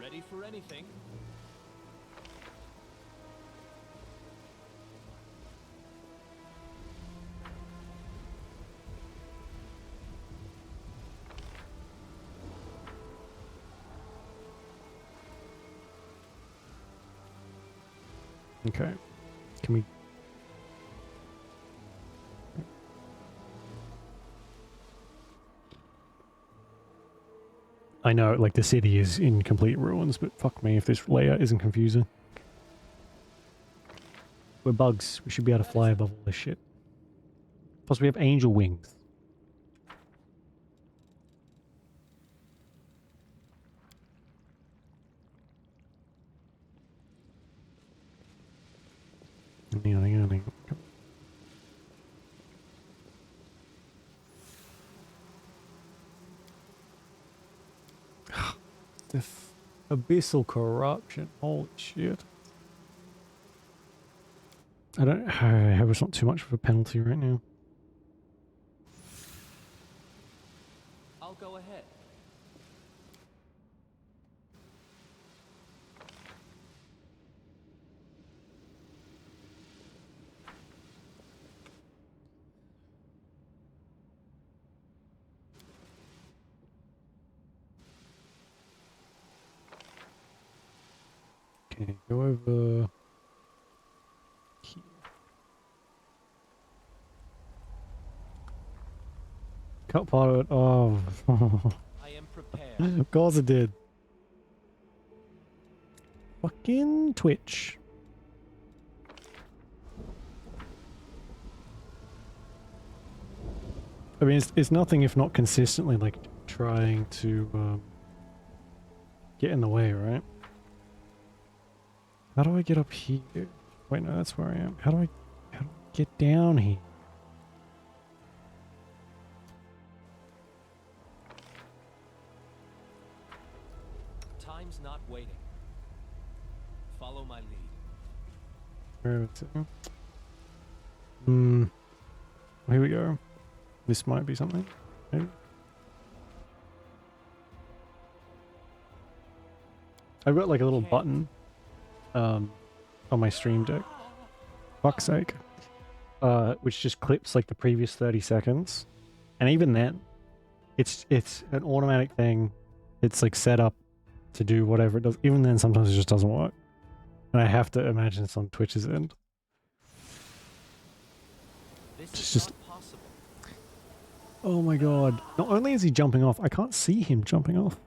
Ready for anything. Okay. Can we? I know, like, the city is in complete ruins, but fuck me if this layout isn't confusing. We're bugs. We should be able to fly above all this shit. Plus, we have angel wings. Hang on, hang on, hang on. The abyssal corruption. Holy shit. I hope it's not too much of a penalty right now. I'll go ahead. Okay, go over here. Cut part of it. Oh. I am prepared. Of course it did. Fucking Twitch. I mean, it's nothing if not consistently, like, trying to get in the way, right? How do I get up here? Wait, no, that's where I am. How do I get down here? Time's not waiting. Follow my lead. Where is it? Here we go. This might be something. Maybe. I've got like a little button on my stream deck. Fuck's sake. Which just clips like the previous 30 seconds. And even then, it's an automatic thing. It's like set up to do whatever it does. Even then, sometimes it just doesn't work. And I have to imagine it's on Twitch's end. This It's is just... not possible. Oh my god. Not only is he jumping off, I can't see him jumping off.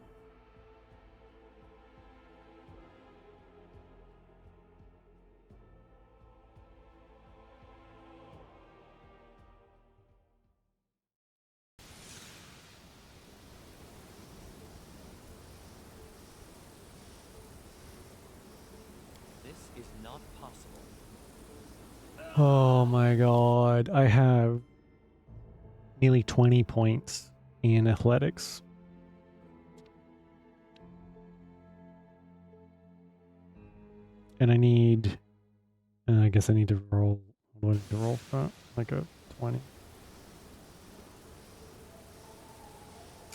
This is not possible. Oh my god. I have nearly 20 points in athletics. And I need... I guess I need to roll... What did I roll for that? Like a 20.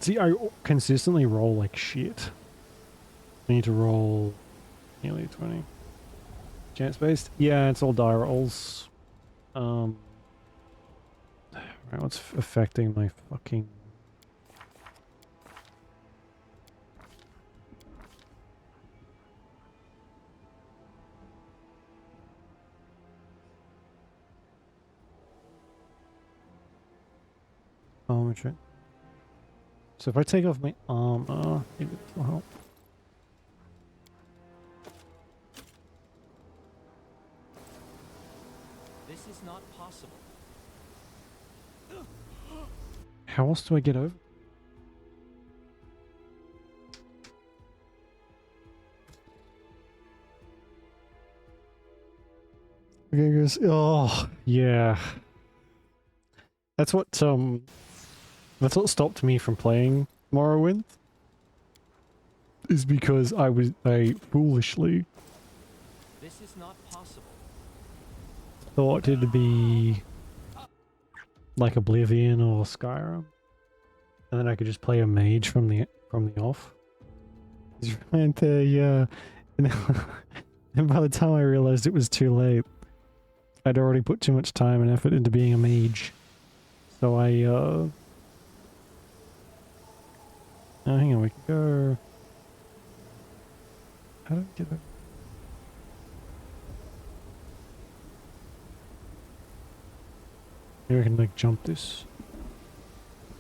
See, I consistently roll like shit. I need to roll nearly 20. Chance based? Yeah, it's all die rolls. Right, what's affecting my fucking... Armature. So if I take off my armor, maybe this will help. This is not possible. how else do I get over? Okay, guys. Oh, yeah. That's what stopped me from playing Morrowind. Is because I foolishly This is not possible. thought it'd be like Oblivion or Skyrim, and then I could just play a mage from the off. Just right there, yeah. And by the time I realized it was too late, I'd already put too much time and effort into being a mage. So I oh, hang on, we can go. How do I get it? Maybe I can like jump this.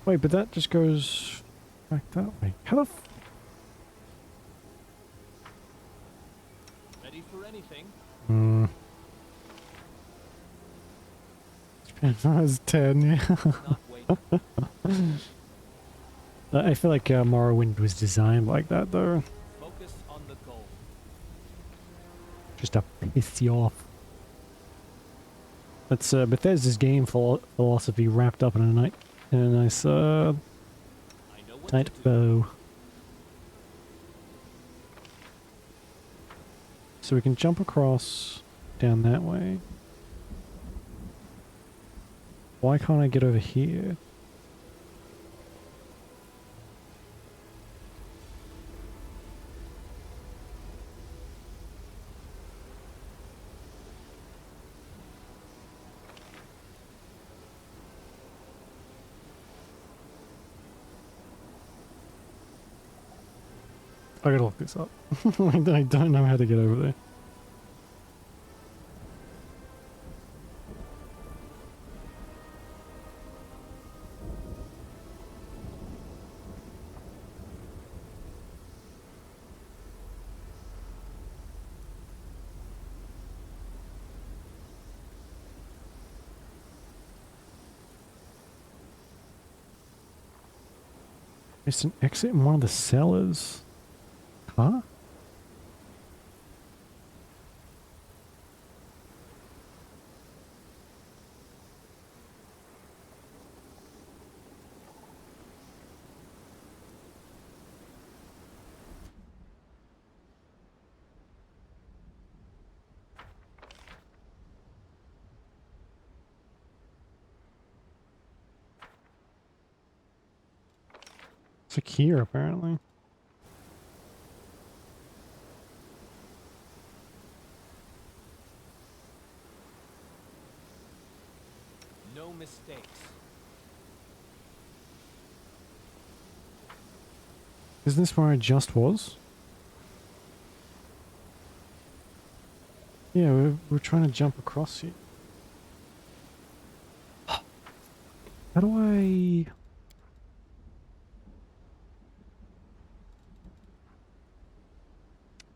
Wait, but that just goes back that way. How the f— Ready for anything? I was 10, yeah. Not waiting. I feel like Morrowind was designed like that though. Focus on the goal. Just to piss you off. That's Bethesda's game philosophy wrapped up in a nice I know what tight to do. bow. So we can jump across down that way. Why can't I get over here? I gotta look this up. I don't know how to get over there. It's an exit in one of the cellars. Huh? It's like here, apparently. No mistakes. Isn't this where I just was? Yeah, we're trying to jump across here. How do I...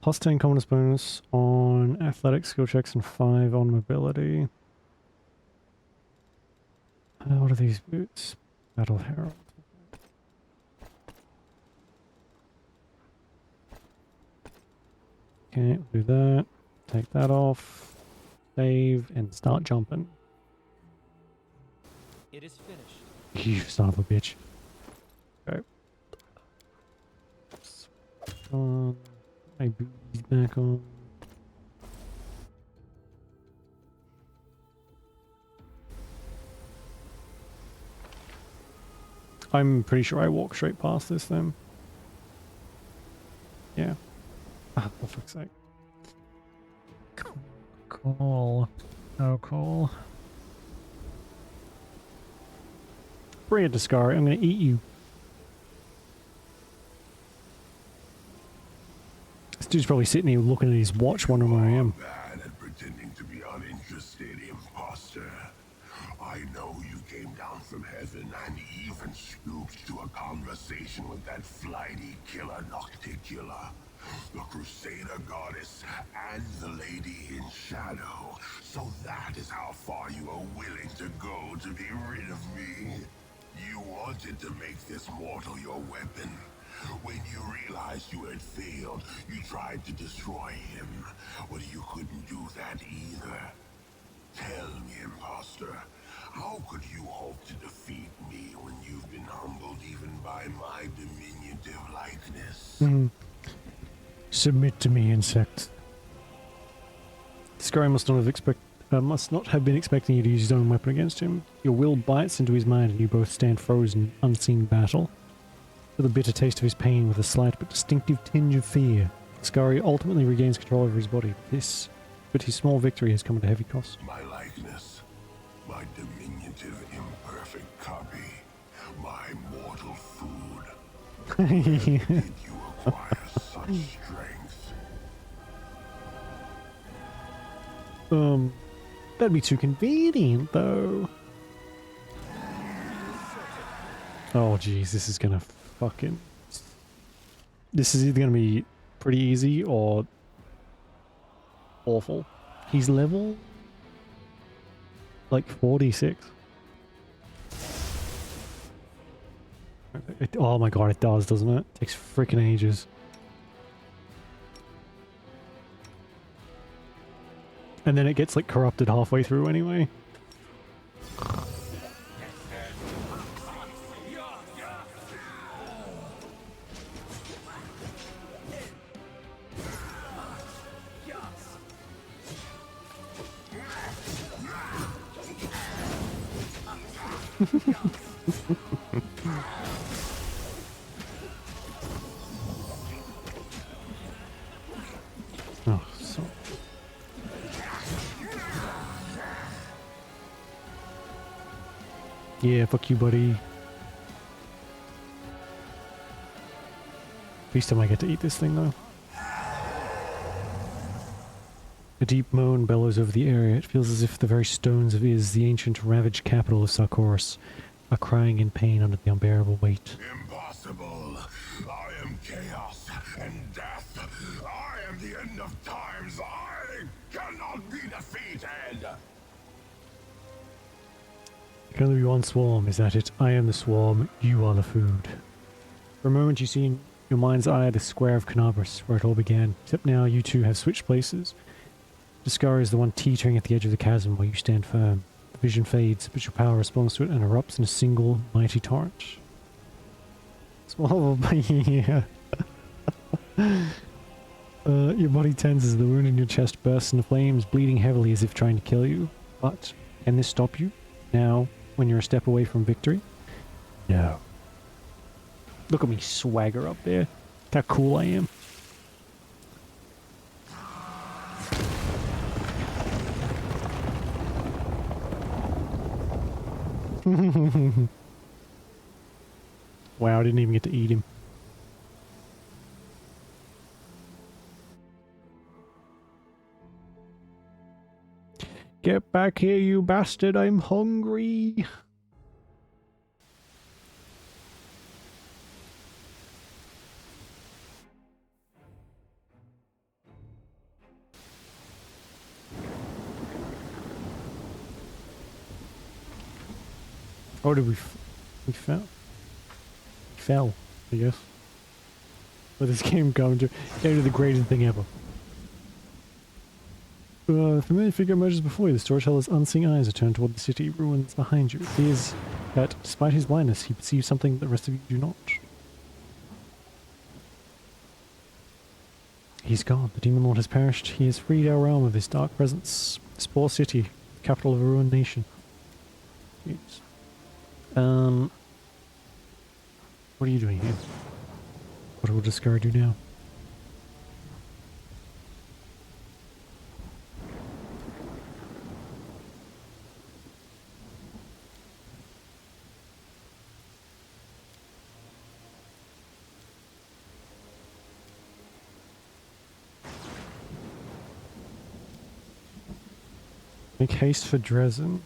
Plus 10 commonest bonus on athletic skill checks and 5 on mobility. What are these boots? Battle Herald. Okay, do that. Take that off. Save and start jumping. It is finished. You son of a bitch. Okay. On. My booties back on. I'm pretty sure I walked straight past this then. Yeah. Ah, for fuck's sake. Cool. Oh, cool. Bring it to Scar. I'm gonna eat you. This dude's probably sitting here looking at his watch, wondering where I am. Bad at pretending to be uninterested, imposter. I know you came down from heaven and even scooped to a conversation with that flighty killer Nocticula, the Crusader goddess, and the Lady in Shadow. So that is how far you are willing to go to be rid of me. You wanted to make this mortal your weapon. When you realized you had failed, you tried to destroy him. But you couldn't do that either. Tell me, imposter, how could you hope to defeat me when you've been humbled even by my diminutive likeness? Submit to me, insect. Scurry must not have been expecting you to use his own weapon against him. Your will bites into his mind and you both stand frozen in unseen battle. Feel the bitter taste of his pain with a slight but distinctive tinge of fear. Scurry ultimately regains control over his body, but his small victory has come at a heavy cost. My likeness, my diminutive imperfect copy, my mortal food. Where did you acquire such strength? That'd be too convenient, though. Oh, jeez, this is gonna fucking... This is either gonna be pretty easy or awful. He's level like 46. Oh my god, it does, doesn't it? Takes freaking ages. And then it gets like corrupted halfway through anyway. Oh, so... Yeah, fuck you, buddy. At least I get to eat this thing, though. A deep moan bellows over the area. It feels as if the very stones of Iz, the ancient ravaged capital of Sarkoris, are crying in pain under the unbearable weight. Impossible. I am chaos and death. I am the end of times. I cannot be defeated. There can only be one swarm, is that it? I am the swarm, you are the food. For a moment you see in your mind's eye the square of Canabras, where it all began, except now you two have switched places. Discover is the one teetering at the edge of the chasm while you stand firm. The vision fades, but your power responds to it and erupts in a single mighty torrent. Small, yeah. Your body tenses, the wound in your chest bursts into flames, bleeding heavily as if trying to kill you. But can this stop you? Now, when you're a step away from victory? No. Look at me swagger up there. Look how cool I am. Wow, I didn't even get to eat him. Get back here, you bastard, I'm hungry. Oh, did we fell? We fell, I guess. But this game came to the greatest thing ever. A familiar figure emerges before you. The storyteller's unseen eyes are turned toward the city ruins behind you. It appears that, despite his blindness, he perceives something that the rest of you do not. He's gone. The demon lord has perished. He has freed our realm of his dark presence. This poor city, capital of a ruined nation. Jeez. What are you doing here? What will Discover do now? Make haste for Dresden.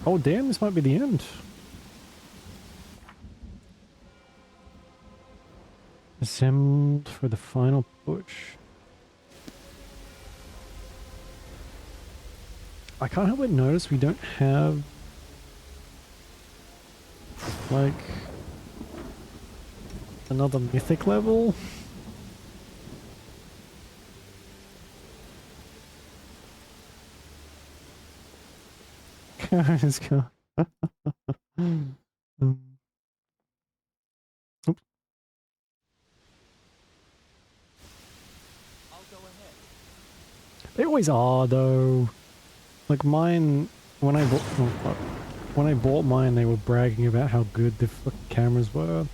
Oh damn, this might be the end. Assembled for the final push. I can't help but notice we don't have Like another mythic level? Let's go. Um, oop. I'll go ahead. They always are though. Like mine, when I bought, oh, fuck. When I bought mine, they were bragging about how good the fucking cameras were,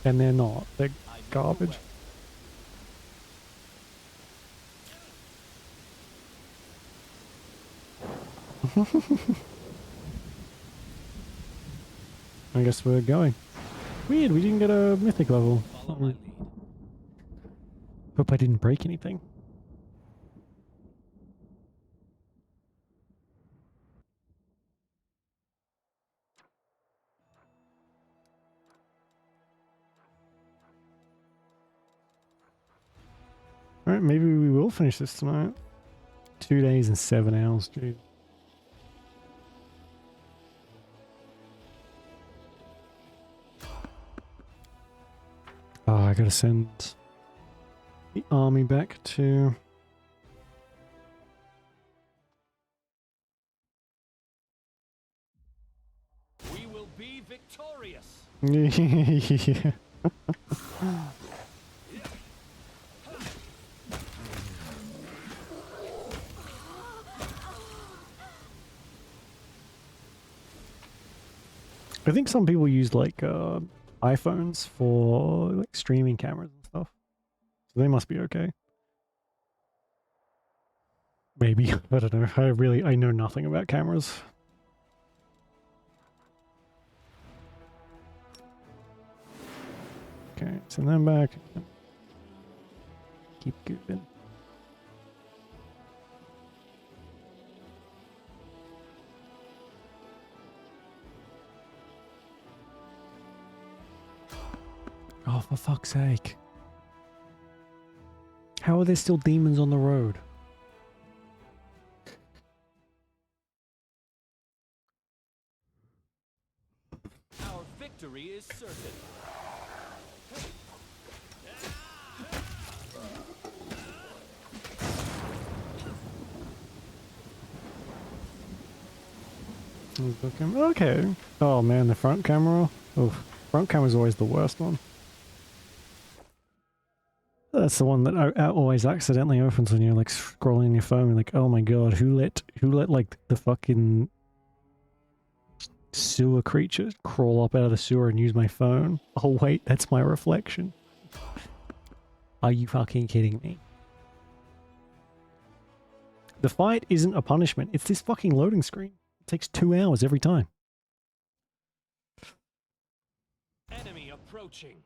and they're not. They're I know the garbage. way. I guess we're going. Weird, we didn't get a mythic level. Follow my lead. Hope I didn't break anything. Alright, maybe we will finish this tonight. 2 days and 7 hours, dude. Oh, I gotta send the army back to... We will be victorious. Yeah. I think some people use like iPhones for like streaming cameras and stuff. So they must be okay. Maybe. I don't know. I know nothing about cameras. Okay, send them back. Keep goofing. Oh, for fuck's sake. How are there still demons on the road? Our victory is certain. Okay. Oh man, the front camera. Oh, front camera's always the worst one. That's the one that always accidentally opens when you're like scrolling your phone. You're like, oh my god, who let like the fucking sewer creature crawl up out of the sewer and use my phone? Oh wait, that's my reflection. Are you fucking kidding me? The fight isn't a punishment. It's this fucking loading screen. It takes 2 hours every time. Enemy approaching.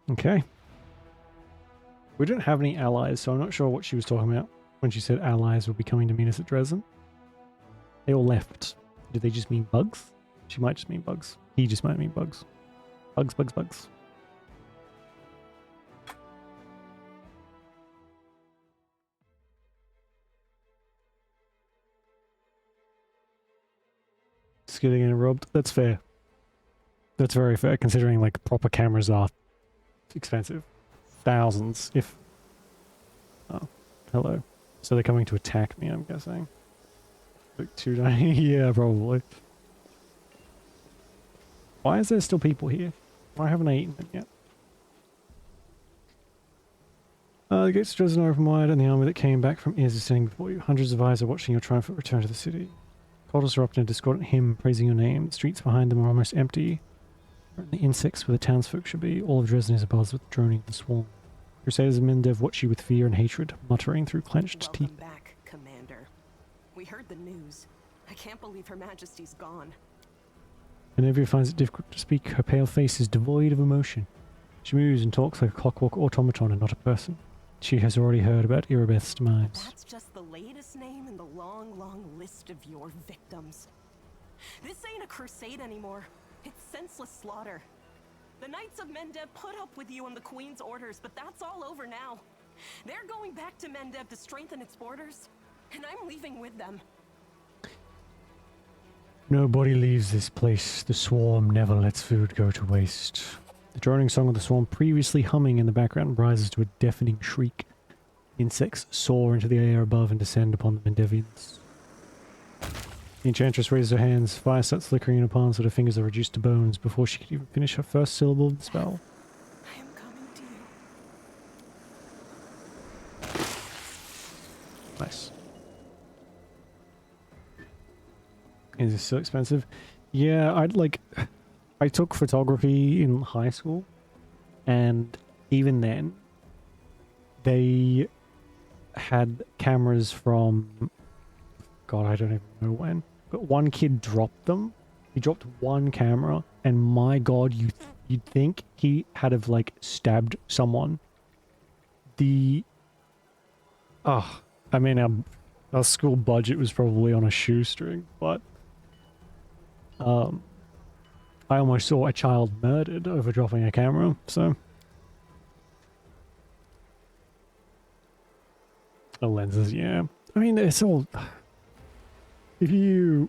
Okay. We didn't have any allies, so I'm not sure what she was talking about when she said allies would be coming to meet us at Dresden. They all left. Did they just mean bugs? She might just mean bugs. He just might mean bugs. Bugs, bugs, bugs. Just getting robbed. That's fair. That's very fair, considering like proper cameras are expensive. Thousands, if... Oh, hello. So they're coming to attack me, I'm guessing. Like 2 yeah, probably. Why is there still people here? Why haven't I eaten them yet? The gates of Dresden are open wide, and the army that came back from Ears is standing before you. Hundreds of eyes are watching your triumphant return to the city. Cultists are up in a discordant hymn, praising your name. The streets behind them are almost empty. The insects where the townsfolk should be. All of Dresden is abuzz with the droning of the swarm. Crusaders and Mendev watch you with fear and hatred, muttering through clenched teeth. Welcome back, Commander. We heard the news. I can't believe Her Majesty's gone. Whenever finds it difficult to speak, her pale face is devoid of emotion. She moves and talks like a clockwork automaton and not a person. She has already heard about Irabeth's demise. That's just the latest name in the long, long list of your victims. This ain't a crusade anymore. It's senseless slaughter. The Knights of Mendeb put up with you and the Queen's orders, but that's all over now. They're going back to Mendeb to strengthen its borders, and I'm leaving with them. Nobody leaves this place. The swarm never lets food go to waste. The droning song of the swarm, previously humming in the background, rises to a deafening shriek. Insects soar into the air above and descend upon the Mendevians. The enchantress raises her hands. Fire starts flickering in her palms, but her fingers are reduced to bones before she can even finish her first syllable of the spell. I am coming to you. Nice. Is this so expensive? Yeah, I took photography in high school, and even then, they had cameras from, God, I don't even know when, but one kid dropped them. He dropped one camera, and my God, you'd think he had have like stabbed someone. I mean, our school budget was probably on a shoestring, but I almost saw a child murdered over dropping a camera, so. The lenses, yeah. I mean, it's all. If you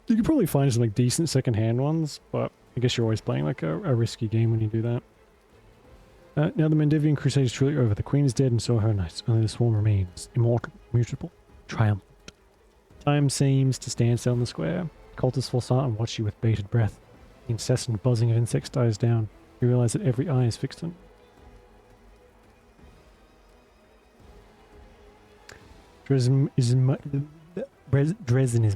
could probably find some like decent second-hand ones, but I guess you're always playing like a risky game when you do that. Now the Mendevian crusade is truly over. The queen is dead and so are her knights. Only the swarm remains, immortal, immutable, triumphant. Time seems to stand still in the square. Cultists fall silent and watch you with bated breath. The incessant buzzing of insects dies down. You realize that every eye is fixed on Dresden is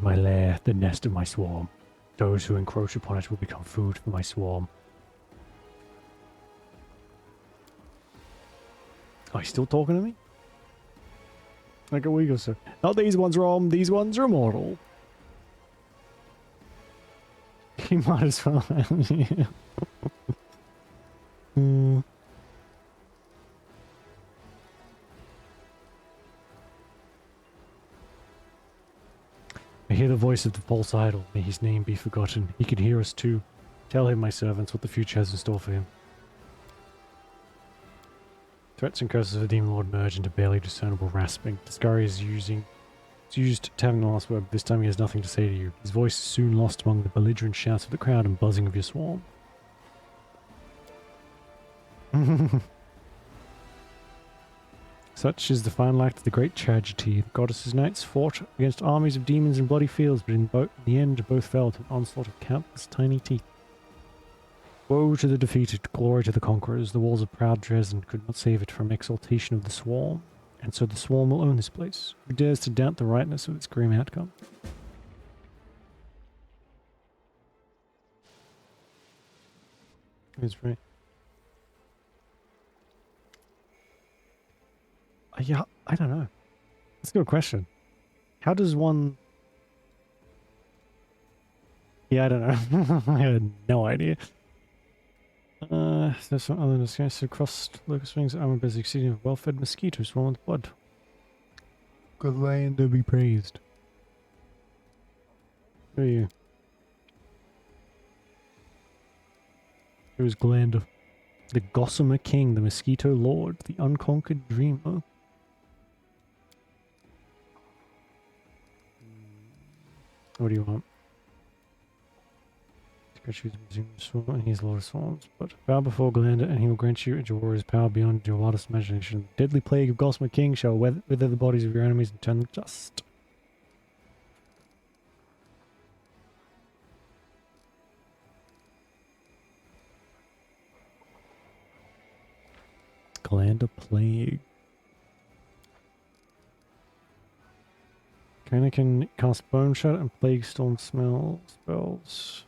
my lair, the nest of my swarm. Those who encroach upon it will become food for my swarm. Oh, he's still talking to me? Like a week or so. Not these ones, Rom. These ones are immortal. He might as well have, yeah. I hear the voice of the false idol. May his name be forgotten. He can hear us too. Tell him, my servants, what the future has in store for him. Threats and curses of the Demon Lord merge into barely discernible rasping. Discari is used to having the last word, but this time he has nothing to say to you. His voice is soon lost among the belligerent shouts of the crowd and buzzing of your swarm. Such is the final act of the great tragedy. The goddess's knights fought against armies of demons in bloody fields, but in the end both fell to an onslaught of countless tiny teeth. Woe to the defeated, glory to the conquerors. The walls of proud Dresden could not save it from exaltation of the swarm, and so the swarm will own this place. Who dares to doubt the rightness of its grim outcome? It's right. Yeah, I don't know. That's a good question. How does one... Yeah, I don't know. I had no idea. There's some other disguise across locust wings. I'm a busy exceeding of well-fed mosquitoes swarm with blood. Good land to be praised. Who are you? Who's Glander? The Gossamer King, the Mosquito Lord, the Unconquered Dreamer. What do you want? And he is Lord of Swarms, but bow before Glander and he will grant you a warrior's power beyond your wildest imagination. The deadly plague of Gossamer King shall wither the bodies of your enemies and turn them to dust. Glander Plague. Kana can cast Bone Shot and Plague Storm spells.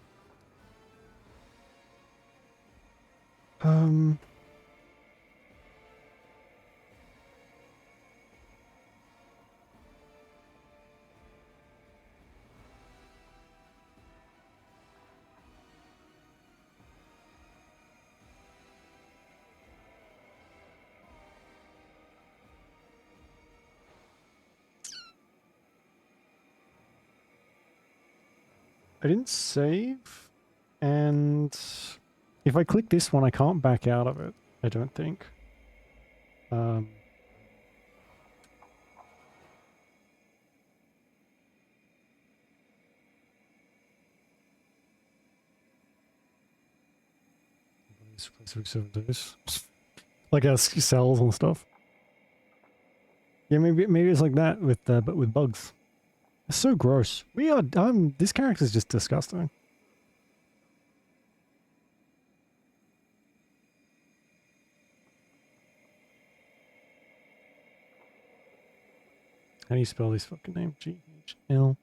I didn't save, and if I click this one, I can't back out of it. I don't think. Um, specific servers, like our cells and stuff. Yeah, maybe it's like that with but with bugs. It's so gross. We are. This character's just disgusting. How do you spell this fucking name? GHL.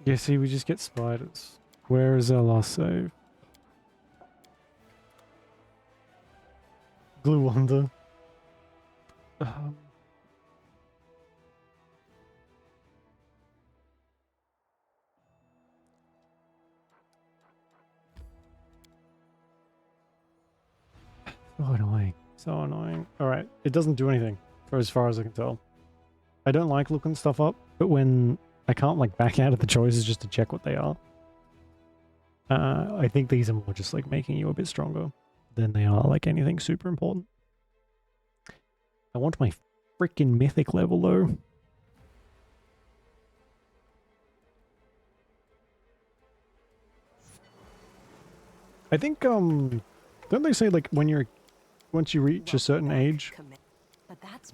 Yeah, see, we just get spiders. Where is our last save? Glue Wonder. Um, so annoying. So annoying. Alright, it doesn't do anything, for as far as I can tell. I don't like looking stuff up, but when I can't like back out of the choices just to check what they are. I think these are more just like making you a bit stronger than they are like anything super important. I want my freaking mythic level though. I think don't they say like once you reach a certain age,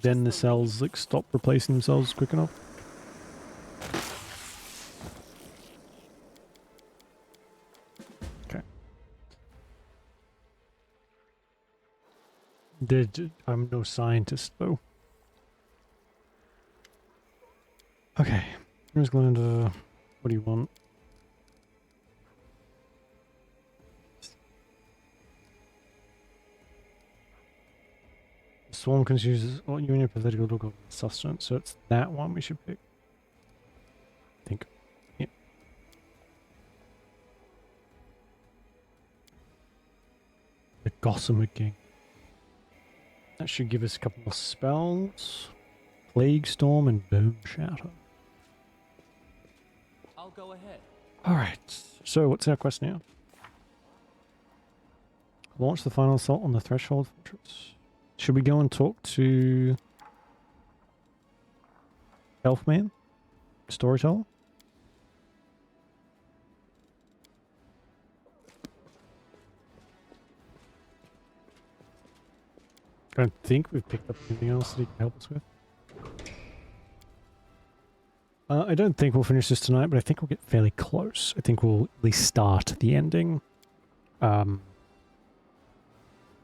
then the cells like stop replacing themselves quick enough? Okay. I'm no scientist though. Okay. Here's Glenda. What do you want? Swarm consumes all you and your pathetic little goblin sustenance, so it's that one we should pick. I think. Yep. The Gossamer King. That should give us a couple more spells. Plague Storm and Bone Shatter. I'll go ahead. Alright, so what's our quest now? Launch the final assault on the Threshold Fortress. Should we go and talk to Elfman? Storyteller? I don't think we've picked up anything else that he can help us with. I don't think we'll finish this tonight, but I think we'll get fairly close. I think we'll at least start the ending.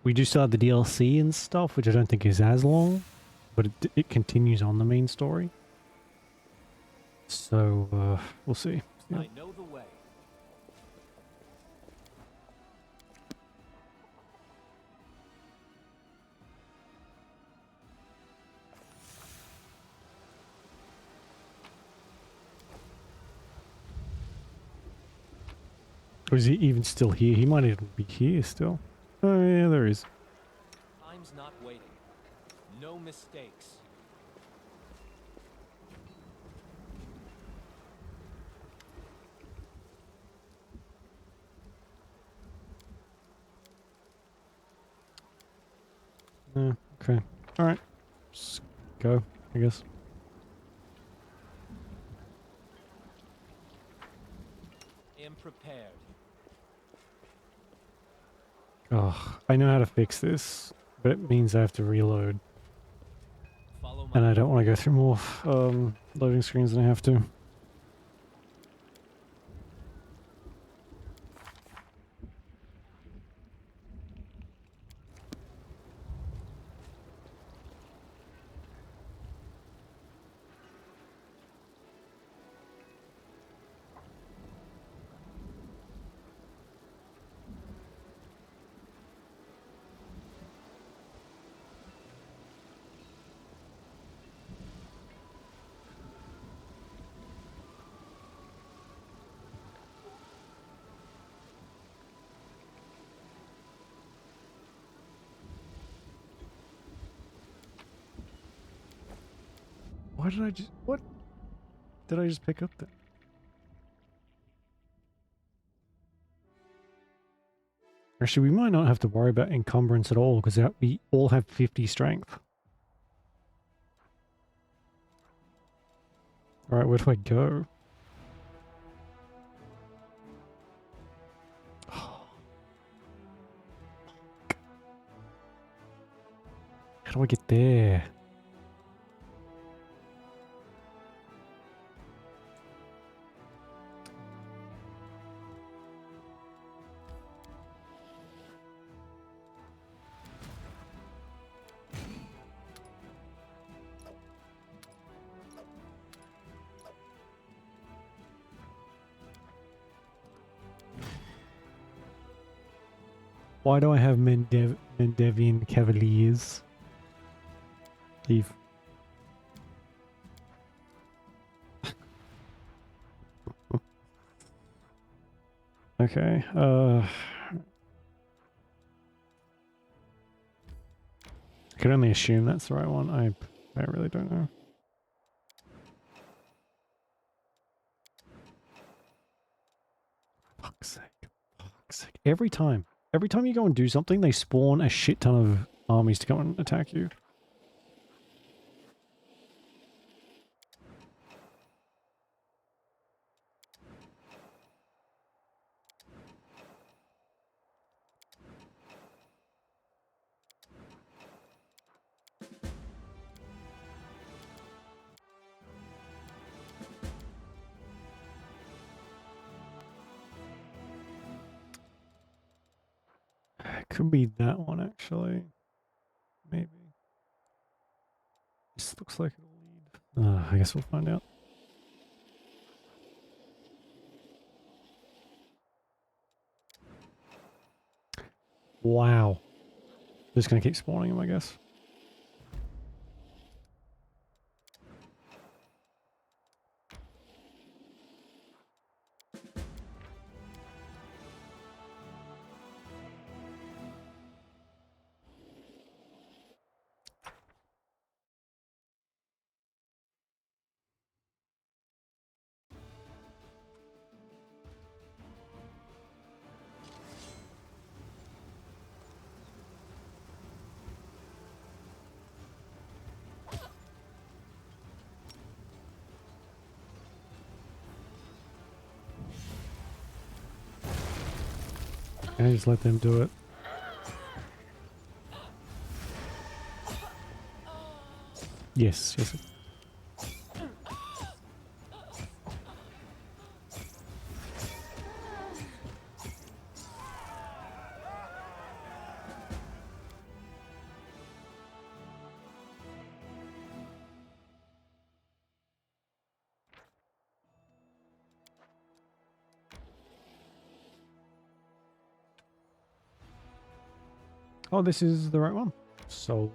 We do still have the DLC and stuff, which I don't think is as long, but it continues on the main story. So, we'll see. Yeah. I know the way. Or is he even still here? He might even be here still. Oh yeah, there he is. Time's not waiting. No mistakes. Okay. Alright. Just go, I guess. Am prepared. Oh, I know how to fix this, but it means I have to reload. Follow my And I don't want to go through more loading screens than I have to. Why did I just... What did I just pick up then? Actually, we might not have to worry about encumbrance at all, because we all have 50 strength. Alright, where do I go? How do I get there? Why do I have Mendevian Cavaliers? Eve. Okay, I can only assume that's the right one. I really don't know. Fuck's sake. Fuck's sake. Every time you go and do something, they spawn a shit ton of armies to come and attack you. It could be that one, actually. Maybe. This looks like it'll lead. I guess we'll find out. Wow. Just gonna keep spawning them, I guess. Can I just let them do it? Yes, yes. Oh, this is the right one. So...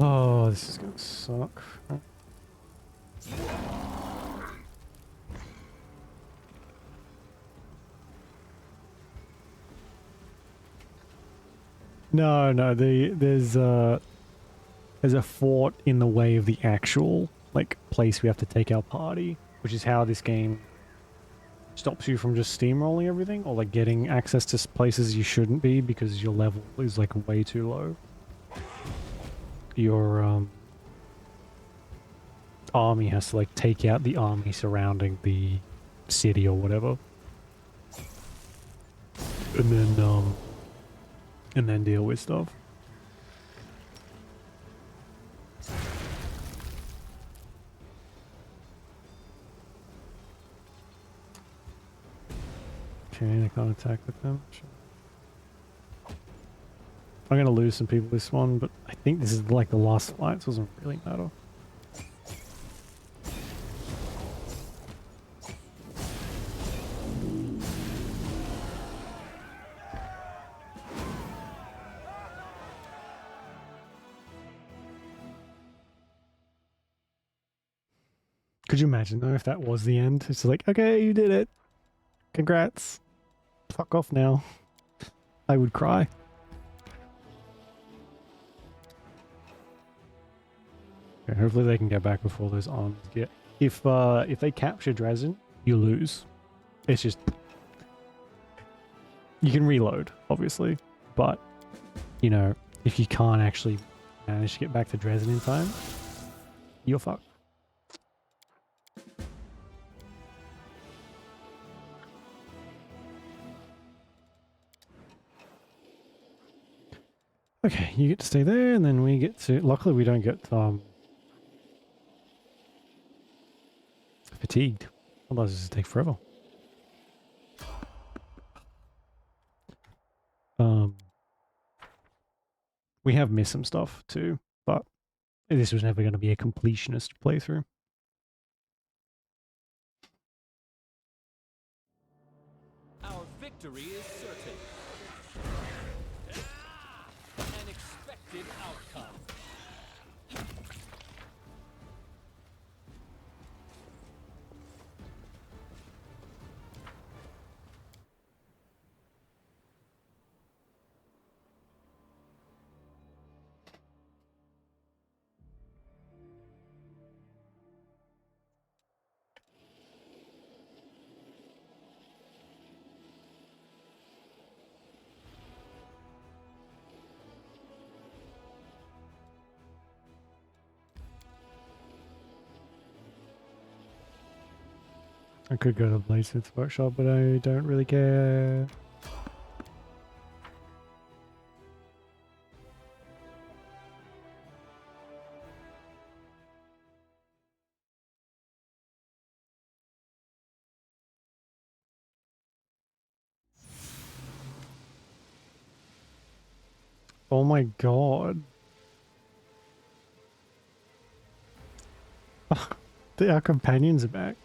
Oh, this is gonna suck. No, no, there's a fort in the way of the actual, like, place we have to take our party, which is how this game stops you from just steamrolling everything, or like getting access to places you shouldn't be because your level is like way too low. Your army has to like take out the army surrounding the city or whatever, and then deal with stuff. Okay, I can't attack with them. Sure. I'm gonna lose some people this one, but I think this is like the last fight, so it doesn't really matter. Could you imagine though if that was the end? It's like, okay, you did it. Congrats. Fuck off now. I would cry. Okay, hopefully they can get back before those arms get. If they capture Dresden, you lose. It's just you can reload, obviously, but you know, if you can't actually manage to get back to Dresden in time, you're fucked. Okay, you get to stay there, and then we get to. Luckily, we don't get fatigued. Otherwise, this would take forever. We have missed some stuff too, but this was never going to be a completionist playthrough. Our victory is certain. An expected outcome. I could go to Bladesmith's workshop, but I don't really care. Oh my god. Our companions are back.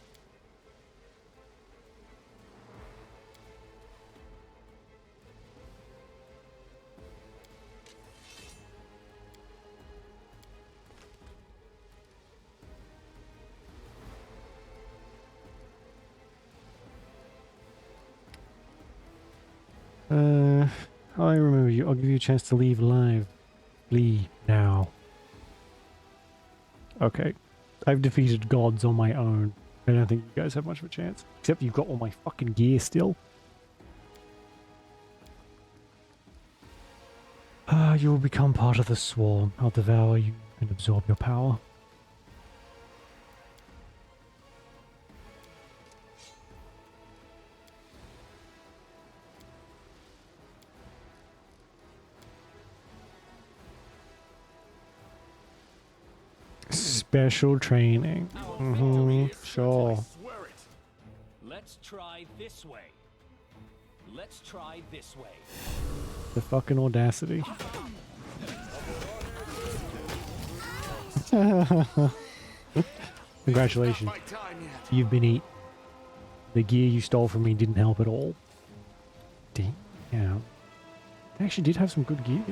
I remember you. I'll give you a chance to leave alive. Flee now. Okay. I've defeated gods on my own. I don't think you guys have much of a chance. Except you've got all my fucking gear still. You will become part of the swarm. I'll devour you and absorb your power. Special training. Our victory is certain. Sure. I swear it. Let's try this way. Let's try this way. The fucking audacity. Congratulations. You've been eaten. The gear you stole from me didn't help at all. Damn. They actually did have some good gear.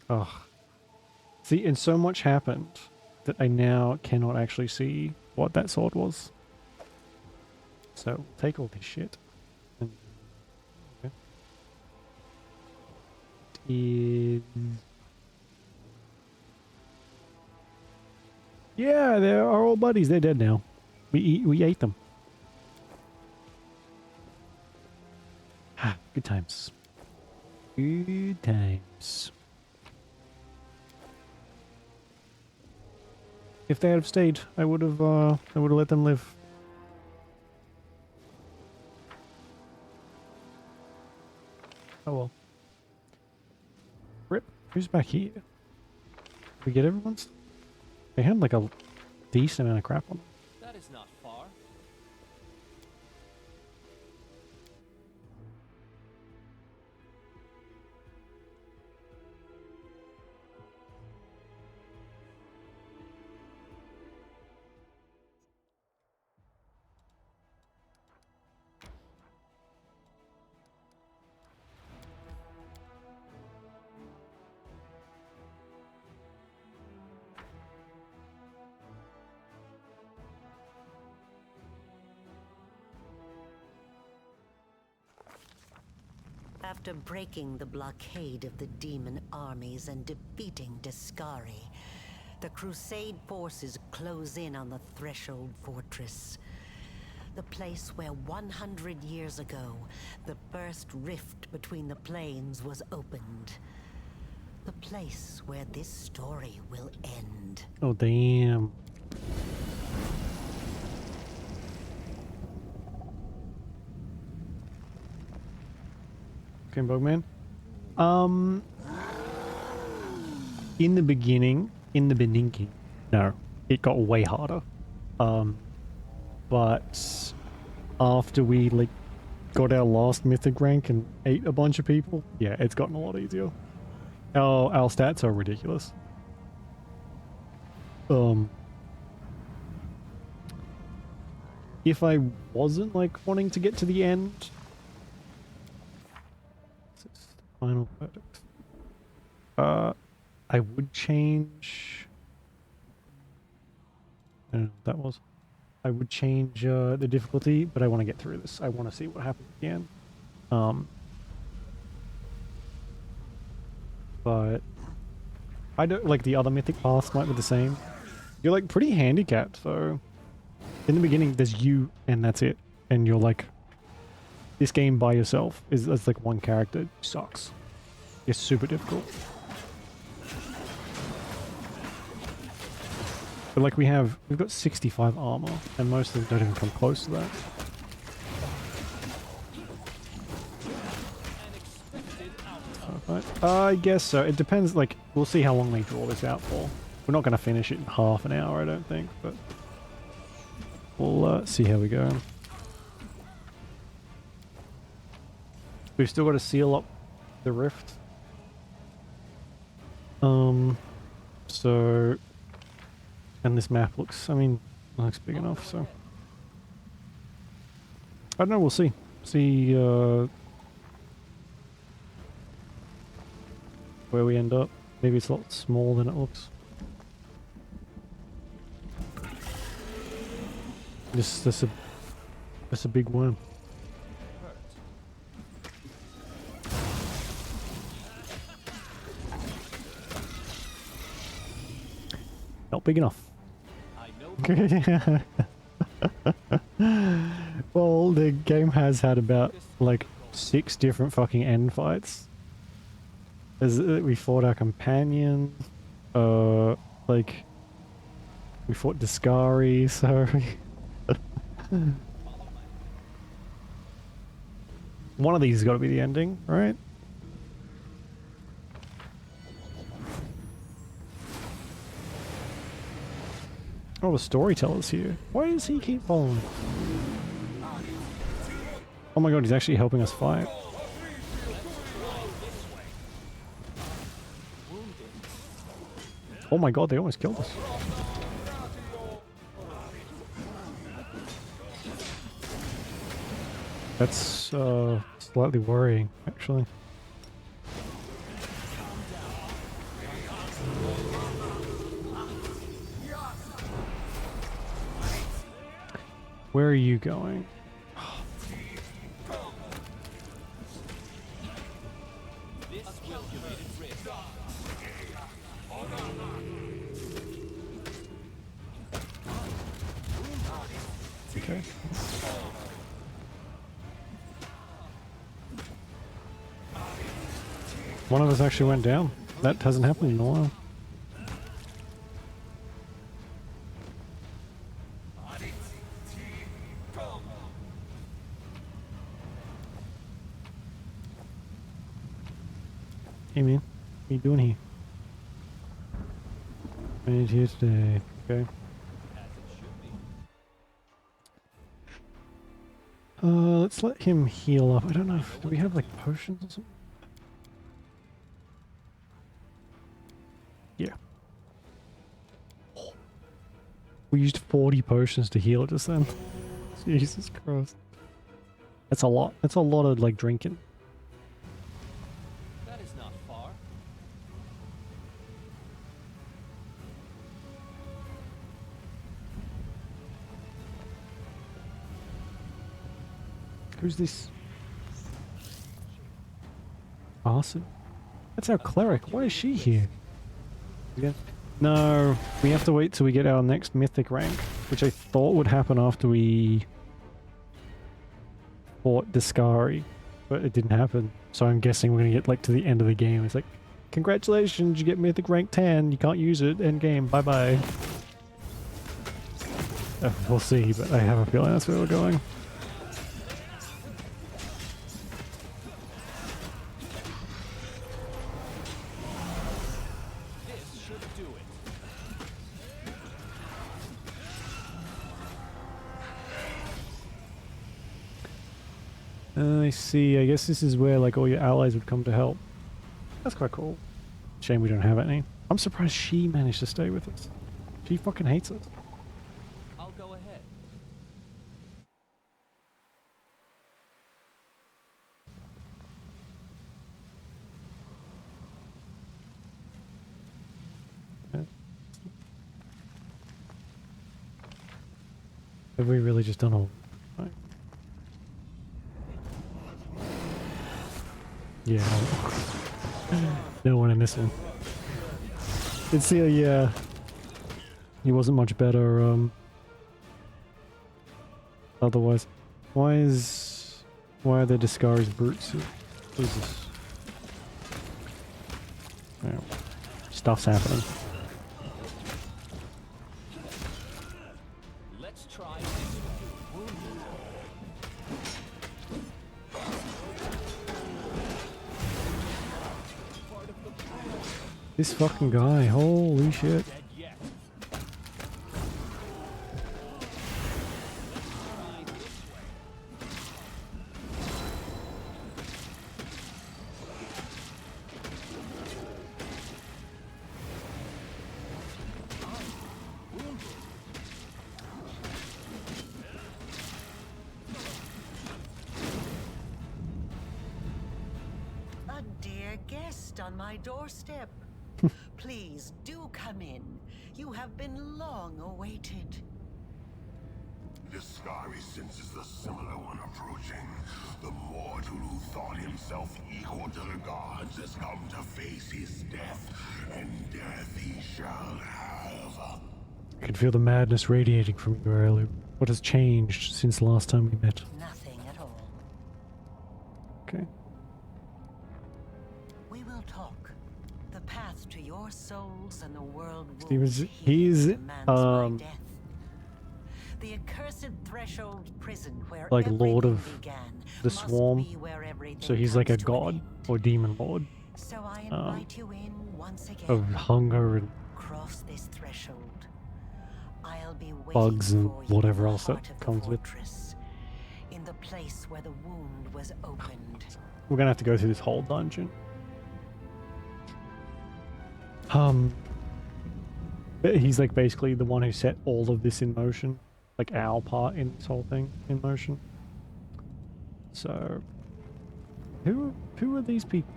Ugh. See, and so much happened that I now cannot actually see what that sword was. So, take all this shit. And, okay. Is... Yeah, they're our old buddies. They're dead now. We ate them. Ah, good times. Good times. If they had stayed, I would have let them live. Oh well. Rip. Who's back here? We get everyone's? They had like a decent amount of crap on them. That is not far. After breaking the blockade of the demon armies and defeating Discari, the Crusade forces close in on the Threshold Fortress. The place where 100 years ago, the first rift between the planes was opened. The place where this story will end. Oh damn. Okay, Bugman. In the beginning, no, it got way harder. But after we like got our last mythic rank and ate a bunch of people, yeah, it's gotten a lot easier. Our stats are ridiculous. If I wasn't like wanting to get to the end, this is the final verdict. I would change. I don't know what that was. I would change the difficulty, but I want to get through this. I want to see what happens at the end. But I don't like the other mythic paths might be the same. You're like pretty handicapped, so in the beginning there's you and that's it, and you're like this game by yourself is like one character sucks. It's super difficult. But like we've got 65 armor, and most of them don't even come close to that. Right. I guess so. It depends, like, we'll see how long they draw this out for. We're not going to finish it in half an hour, I don't think, but we'll see how we go. We've still got to seal up the rift. So, and this map looks, I mean, looks big enough, so. I don't know, we'll see. See, where we end up. Maybe it's a lot smaller than it looks. That's a big worm. Not big enough. I know. Well, the game has had about like 6 different fucking end fights. We fought our companion, like we fought Discari, so one of these has got to be the ending, right? Oh, the storyteller's here. Why does he keep following? Oh my god, he's actually helping us fight. Oh my god, they almost killed us. That's slightly worrying, actually. Where are you going? Okay. One of us actually went down. That hasn't happened in a while. Hey man, what are you doing here? Made here today. Okay. Let's let him heal up. I don't know if, do we have like potions or something? Yeah. We used 40 potions to heal it just then. Jesus Christ. That's a lot. That's a lot of like drinking. That is not far. Who's this? Arson? That's our cleric. Why is she here? No, we have to wait till we get our next mythic rank, which I thought would happen after we fought Discari, but it didn't happen. So I'm guessing we're gonna get like to the end of the game. It's like, congratulations, you get mythic rank 10. You can't use it. End game. Bye bye. We'll see, but I have a feeling that's where we're going. This should do it. I see. I guess this is where like all your allies would come to help. That's quite cool. Shame we don't have any. I'm surprised she managed to stay with us. She fucking hates us. I'll go ahead. Have we really just done all? Right. Yeah. No one in this one. It's yeah. He wasn't much better. Otherwise, why are there Discari's brutes here? What is this? Oh, stuff's happening. Let's try this one. This fucking guy, holy shit. Dead yet. A dear guest on my doorstep. Please do come in. You have been long awaited. Discari senses the similar one approaching. The mortal who thought himself equal to the gods has come to face his death, and death he shall have. I can feel the madness radiating from you, Aelu. What has changed since the last time we met? Nothing at all. Okay. We will talk. The path to your souls and the world Stevens, wounds he's, healed demands my death. The accursed threshold prison where like Lord everything of began the must Swarm. be where everything So he's like a comes to an god end. or demon lord So I invite you in once again. of hunger and Cross this threshold. I'll be waiting bugs and for you whatever in the else that heart of the comes with. fortress, in the place where the wound was opened. We're gonna have to go through this whole dungeon. But he's like basically the one who set all of this in motion, like our part in this whole thing in motion. So, who are these people?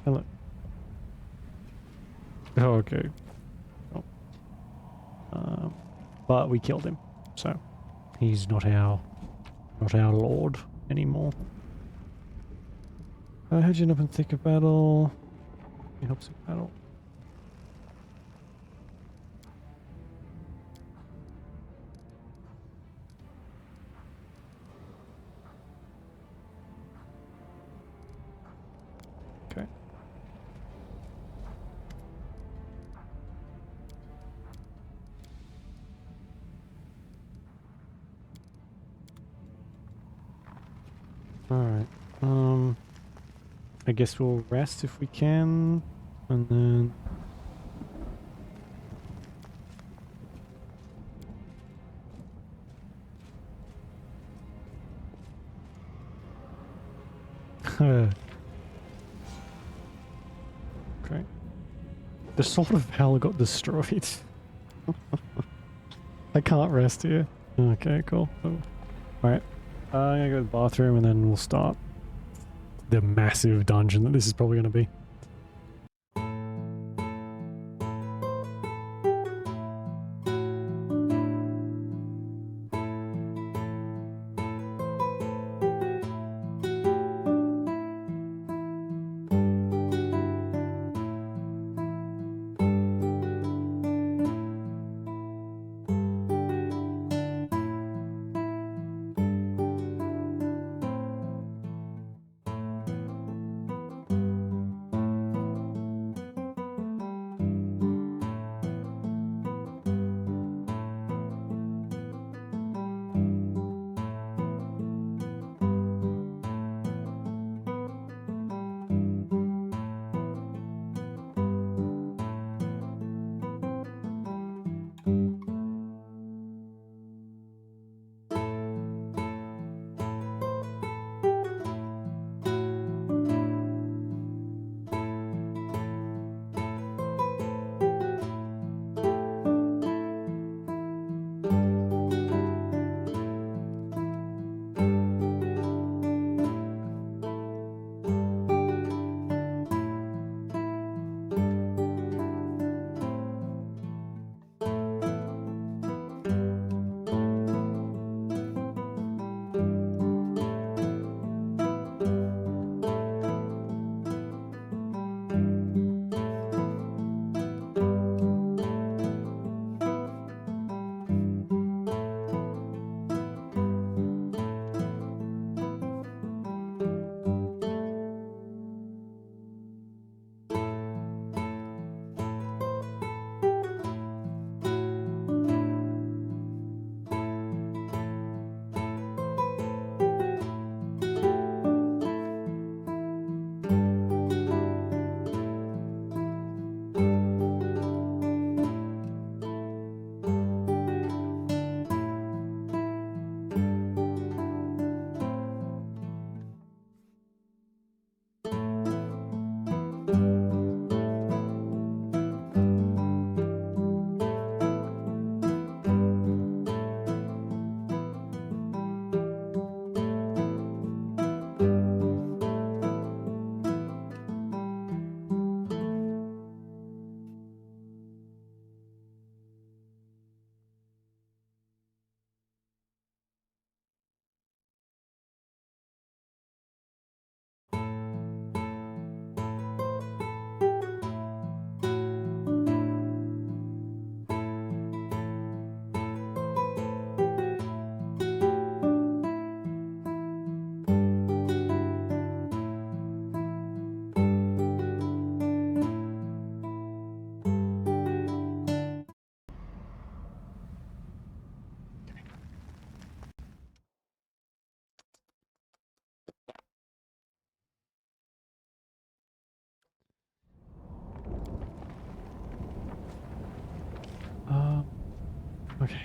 Hello. Oh, okay. Oh. But we killed him, so he's not our lord anymore. How'd you end up in thick of battle? He helps in battle. Alright. I guess we'll rest if we can. And then... okay. The Sword of Hell got destroyed. I can't rest here. Okay, cool. Alright. I'm gonna go to the bathroom and then we'll start the massive dungeon that this is probably gonna be. Okay.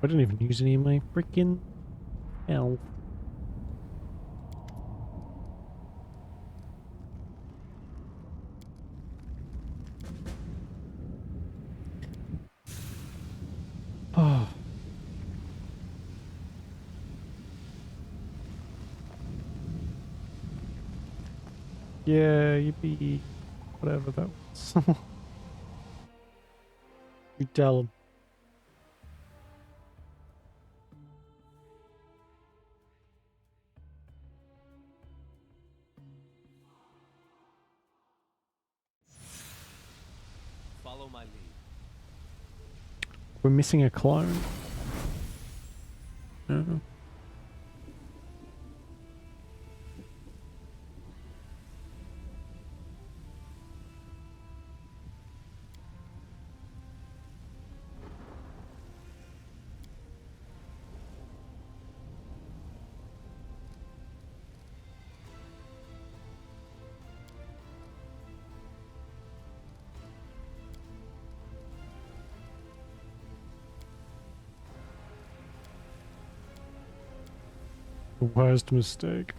I didn't even use any of my freaking hell. Oh. Yeah, yippee. Whatever that was. You tell him. Follow my lead. We're missing a clone. No. Worst mistake.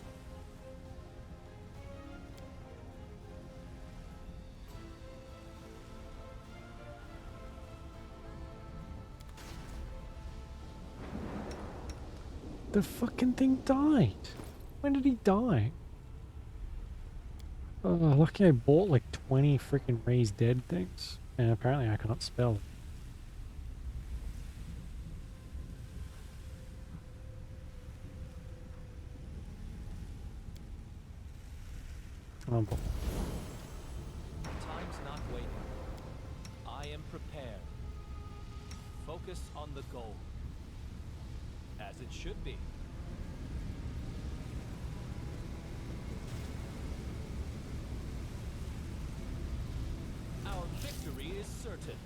The fucking thing died. When did he die? Oh, lucky I bought like 20 freaking raised dead things. And apparently I cannot spell. Oh, boy. Time's not waiting. I am prepared. Focus on the goal. As it should be. Our victory is certain.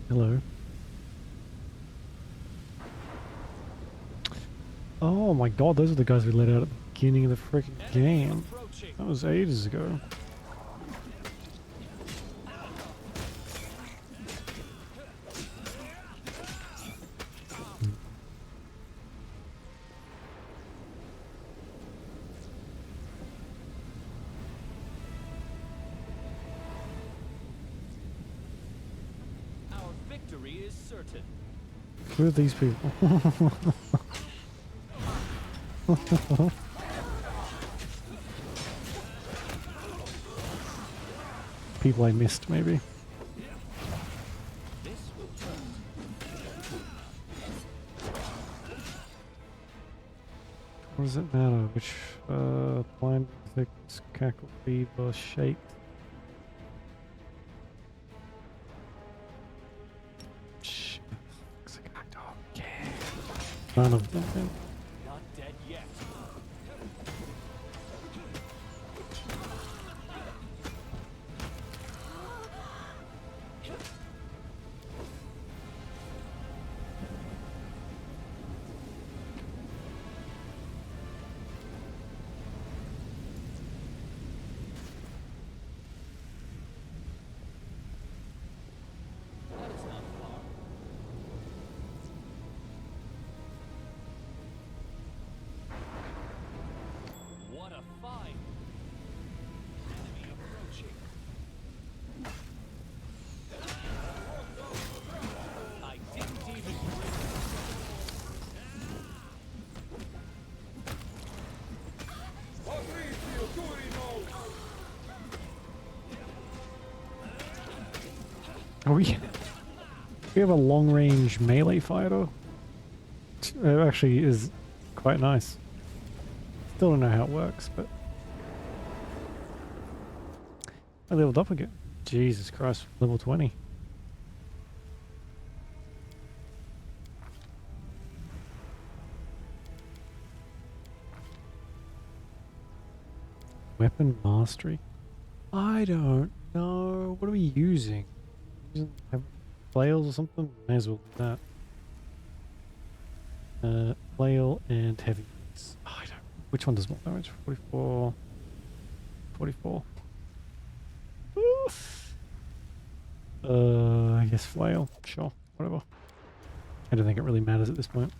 Hello. Oh my god, those are the guys we let out at the beginning of the freaking game. Approaching. That was ages ago. Our victory is certain. Who are these people? People I missed, maybe. This will turn. What does it matter? Which, blind, thick, cackle, fever, shake? Shh. Looks like I don't care. None of them. Then. Not dead yet. That is not far. What a fight! Enemy approaching. I didn't even break. Are we have a long-range melee fighter? It actually is quite nice. Still don't know how it works, but I leveled up again. Jesus Christ, level 20. Weapon mastery. I don't know. What are we using? Have flails or something? May as well do that. Flail and heavy. Oh, I don't. Which one does more damage? 44. 44. Oof. I guess flail. Sure. Whatever. I don't think it really matters at this point.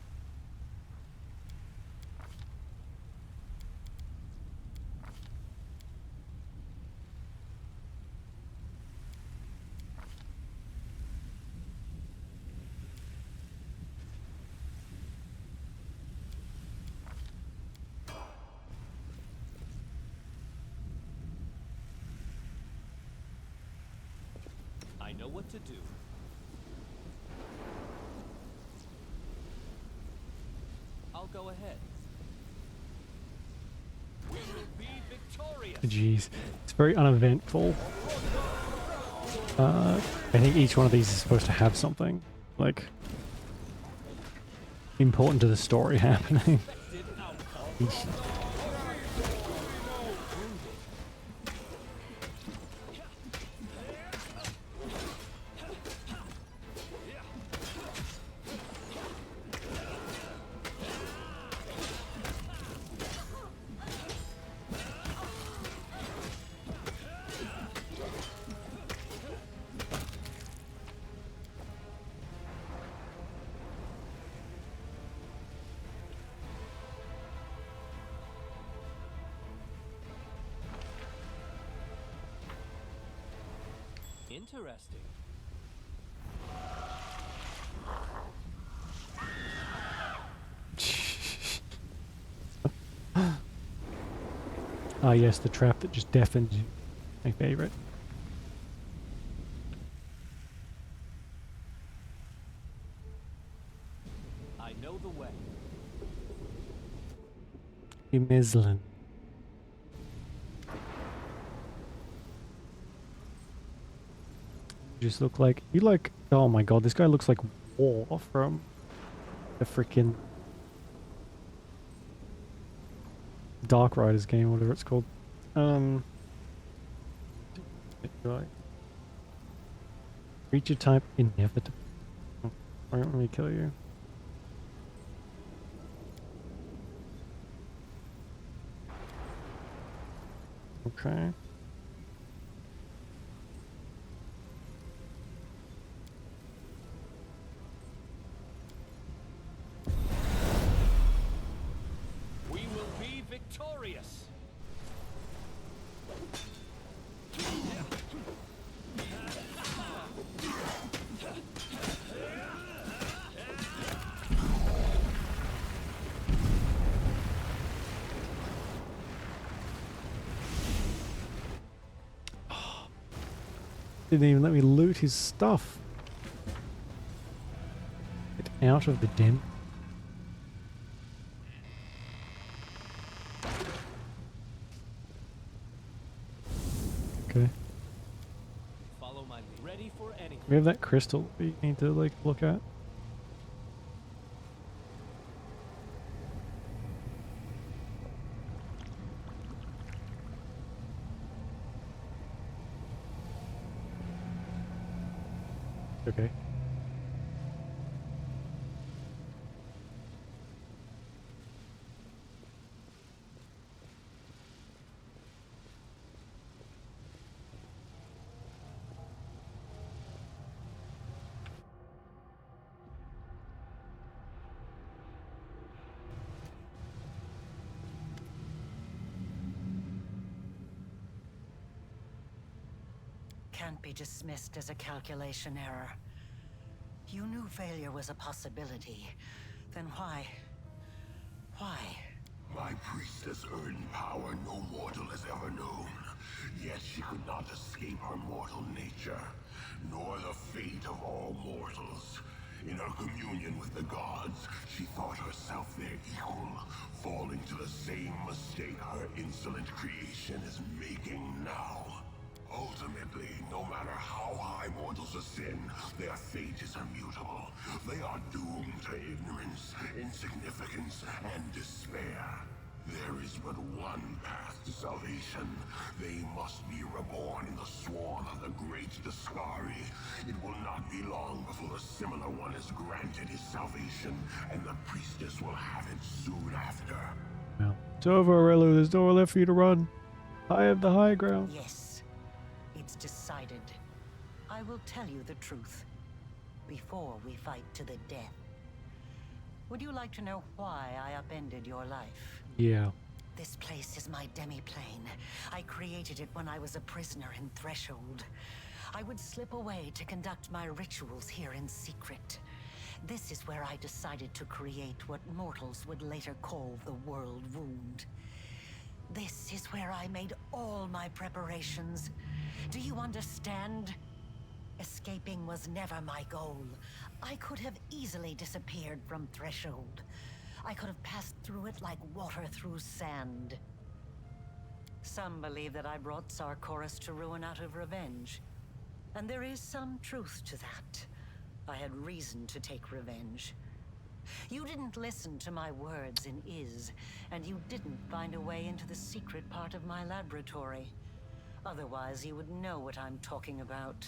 I know what to do. I'll go ahead. We will be victorious. Jeez. It's very uneventful. I think each one of these is supposed to have something, like, important to the story happening. Expected outcome. Interesting. Ah, yes, the trap that just deafened you. My favorite. I know the way. You Mislin. Just look like you like. Oh my god, this guy looks like War from the freaking Dark Riders game, whatever it's called. Creature type inevitable. Why don't we kill you? Okay. We will be victorious. Didn't even let me loot his stuff. Get out of the den. Okay. Follow my lead. Ready for anything. We have that crystal we need to like look at. Okay. Can't be dismissed as a calculation error. You knew failure was a possibility. Then why? Why? My priestess earned power no mortal has ever known. Yet she could not escape her mortal nature, nor the fate of all mortals. In her communion with the gods, she thought herself their equal, falling to the same mistake her insolent creation is making now. Ultimately, no matter how high mortals ascend, their fate is immutable. They are doomed to ignorance, insignificance, and despair. There is but one path to salvation. They must be reborn in the swarm of the great Discari. It will not be long before a similar one is granted his salvation, and the priestess will have it soon after. Well, it's over, Aurelu. There's nowhere left for you to run. I have the high ground. Yes, it's decided. I will tell you the truth before we fight to the death. Would you like to know why I upended your life? Yeah. This place is my demi-plane. I created it when I was a prisoner in Threshold. I would slip away to conduct my rituals here in secret. This is where I decided to create what mortals would later call the World Wound. This is where I made all my preparations. Do you understand? Escaping was never my goal. I could have easily disappeared from Threshold. I could have passed through it like water through sand. Some believe that I brought Sarkoris to ruin out of revenge. And there is some truth to that. I had reason to take revenge. You didn't listen to my words in Iz, and you didn't find a way into the secret part of my laboratory. Otherwise, you would know what I'm talking about.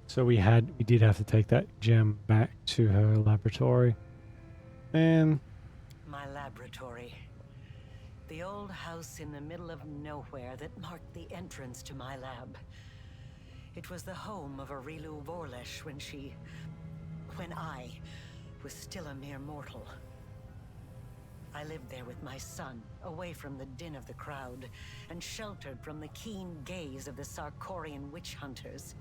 So we did have to take that gem back to her laboratory. And My laboratory. The old house in the middle of nowhere that marked the entrance to my lab. It was the home of Aurelu Vorlesh when I was still a mere mortal. I lived there with my son, away from the din of the crowd, and sheltered from the keen gaze of the Sarkorian witch hunters.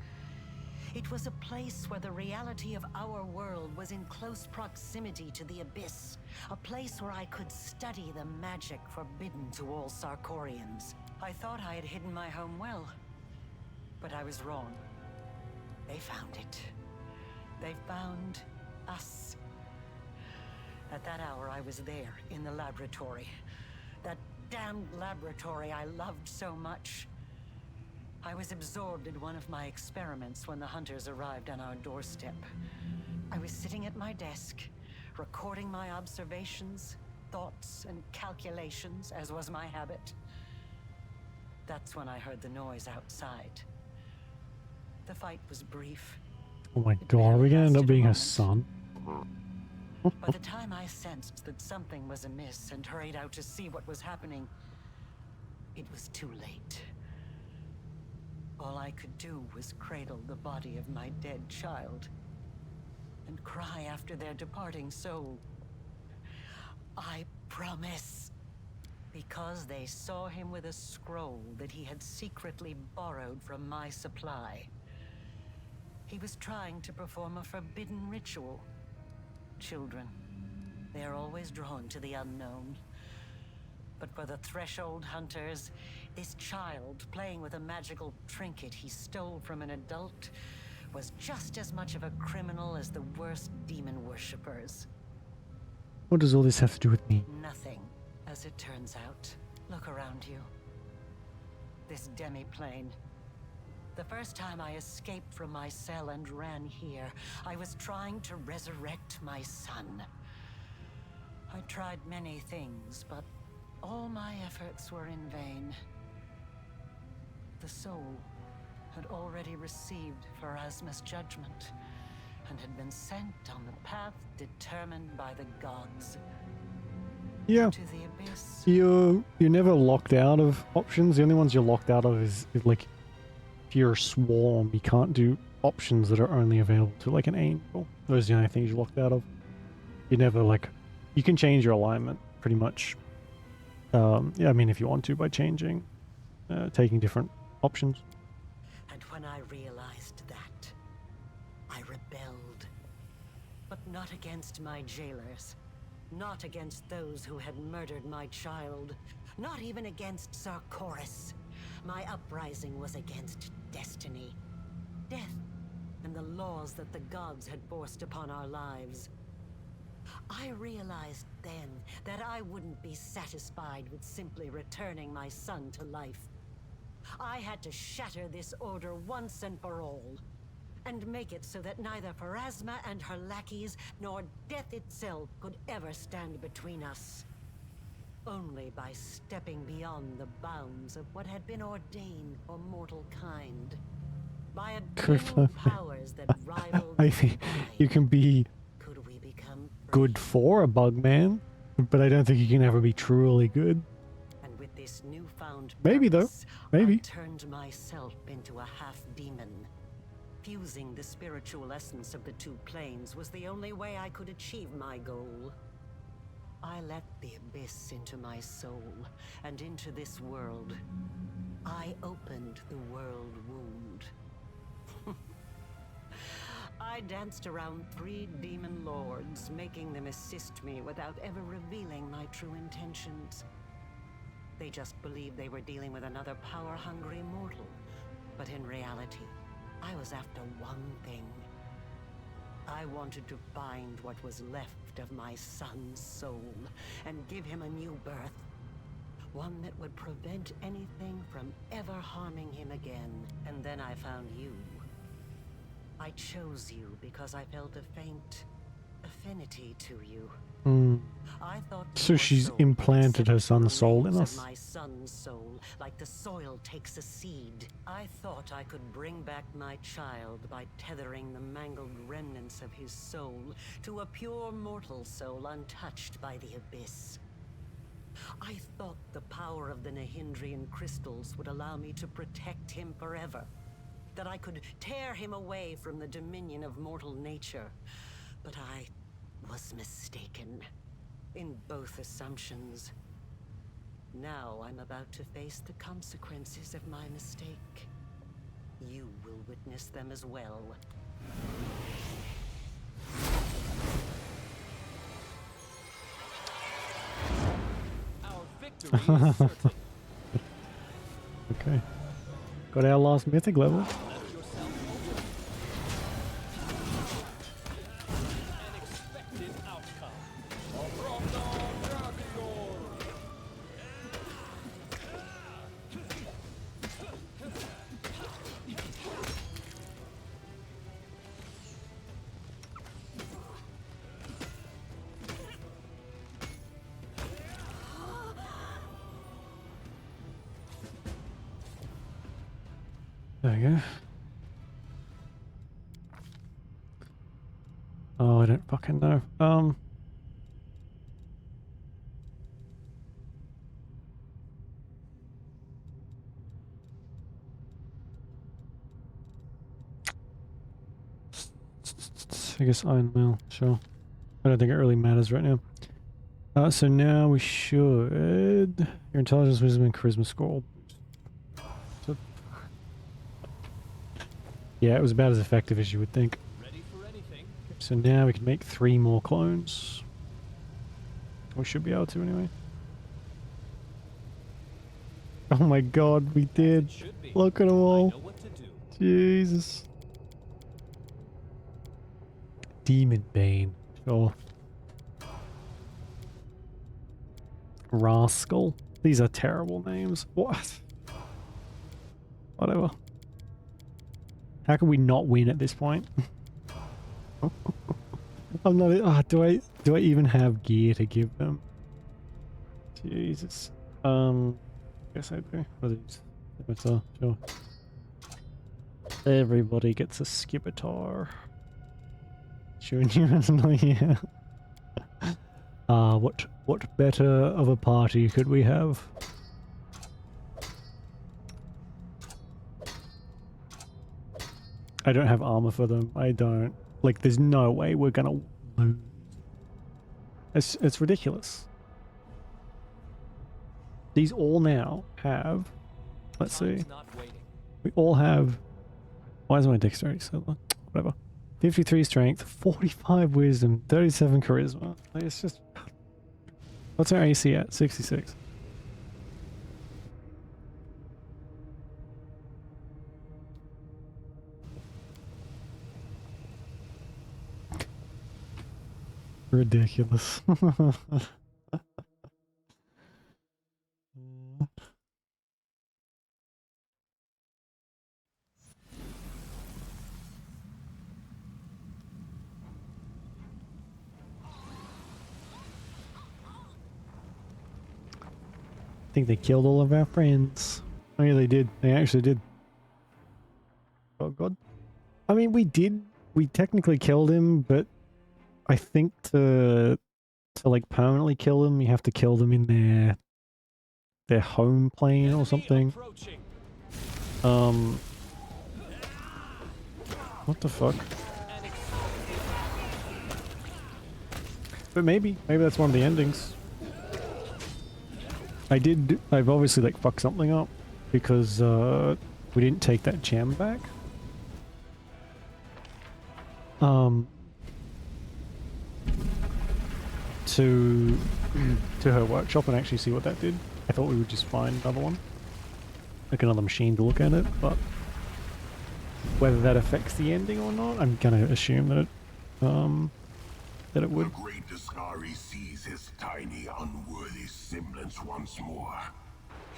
It was a place where the reality of our world was in close proximity to the abyss. A place where I could study the magic forbidden to all Sarkorians. I thought I had hidden my home well, but I was wrong. They found it. They found us. At that hour, I was there, in the laboratory. That damned laboratory I loved so much. I was absorbed in one of my experiments when the hunters arrived on our doorstep. I was sitting at my desk, recording my observations, thoughts, and calculations, as was my habit. That's when I heard the noise outside. The fight was brief. Oh my god, are we gonna end up being her son? By the time I sensed that something was amiss and hurried out to see what was happening, it was too late. All I could do was cradle the body of my dead child and cry after their departing soul. I promise. Because they saw him with a scroll that he had secretly borrowed from my supply. He was trying to perform a forbidden ritual. Children, they are always drawn to the unknown. But for the threshold hunters, this child playing with a magical trinket he stole from an adult was just as much of a criminal as the worst demon worshippers. What does all this have to do with me? Nothing, as it turns out. Look around you. This demi-plane. The first time I escaped from my cell and ran here, I was trying to resurrect my son. I tried many things, but all my efforts were in vain. The soul had already received Pharasma's judgment and had been sent on the path determined by the gods. Yeah. To the abyss. You're never locked out of options. The only ones you're locked out of is like if you're a swarm, you can't do options that are only available to like an angel. Those are the only things you're locked out of. You never like you can change your alignment pretty much. Yeah, I mean if you want to by changing, taking different options. And when I realized that, I rebelled. But not against my jailers. Not against those who had murdered my child. Not even against Sarkoris. My uprising was against destiny. Death and the laws that the gods had forced upon our lives. I realized then that I wouldn't be satisfied with simply returning my son to life. I had to shatter this order once and for all. And make it so that neither Pharasma and her lackeys, nor death itself could ever stand between us. Only by stepping beyond the bounds of what had been ordained for mortal kind. By obtaining powers that rivaled I think you can be could we become good for a bug man, but I don't think you can ever be truly good. And with this newfound Maybe though. purpose, Maybe. I turned myself into a half-demon. Fusing the spiritual essence of the two planes was the only way I could achieve my goal. I let the abyss into my soul, and into this world. I opened the world wound. I danced around 3 demon lords, making them assist me without ever revealing my true intentions. They just believed they were dealing with another power-hungry mortal, but in reality, I was after one thing. I wanted to find what was left of my son's soul and give him a new birth. One that would prevent anything from ever harming him again. And then I found you. I chose you because I felt a faint affinity to you. I thought So your she's soul implanted her accepted son's the soul in remains us. of my son's soul, like the soil takes a seed. I thought I could bring back my child by tethering the mangled remnants of his soul to a pure mortal soul untouched by the abyss. I thought the power of the Nahindrian crystals would allow me to protect him forever. That I could tear him away from the dominion of mortal nature. But I was mistaken in both assumptions. Now I'm about to face the consequences of my mistake. You will witness them as well. Our victory is certain. Okay. Got our last mythic level. Let yourself open. Unexpected outcome. There we go. Oh, I don't fucking know. I guess Iron Mail, sure. I don't think it really matters right now. So now we should... Your intelligence, wisdom, and charisma score. So, yeah, it was about as effective as you would think. Ready for anything. So now we can make 3 more clones. We should be able to anyway. Oh my god, we did. Should be. Look at them I all. know what to do. Jesus. Demon Bane. Sure. Rascal. These are terrible names. What? Whatever. How can we not win at this point? I'm not. Do I even have gear to give them? Jesus. Guess I do. What are these? Scimitar, sure. Everybody gets a scimitar. Sure, yeah. What better of a party could we have? I don't have armor for them. I don't. Like, there's no way we're gonna lose. It's ridiculous. These all now have... Let's see. Time's not waiting. We all have... Why is my dexterity so low? Whatever. 53 strength, 45 wisdom, 37 charisma. Like, it's just... What's our AC at? 66. Ridiculous. I think they killed all of our friends. Oh yeah, they did. They actually did. Oh god. I mean, we did. We technically killed him, but I think to like permanently kill them, you have to kill them in their home plane or something. Approaching. What the fuck? But maybe that's one of the endings. I've obviously like fucked something up because we didn't take that gem back. To her workshop and actually see what that did. I thought we would just find another one. Like another machine to look at it, but whether that affects the ending or not, I'm gonna assume that it would. The great Discari sees his tiny, unworthy semblance once more.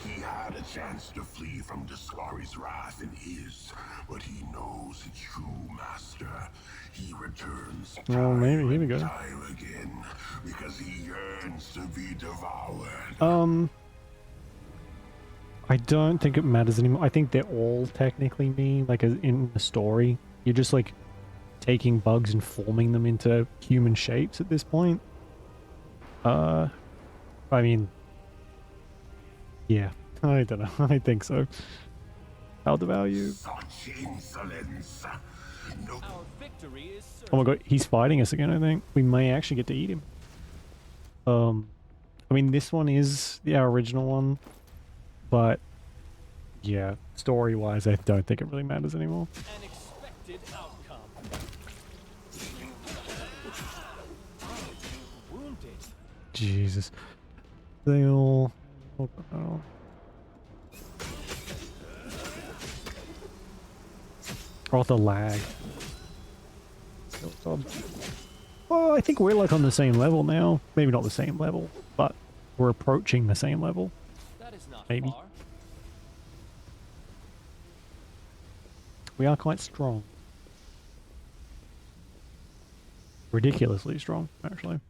He had a chance to flee from Discari's wrath and his, but he knows its true master. He returns Well, maybe here we go. time again because he yearns to be devoured. I don't think it matters anymore. I think they're all technically me, like in the story. You're just like taking bugs and forming them into human shapes at this point. I mean, yeah, I don't know. I think so. I'll devour you. Such insolence. No. Our victory is certain. Oh my god, he's fighting us again, I think. We may actually get to eat him. I mean, this one is our original one, but Yeah, story-wise, I don't think it really matters anymore. An expected outcome. Wounded. Jesus. They all... Oh. Oh, the lag. Well, I think we're like on the same level now. Maybe not the same level, but we're approaching the same level. That is not Maybe. far. We are quite strong. Ridiculously strong, actually.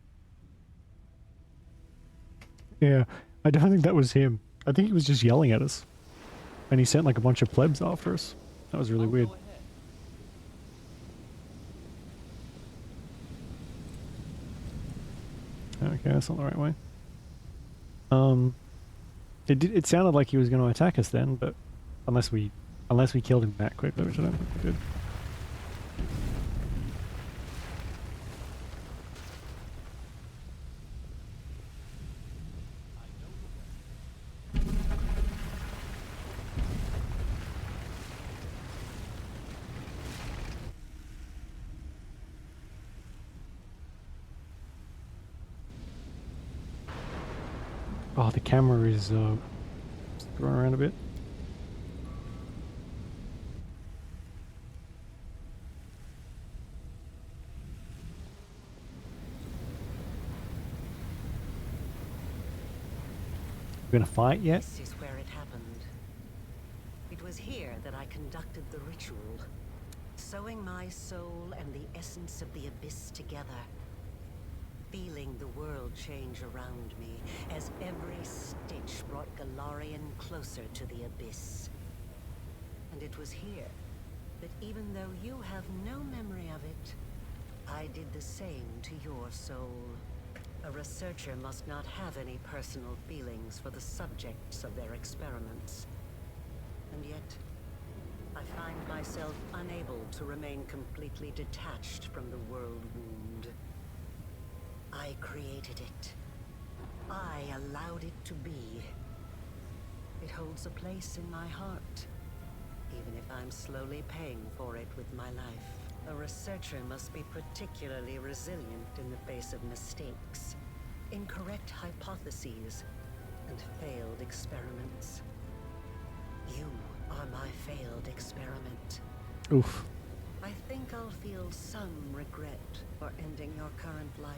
Yeah, I don't think that was him. I think he was just yelling at us. And he sent like a bunch of plebs after us. That was really I'll weird. go ahead. Okay, that's not the right way. It sounded like he was going to attack us then, but unless we killed him that quickly, which I don't think we did. Oh, the camera is going around a bit. We're gonna fight yet? This is where it happened. It was here that I conducted the ritual, sewing my soul and the essence of the abyss together. Feeling the world change around me as every stitch brought Galarian closer to the abyss. And it was here that even though you have no memory of it, I did the same to your soul. A researcher must not have any personal feelings for the subjects of their experiments. And yet, I find myself unable to remain completely detached from the world wound. I created it. I allowed it to be. It holds a place in my heart, even if I'm slowly paying for it with my life. A researcher must be particularly resilient in the face of mistakes, incorrect hypotheses, and failed experiments. You are my failed experiment. Oof. I think I'll feel some regret for ending your current life.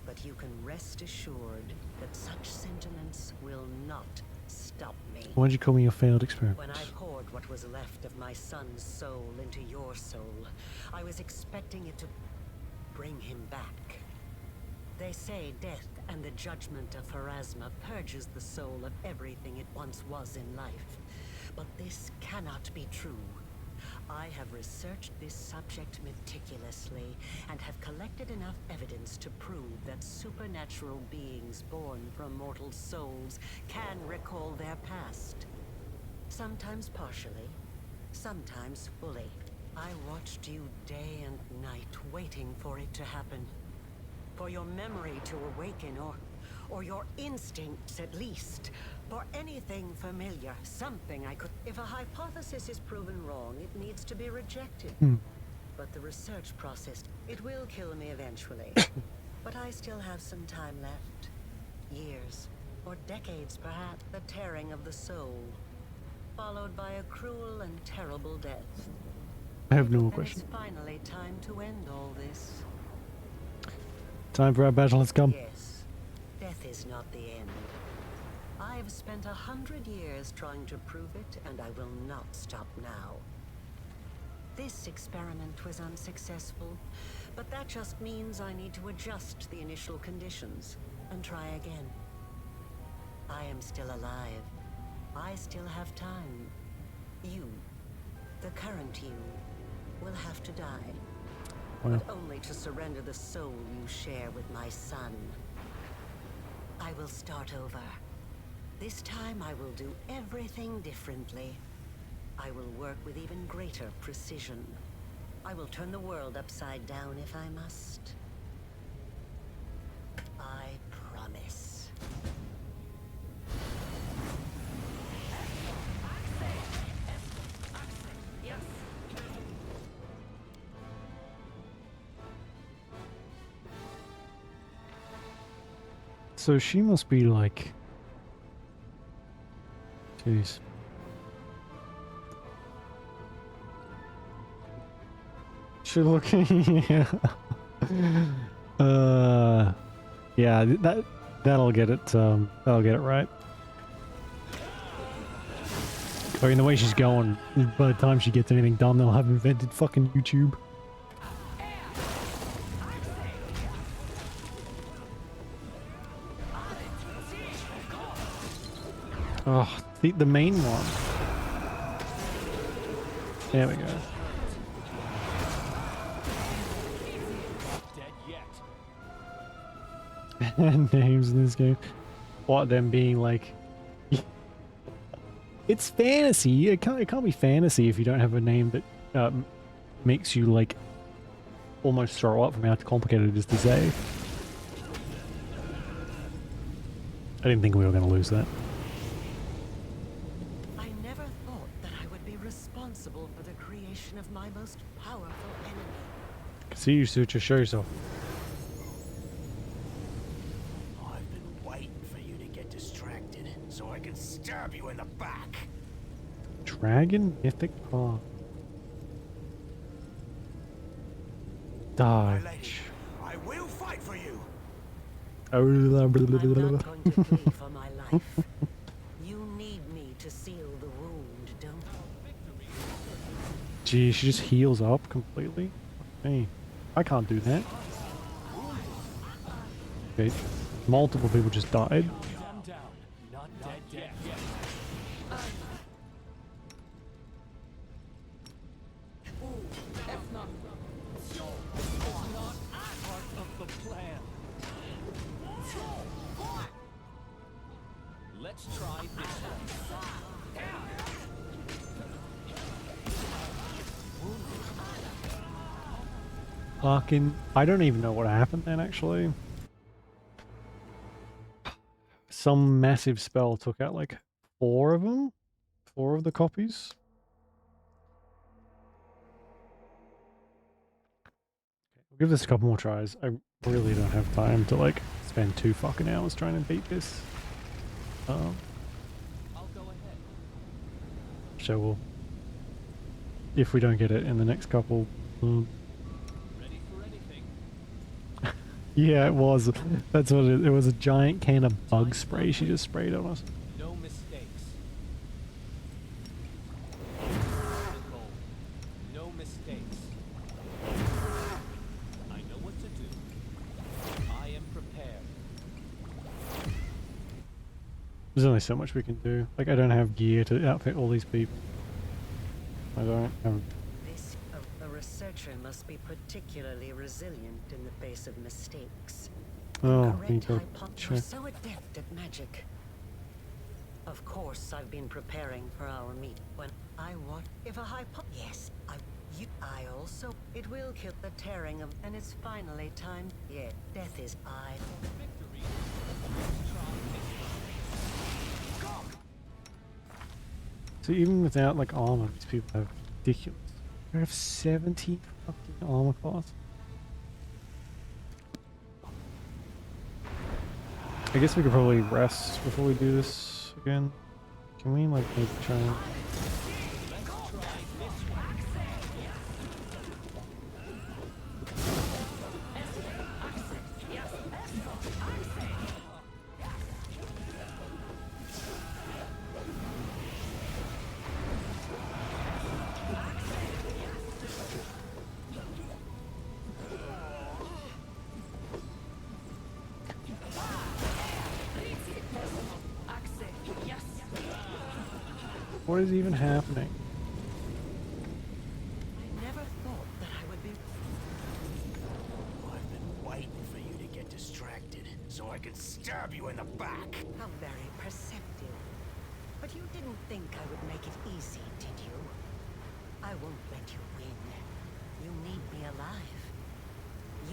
But you can rest assured that such sentiments will not stop me. Why'd you call me your failed experiment? When I poured what was left of my son's soul into your soul, I was expecting it to bring him back. They say death and the judgment of Pharasma purges the soul of everything it once was in life. But this cannot be true. I have researched this subject meticulously and have collected enough evidence to prove that supernatural beings born from mortal souls can recall their past. Sometimes partially, sometimes fully. I watched you day and night, waiting for it to happen. For your memory to awaken, or your instincts at least. For anything familiar, something I could... If a hypothesis is proven wrong, it needs to be rejected. But the research process, it will kill me eventually. But I still have some time left. Years, or decades perhaps. The tearing of the soul, followed by a cruel and terrible death. I have no more And questions. it's finally time to end all this. Time for our battle has come. Yes, death is not the end. I have spent 100 years trying to prove it, and I will not stop now. This experiment was unsuccessful, but that just means I need to adjust the initial conditions and try again. I am still alive. I still have time. You, the current you, will have to die. Well, But only to surrender the soul you share with my son. I will start over. This time I will do everything differently. I will work with even greater precision. I will turn the world upside down if I must. I promise. So she must be like... Jeez. She looking... yeah. Yeah, that'll get it, right. I mean, the way she's going, by the time she gets anything done, they'll have invented fucking YouTube. Oh, the main one. There we go. Dead yet. Names in this game. What, them being like... It's fantasy. It can't be fantasy if you don't have a name that makes you like almost throw up from how complicated it is to say. I didn't think we were going to lose that. I never thought that I would be responsible for the creation of my most powerful enemy. See, you should just show yourself. I've been waiting for you to get distracted so I can stab you in the back. Dragon Mythic Path. My Die. lady, I will fight for you. I'm not going to flee for my life. You need me to seal the wound, don't you? Gee, she just heals up completely. Hey, I can't do that. Okay, multiple people just died. Gun down. Not dead yet. Not part of the plan. Let's try this one. Fucking, I don't even know what happened then, actually. Some massive spell took out like 4 of them? 4 of the copies? We'll give this a couple more tries. I really don't have time to like spend 2 fucking hours trying to beat this. I'll go ahead. So we'll... If we don't get it in the next couple... Ready for anything. Yeah, it was. That's what it was. A giant can of bug spray she just sprayed on us. No mistakes. The goal. No mistakes. I know what to do. I am prepared. There's only so much we can do. Like, I don't have gear to outfit all these people. I don't have... A researcher must be particularly resilient in the face of mistakes. Oh, Correct need to hypothesis. check. You're so adept at magic. Of course, I've been preparing for our meet. When I want, if a yes, I also, it will kill the tearing of, and it's finally time. Yeah, death is Victory. Let's try this one. So even without, like, armor, these people have ridiculous. They have 70 fucking armor class. I guess we could probably rest before we do this again. Can we, like, maybe try and... Let's try this one. What is even happening? I never thought that I would be. I've been waiting for you to get distracted so I can stab you in the back. How very perceptive. But you didn't think I would make it easy, did you? I won't let you win. You need me alive.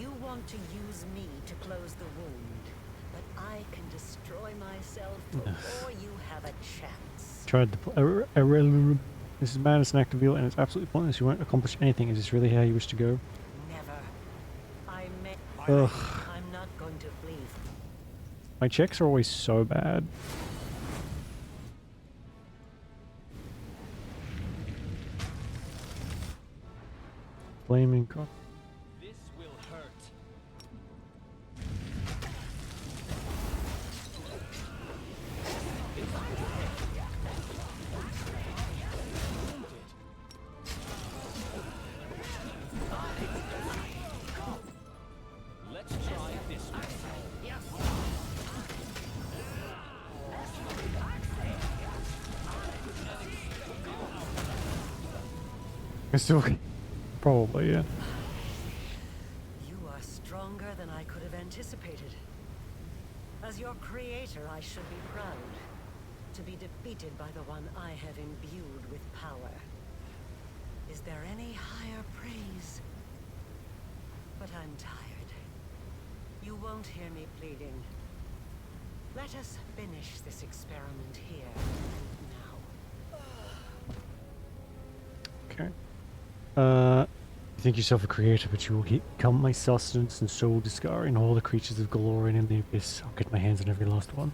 You want to use me to close the wound, but I can destroy myself before you have a chance. Tried to this is madness and act of evil, and it's absolutely pointless. You won't accomplish anything. Is this really how you wish to go? Never. Ugh. I'm not going to flee. My checks are always so bad. Flaming cock. This will hurt. Let's try this one. It's still probably, yeah. You are stronger than I could have anticipated. As your creator, I should be proud to be defeated by the one I have imbued with power. Is there any higher praise? But I'm tired. You won't hear me pleading. Let us finish this experiment here and now. Okay. You think yourself a creator, but you will become my sustenance and soul discarding all the creatures of Galorian in the abyss. I'll get my hands on every last one.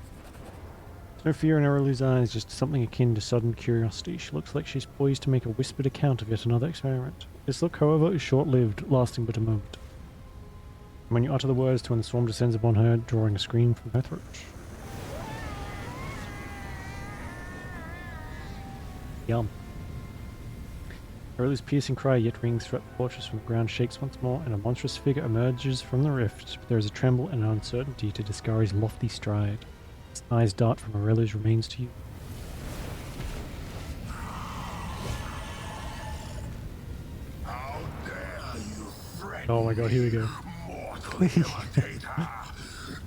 There's no fear in Aurelu's eyes, just something akin to sudden curiosity. She looks like she's poised to make a whispered account of yet another experiment. This look, however, is short-lived, lasting but a moment. And when you utter the words to when the swarm descends upon her, drawing a scream from her throat. Yum. Aurelu's piercing cry yet rings throughout the fortress when the ground shakes once more and a monstrous figure emerges from the rift. There is a tremble and an uncertainty to Discari's lofty stride. His eyes dart from Aurelu's remains to you. How dare you threaten Oh my god, here we go. mortal imitator?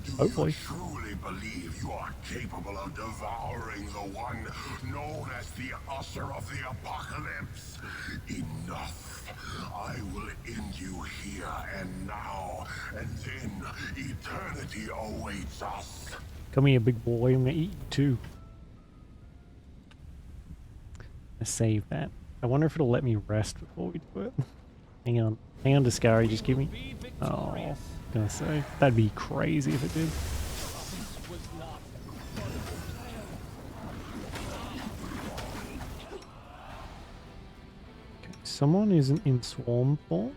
Do Hopefully. you truly believe you are capable of devouring the one known as the Usher of the Apocalypse? Enough. I will end you here and now, and then eternity awaits us. Come here, big boy. I'm gonna eat you too. Let's save that. I wonder if it'll let me rest before we do it. Hang on. Hang on, Discari. Just give me... Be Oh, victorious. gonna say. That'd be crazy if it did. This was not part of the plan. Okay, someone isn't in swarm form.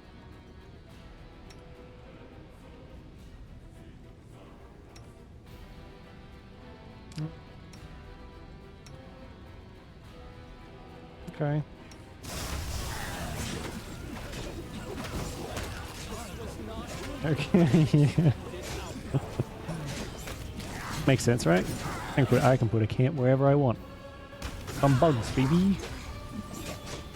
Okay. Okay, yeah. Makes sense, right? I can put a camp wherever I want. Some bugs, baby.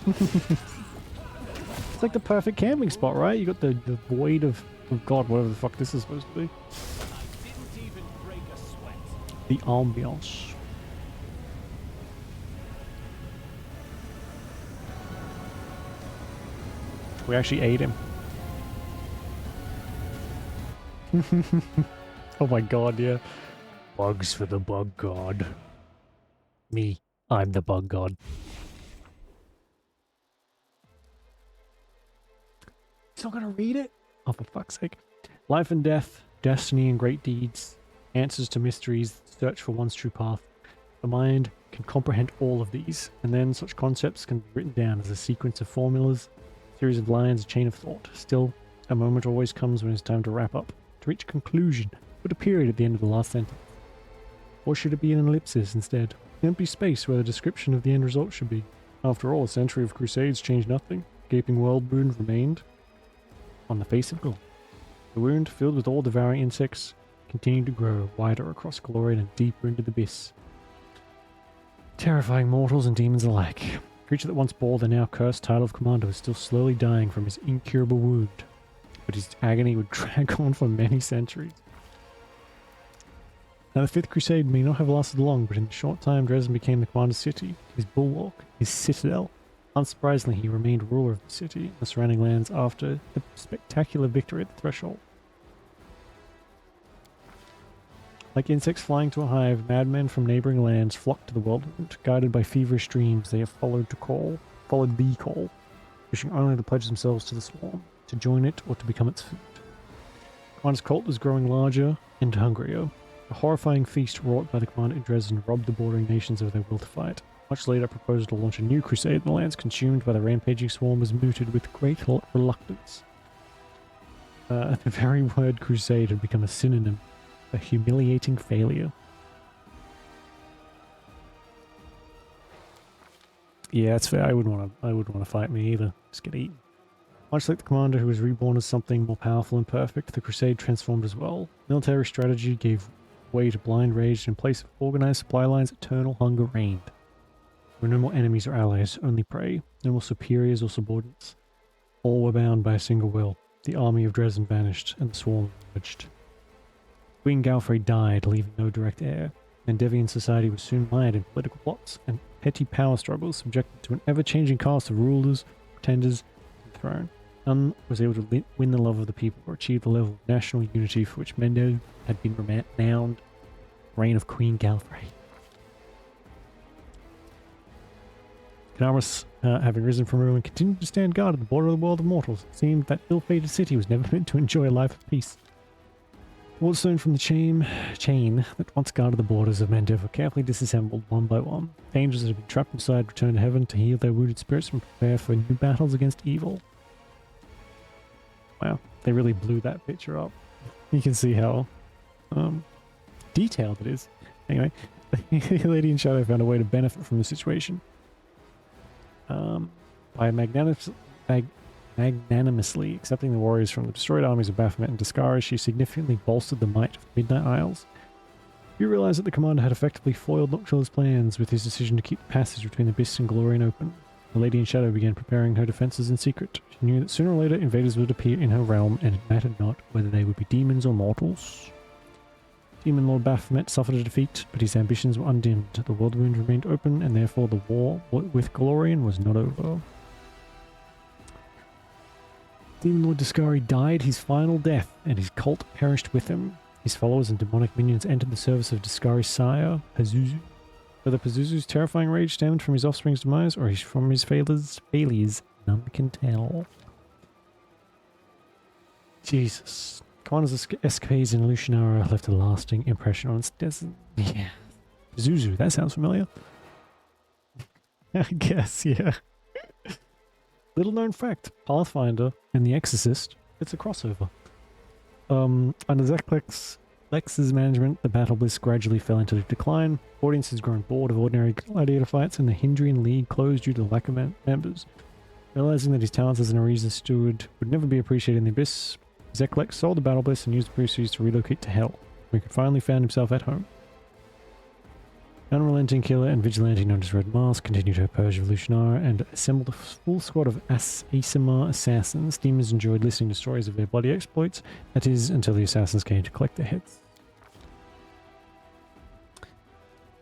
It's like the perfect camping spot, right? You got the void of God, whatever the fuck this is supposed to be. I didn't even break a sweat. The ambiance. We actually ate him. Oh my god, yeah. Bugs for the bug god. Me, I'm the bug god. Still gonna read it? Oh, for fuck's sake. Life and death, destiny and great deeds, answers to mysteries, search for one's true path. The mind can comprehend all of these, and then such concepts can be written down as a sequence of formulas, series of lines, a chain of thought. Still, a moment always comes when it's time to wrap up, to reach a conclusion, put a period at the end of the last sentence. Or should it be an ellipsis instead? An empty space where the description of the end result should be. After all, a century of crusades changed nothing. A gaping world wound remained on the face of gold. The wound, filled with all devouring insects, continued to grow wider across Galorian and deeper into the abyss, terrifying mortals and demons alike. The creature that once bore the now cursed title of Commander was still slowly dying from his incurable wound, but his agony would drag on for many centuries. Now the Fifth Crusade may not have lasted long, but in a short time Dresden became the Commander's city, his bulwark, his citadel. Unsurprisingly, he remained ruler of the city and the surrounding lands after the spectacular victory at the Threshold. Like insects flying to a hive, madmen from neighboring lands flocked to the Worldwound. Guided by feverish dreams, they have followed the call, wishing only to pledge themselves to the swarm, to join it or to become its food. Commander's cult was growing larger and hungrier. A horrifying feast wrought by the commander in Dresden robbed the bordering nations of their will to fight. Much later, a proposal to launch a new crusade in the lands consumed by the rampaging swarm was mooted with great reluctance. The very word crusade had become a synonym for humiliating failure. Yeah, that's fair. I wouldn't want to fight me either. Just get eaten. Much like the commander who was reborn as something more powerful and perfect, the crusade transformed as well. Military strategy gave way to blind rage, and in place of organized supply lines, eternal hunger reigned. There were no more enemies or allies, only prey. No more superiors or subordinates. All were bound by a single will. The army of Dresden vanished, and the swarm emerged. Queen Galfrey died, leaving no direct heir. Mandevian society was soon mired in political plots and petty power struggles, subjected to an ever-changing cast of rulers, pretenders, and the throne. None was able to win the love of the people or achieve the level of national unity for which Mendo had been renowned. Reign of Queen Galfrey. Canaris, having risen from ruin, continued to stand guard at the border of the world of mortals. It seemed that ill-fated city was never meant to enjoy a life of peace. Wardstone from the chain that once guarded the borders of Mandev were carefully disassembled one by one. Angels that had been trapped inside returned to heaven to heal their wounded spirits and prepare for new battles against evil. Wow, they really blew that picture up. You can see how detailed it is. Anyway, Lady in Shadow found a way to benefit from the situation. By magnanimously accepting the warriors from the destroyed armies of Baphomet and Discaris, she significantly bolstered the might of the Midnight Isles. You realize that the commander had effectively foiled Nocturne's plans with his decision to keep the passage between Abyss and Glorian open. The Lady in Shadow began preparing her defenses in secret. She knew that sooner or later invaders would appear in her realm, and it mattered not whether they would be demons or mortals. Demon Lord Baphomet suffered a defeat, but his ambitions were undimmed. The world wound remained open, and therefore the war with Glorian was not over. Demon Lord Discari died his final death, and his cult perished with him. His followers and demonic minions entered the service of Discari's sire, Pazuzu. Whether Pazuzu's terrifying rage stemmed from his offspring's demise or from his failures, none can tell. Jesus. Commander's escapades in Lucianara left a lasting impression on its desert. Yeah. Pazuzu, that sounds familiar. I guess, yeah. Little known fact, Pathfinder and The Exorcist, it's a crossover. Under Lex's management, the battle bliss gradually fell into decline. Audiences grown bored of ordinary gladiator fights, and the Hindrian League closed due to the lack of members. Realizing that his talents as an Arisa steward would never be appreciated in the Abyss, Zeklex sold the battle bliss and used the proceeds to relocate to Hell, where he finally found himself at home. The unrelenting killer and vigilante known as Red Mask continued her purge of Lucianara and assembled a full squad of Asimar assassins. Demons enjoyed listening to stories of their bloody exploits, that is, until the assassins came to collect their heads.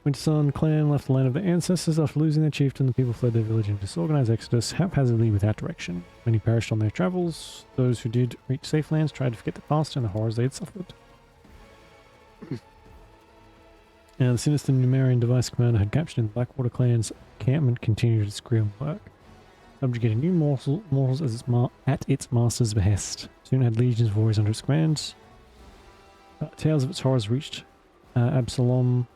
Wintersun clan left the land of their ancestors after losing their chieftain. The people fled their village in a disorganized exodus, haphazardly without direction. Many perished on their travels. Those who did reach safe lands tried to forget the past and the horrors they had suffered. Now, the sinister Numerian device commander had captured in the Blackwater clan's encampment continued its grim work, subjugating new mortals at its master's behest. Soon had legions of warriors under its command. Tales of its horrors reached Absalom,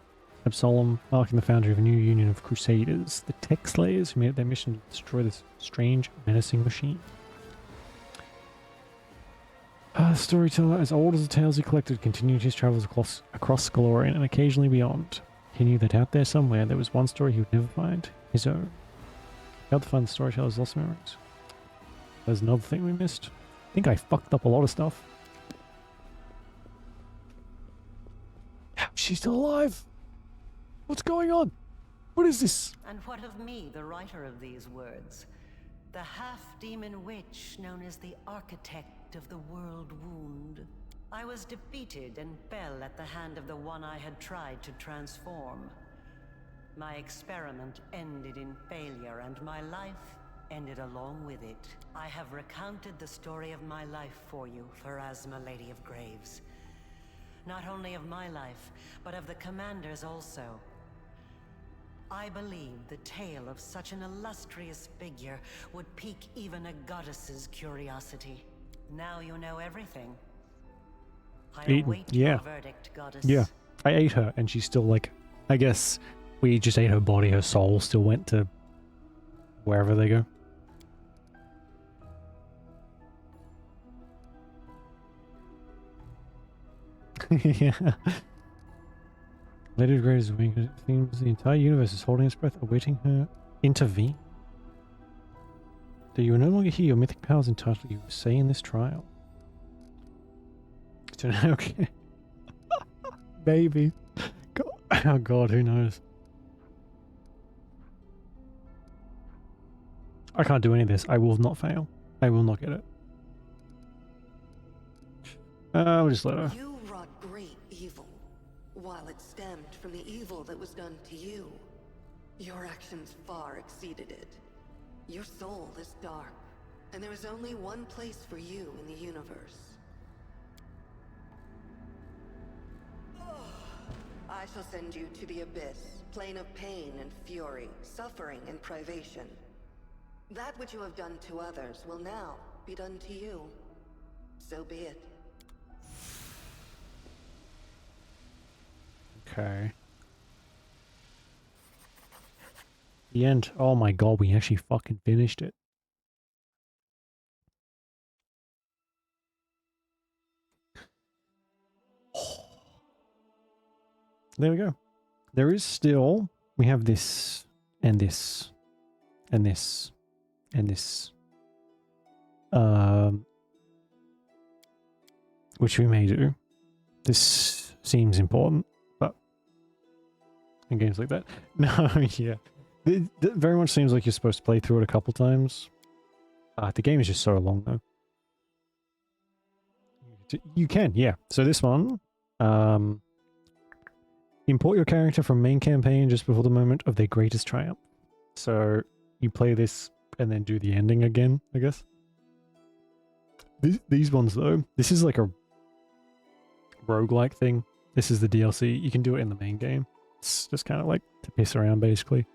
marking the foundry of a new union of crusaders, the Tech Slayers, who made it their mission to destroy this strange, menacing machine. The storyteller, as old as the tales he collected, continued his travels across Galorian and occasionally beyond. He knew that out there somewhere there was one story he would never find, his own. How to find the storyteller's lost memories. There's another thing we missed. I think I fucked up a lot of stuff. She's still alive! What's going on? What is this? And what of me, the writer of these words? The half-demon witch known as the architect of the world wound. I was defeated and fell at the hand of the one I had tried to transform. My experiment ended in failure, and my life ended along with it. I have recounted the story of my life for you, Pharasma, Lady of Graves. Not only of my life, but of the commander's also. I believe the tale of such an illustrious figure would pique even a goddess's curiosity. Now you know everything. I await your verdict, goddess. Yeah. I ate her, and she's still like, I guess we just ate her body. Her soul still went to wherever they go. Yeah. Lady's greatest wing. It seems the entire universe is holding its breath, awaiting her intervene. That you are no longer here, your mythic powers entitle you to say in this trial. So now, okay. Maybe. God. Oh god, who knows? I can't do any of this. I will not fail. I will not get it. I'll just let her. You wrought great evil, while it stemmed from the evil that was done to you. Your actions far exceeded it. Your soul is dark, and there is only one place for you in the universe. I shall send you to the abyss, plane of pain and fury, suffering and privation. That which you have done to others will now be done to you. So be it. Okay. The end. Oh my god, we actually fucking finished it. There we go. There is still, we have this, and this, and this, and this. Which we may do. This seems important, but in games like that. No, yeah. It very much seems like you're supposed to play through it a couple times. The game is just so long, though. You can, yeah. So this one, import your character from main campaign just before the moment of their greatest triumph. So you play this and then do the ending again, I guess. These ones, though, this is like a roguelike thing. This is the DLC. You can do it in the main game. It's just kind of like to piss around, basically.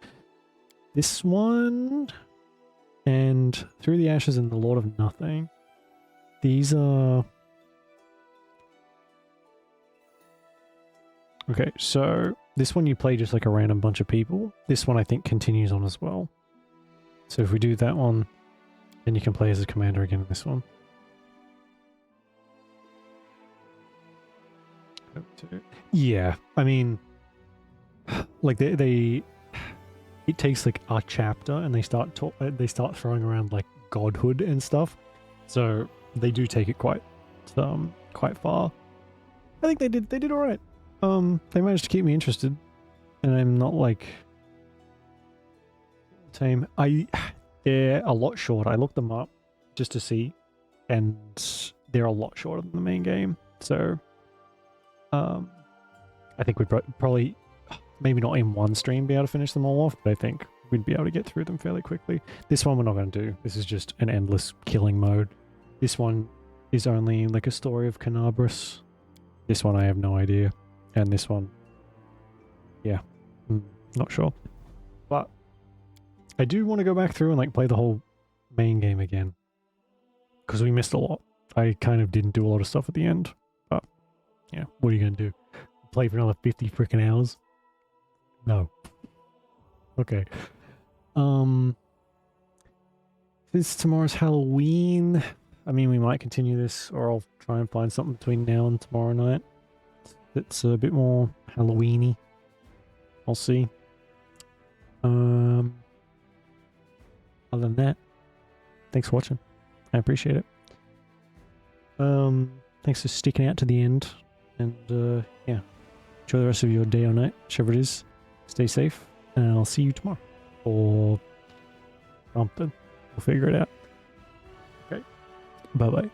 This one and Through the Ashes and the Lord of Nothing. These are... Okay, so this one you play just like a random bunch of people. This one I think continues on as well. So if we do that one, then you can play as a commander again in this one. Yeah, I mean, like they it takes like a chapter and they start throwing around like godhood and stuff. So they do take it quite far. I think they did all right. They managed to keep me interested, and I'm not like tame. They're a lot shorter. I looked them up just to see, and they're a lot shorter than the main game. So, I think we'd probably, maybe not in one stream, be able to finish them all off, but I think we'd be able to get through them fairly quickly. This one we're not going to do. This is just an endless killing mode. This one is only like a story of Canabras. This one I have no idea. And this one, yeah, not sure. But I do want to go back through and like play the whole main game again, because we missed a lot. I kind of didn't do a lot of stuff at the end, but yeah, what are you going to do? Play for another 50 freaking hours? No. Okay. Since tomorrow's Halloween, I mean, we might continue this, or I'll try and find something between now and tomorrow night that's a bit more Halloween-y. I'll see. Other than that, thanks for watching. I appreciate it. Thanks for sticking out to the end. And yeah, enjoy the rest of your day or night, whichever it is. Stay safe, and I'll see you tomorrow. Or something. We'll figure it out. Okay. Bye-bye.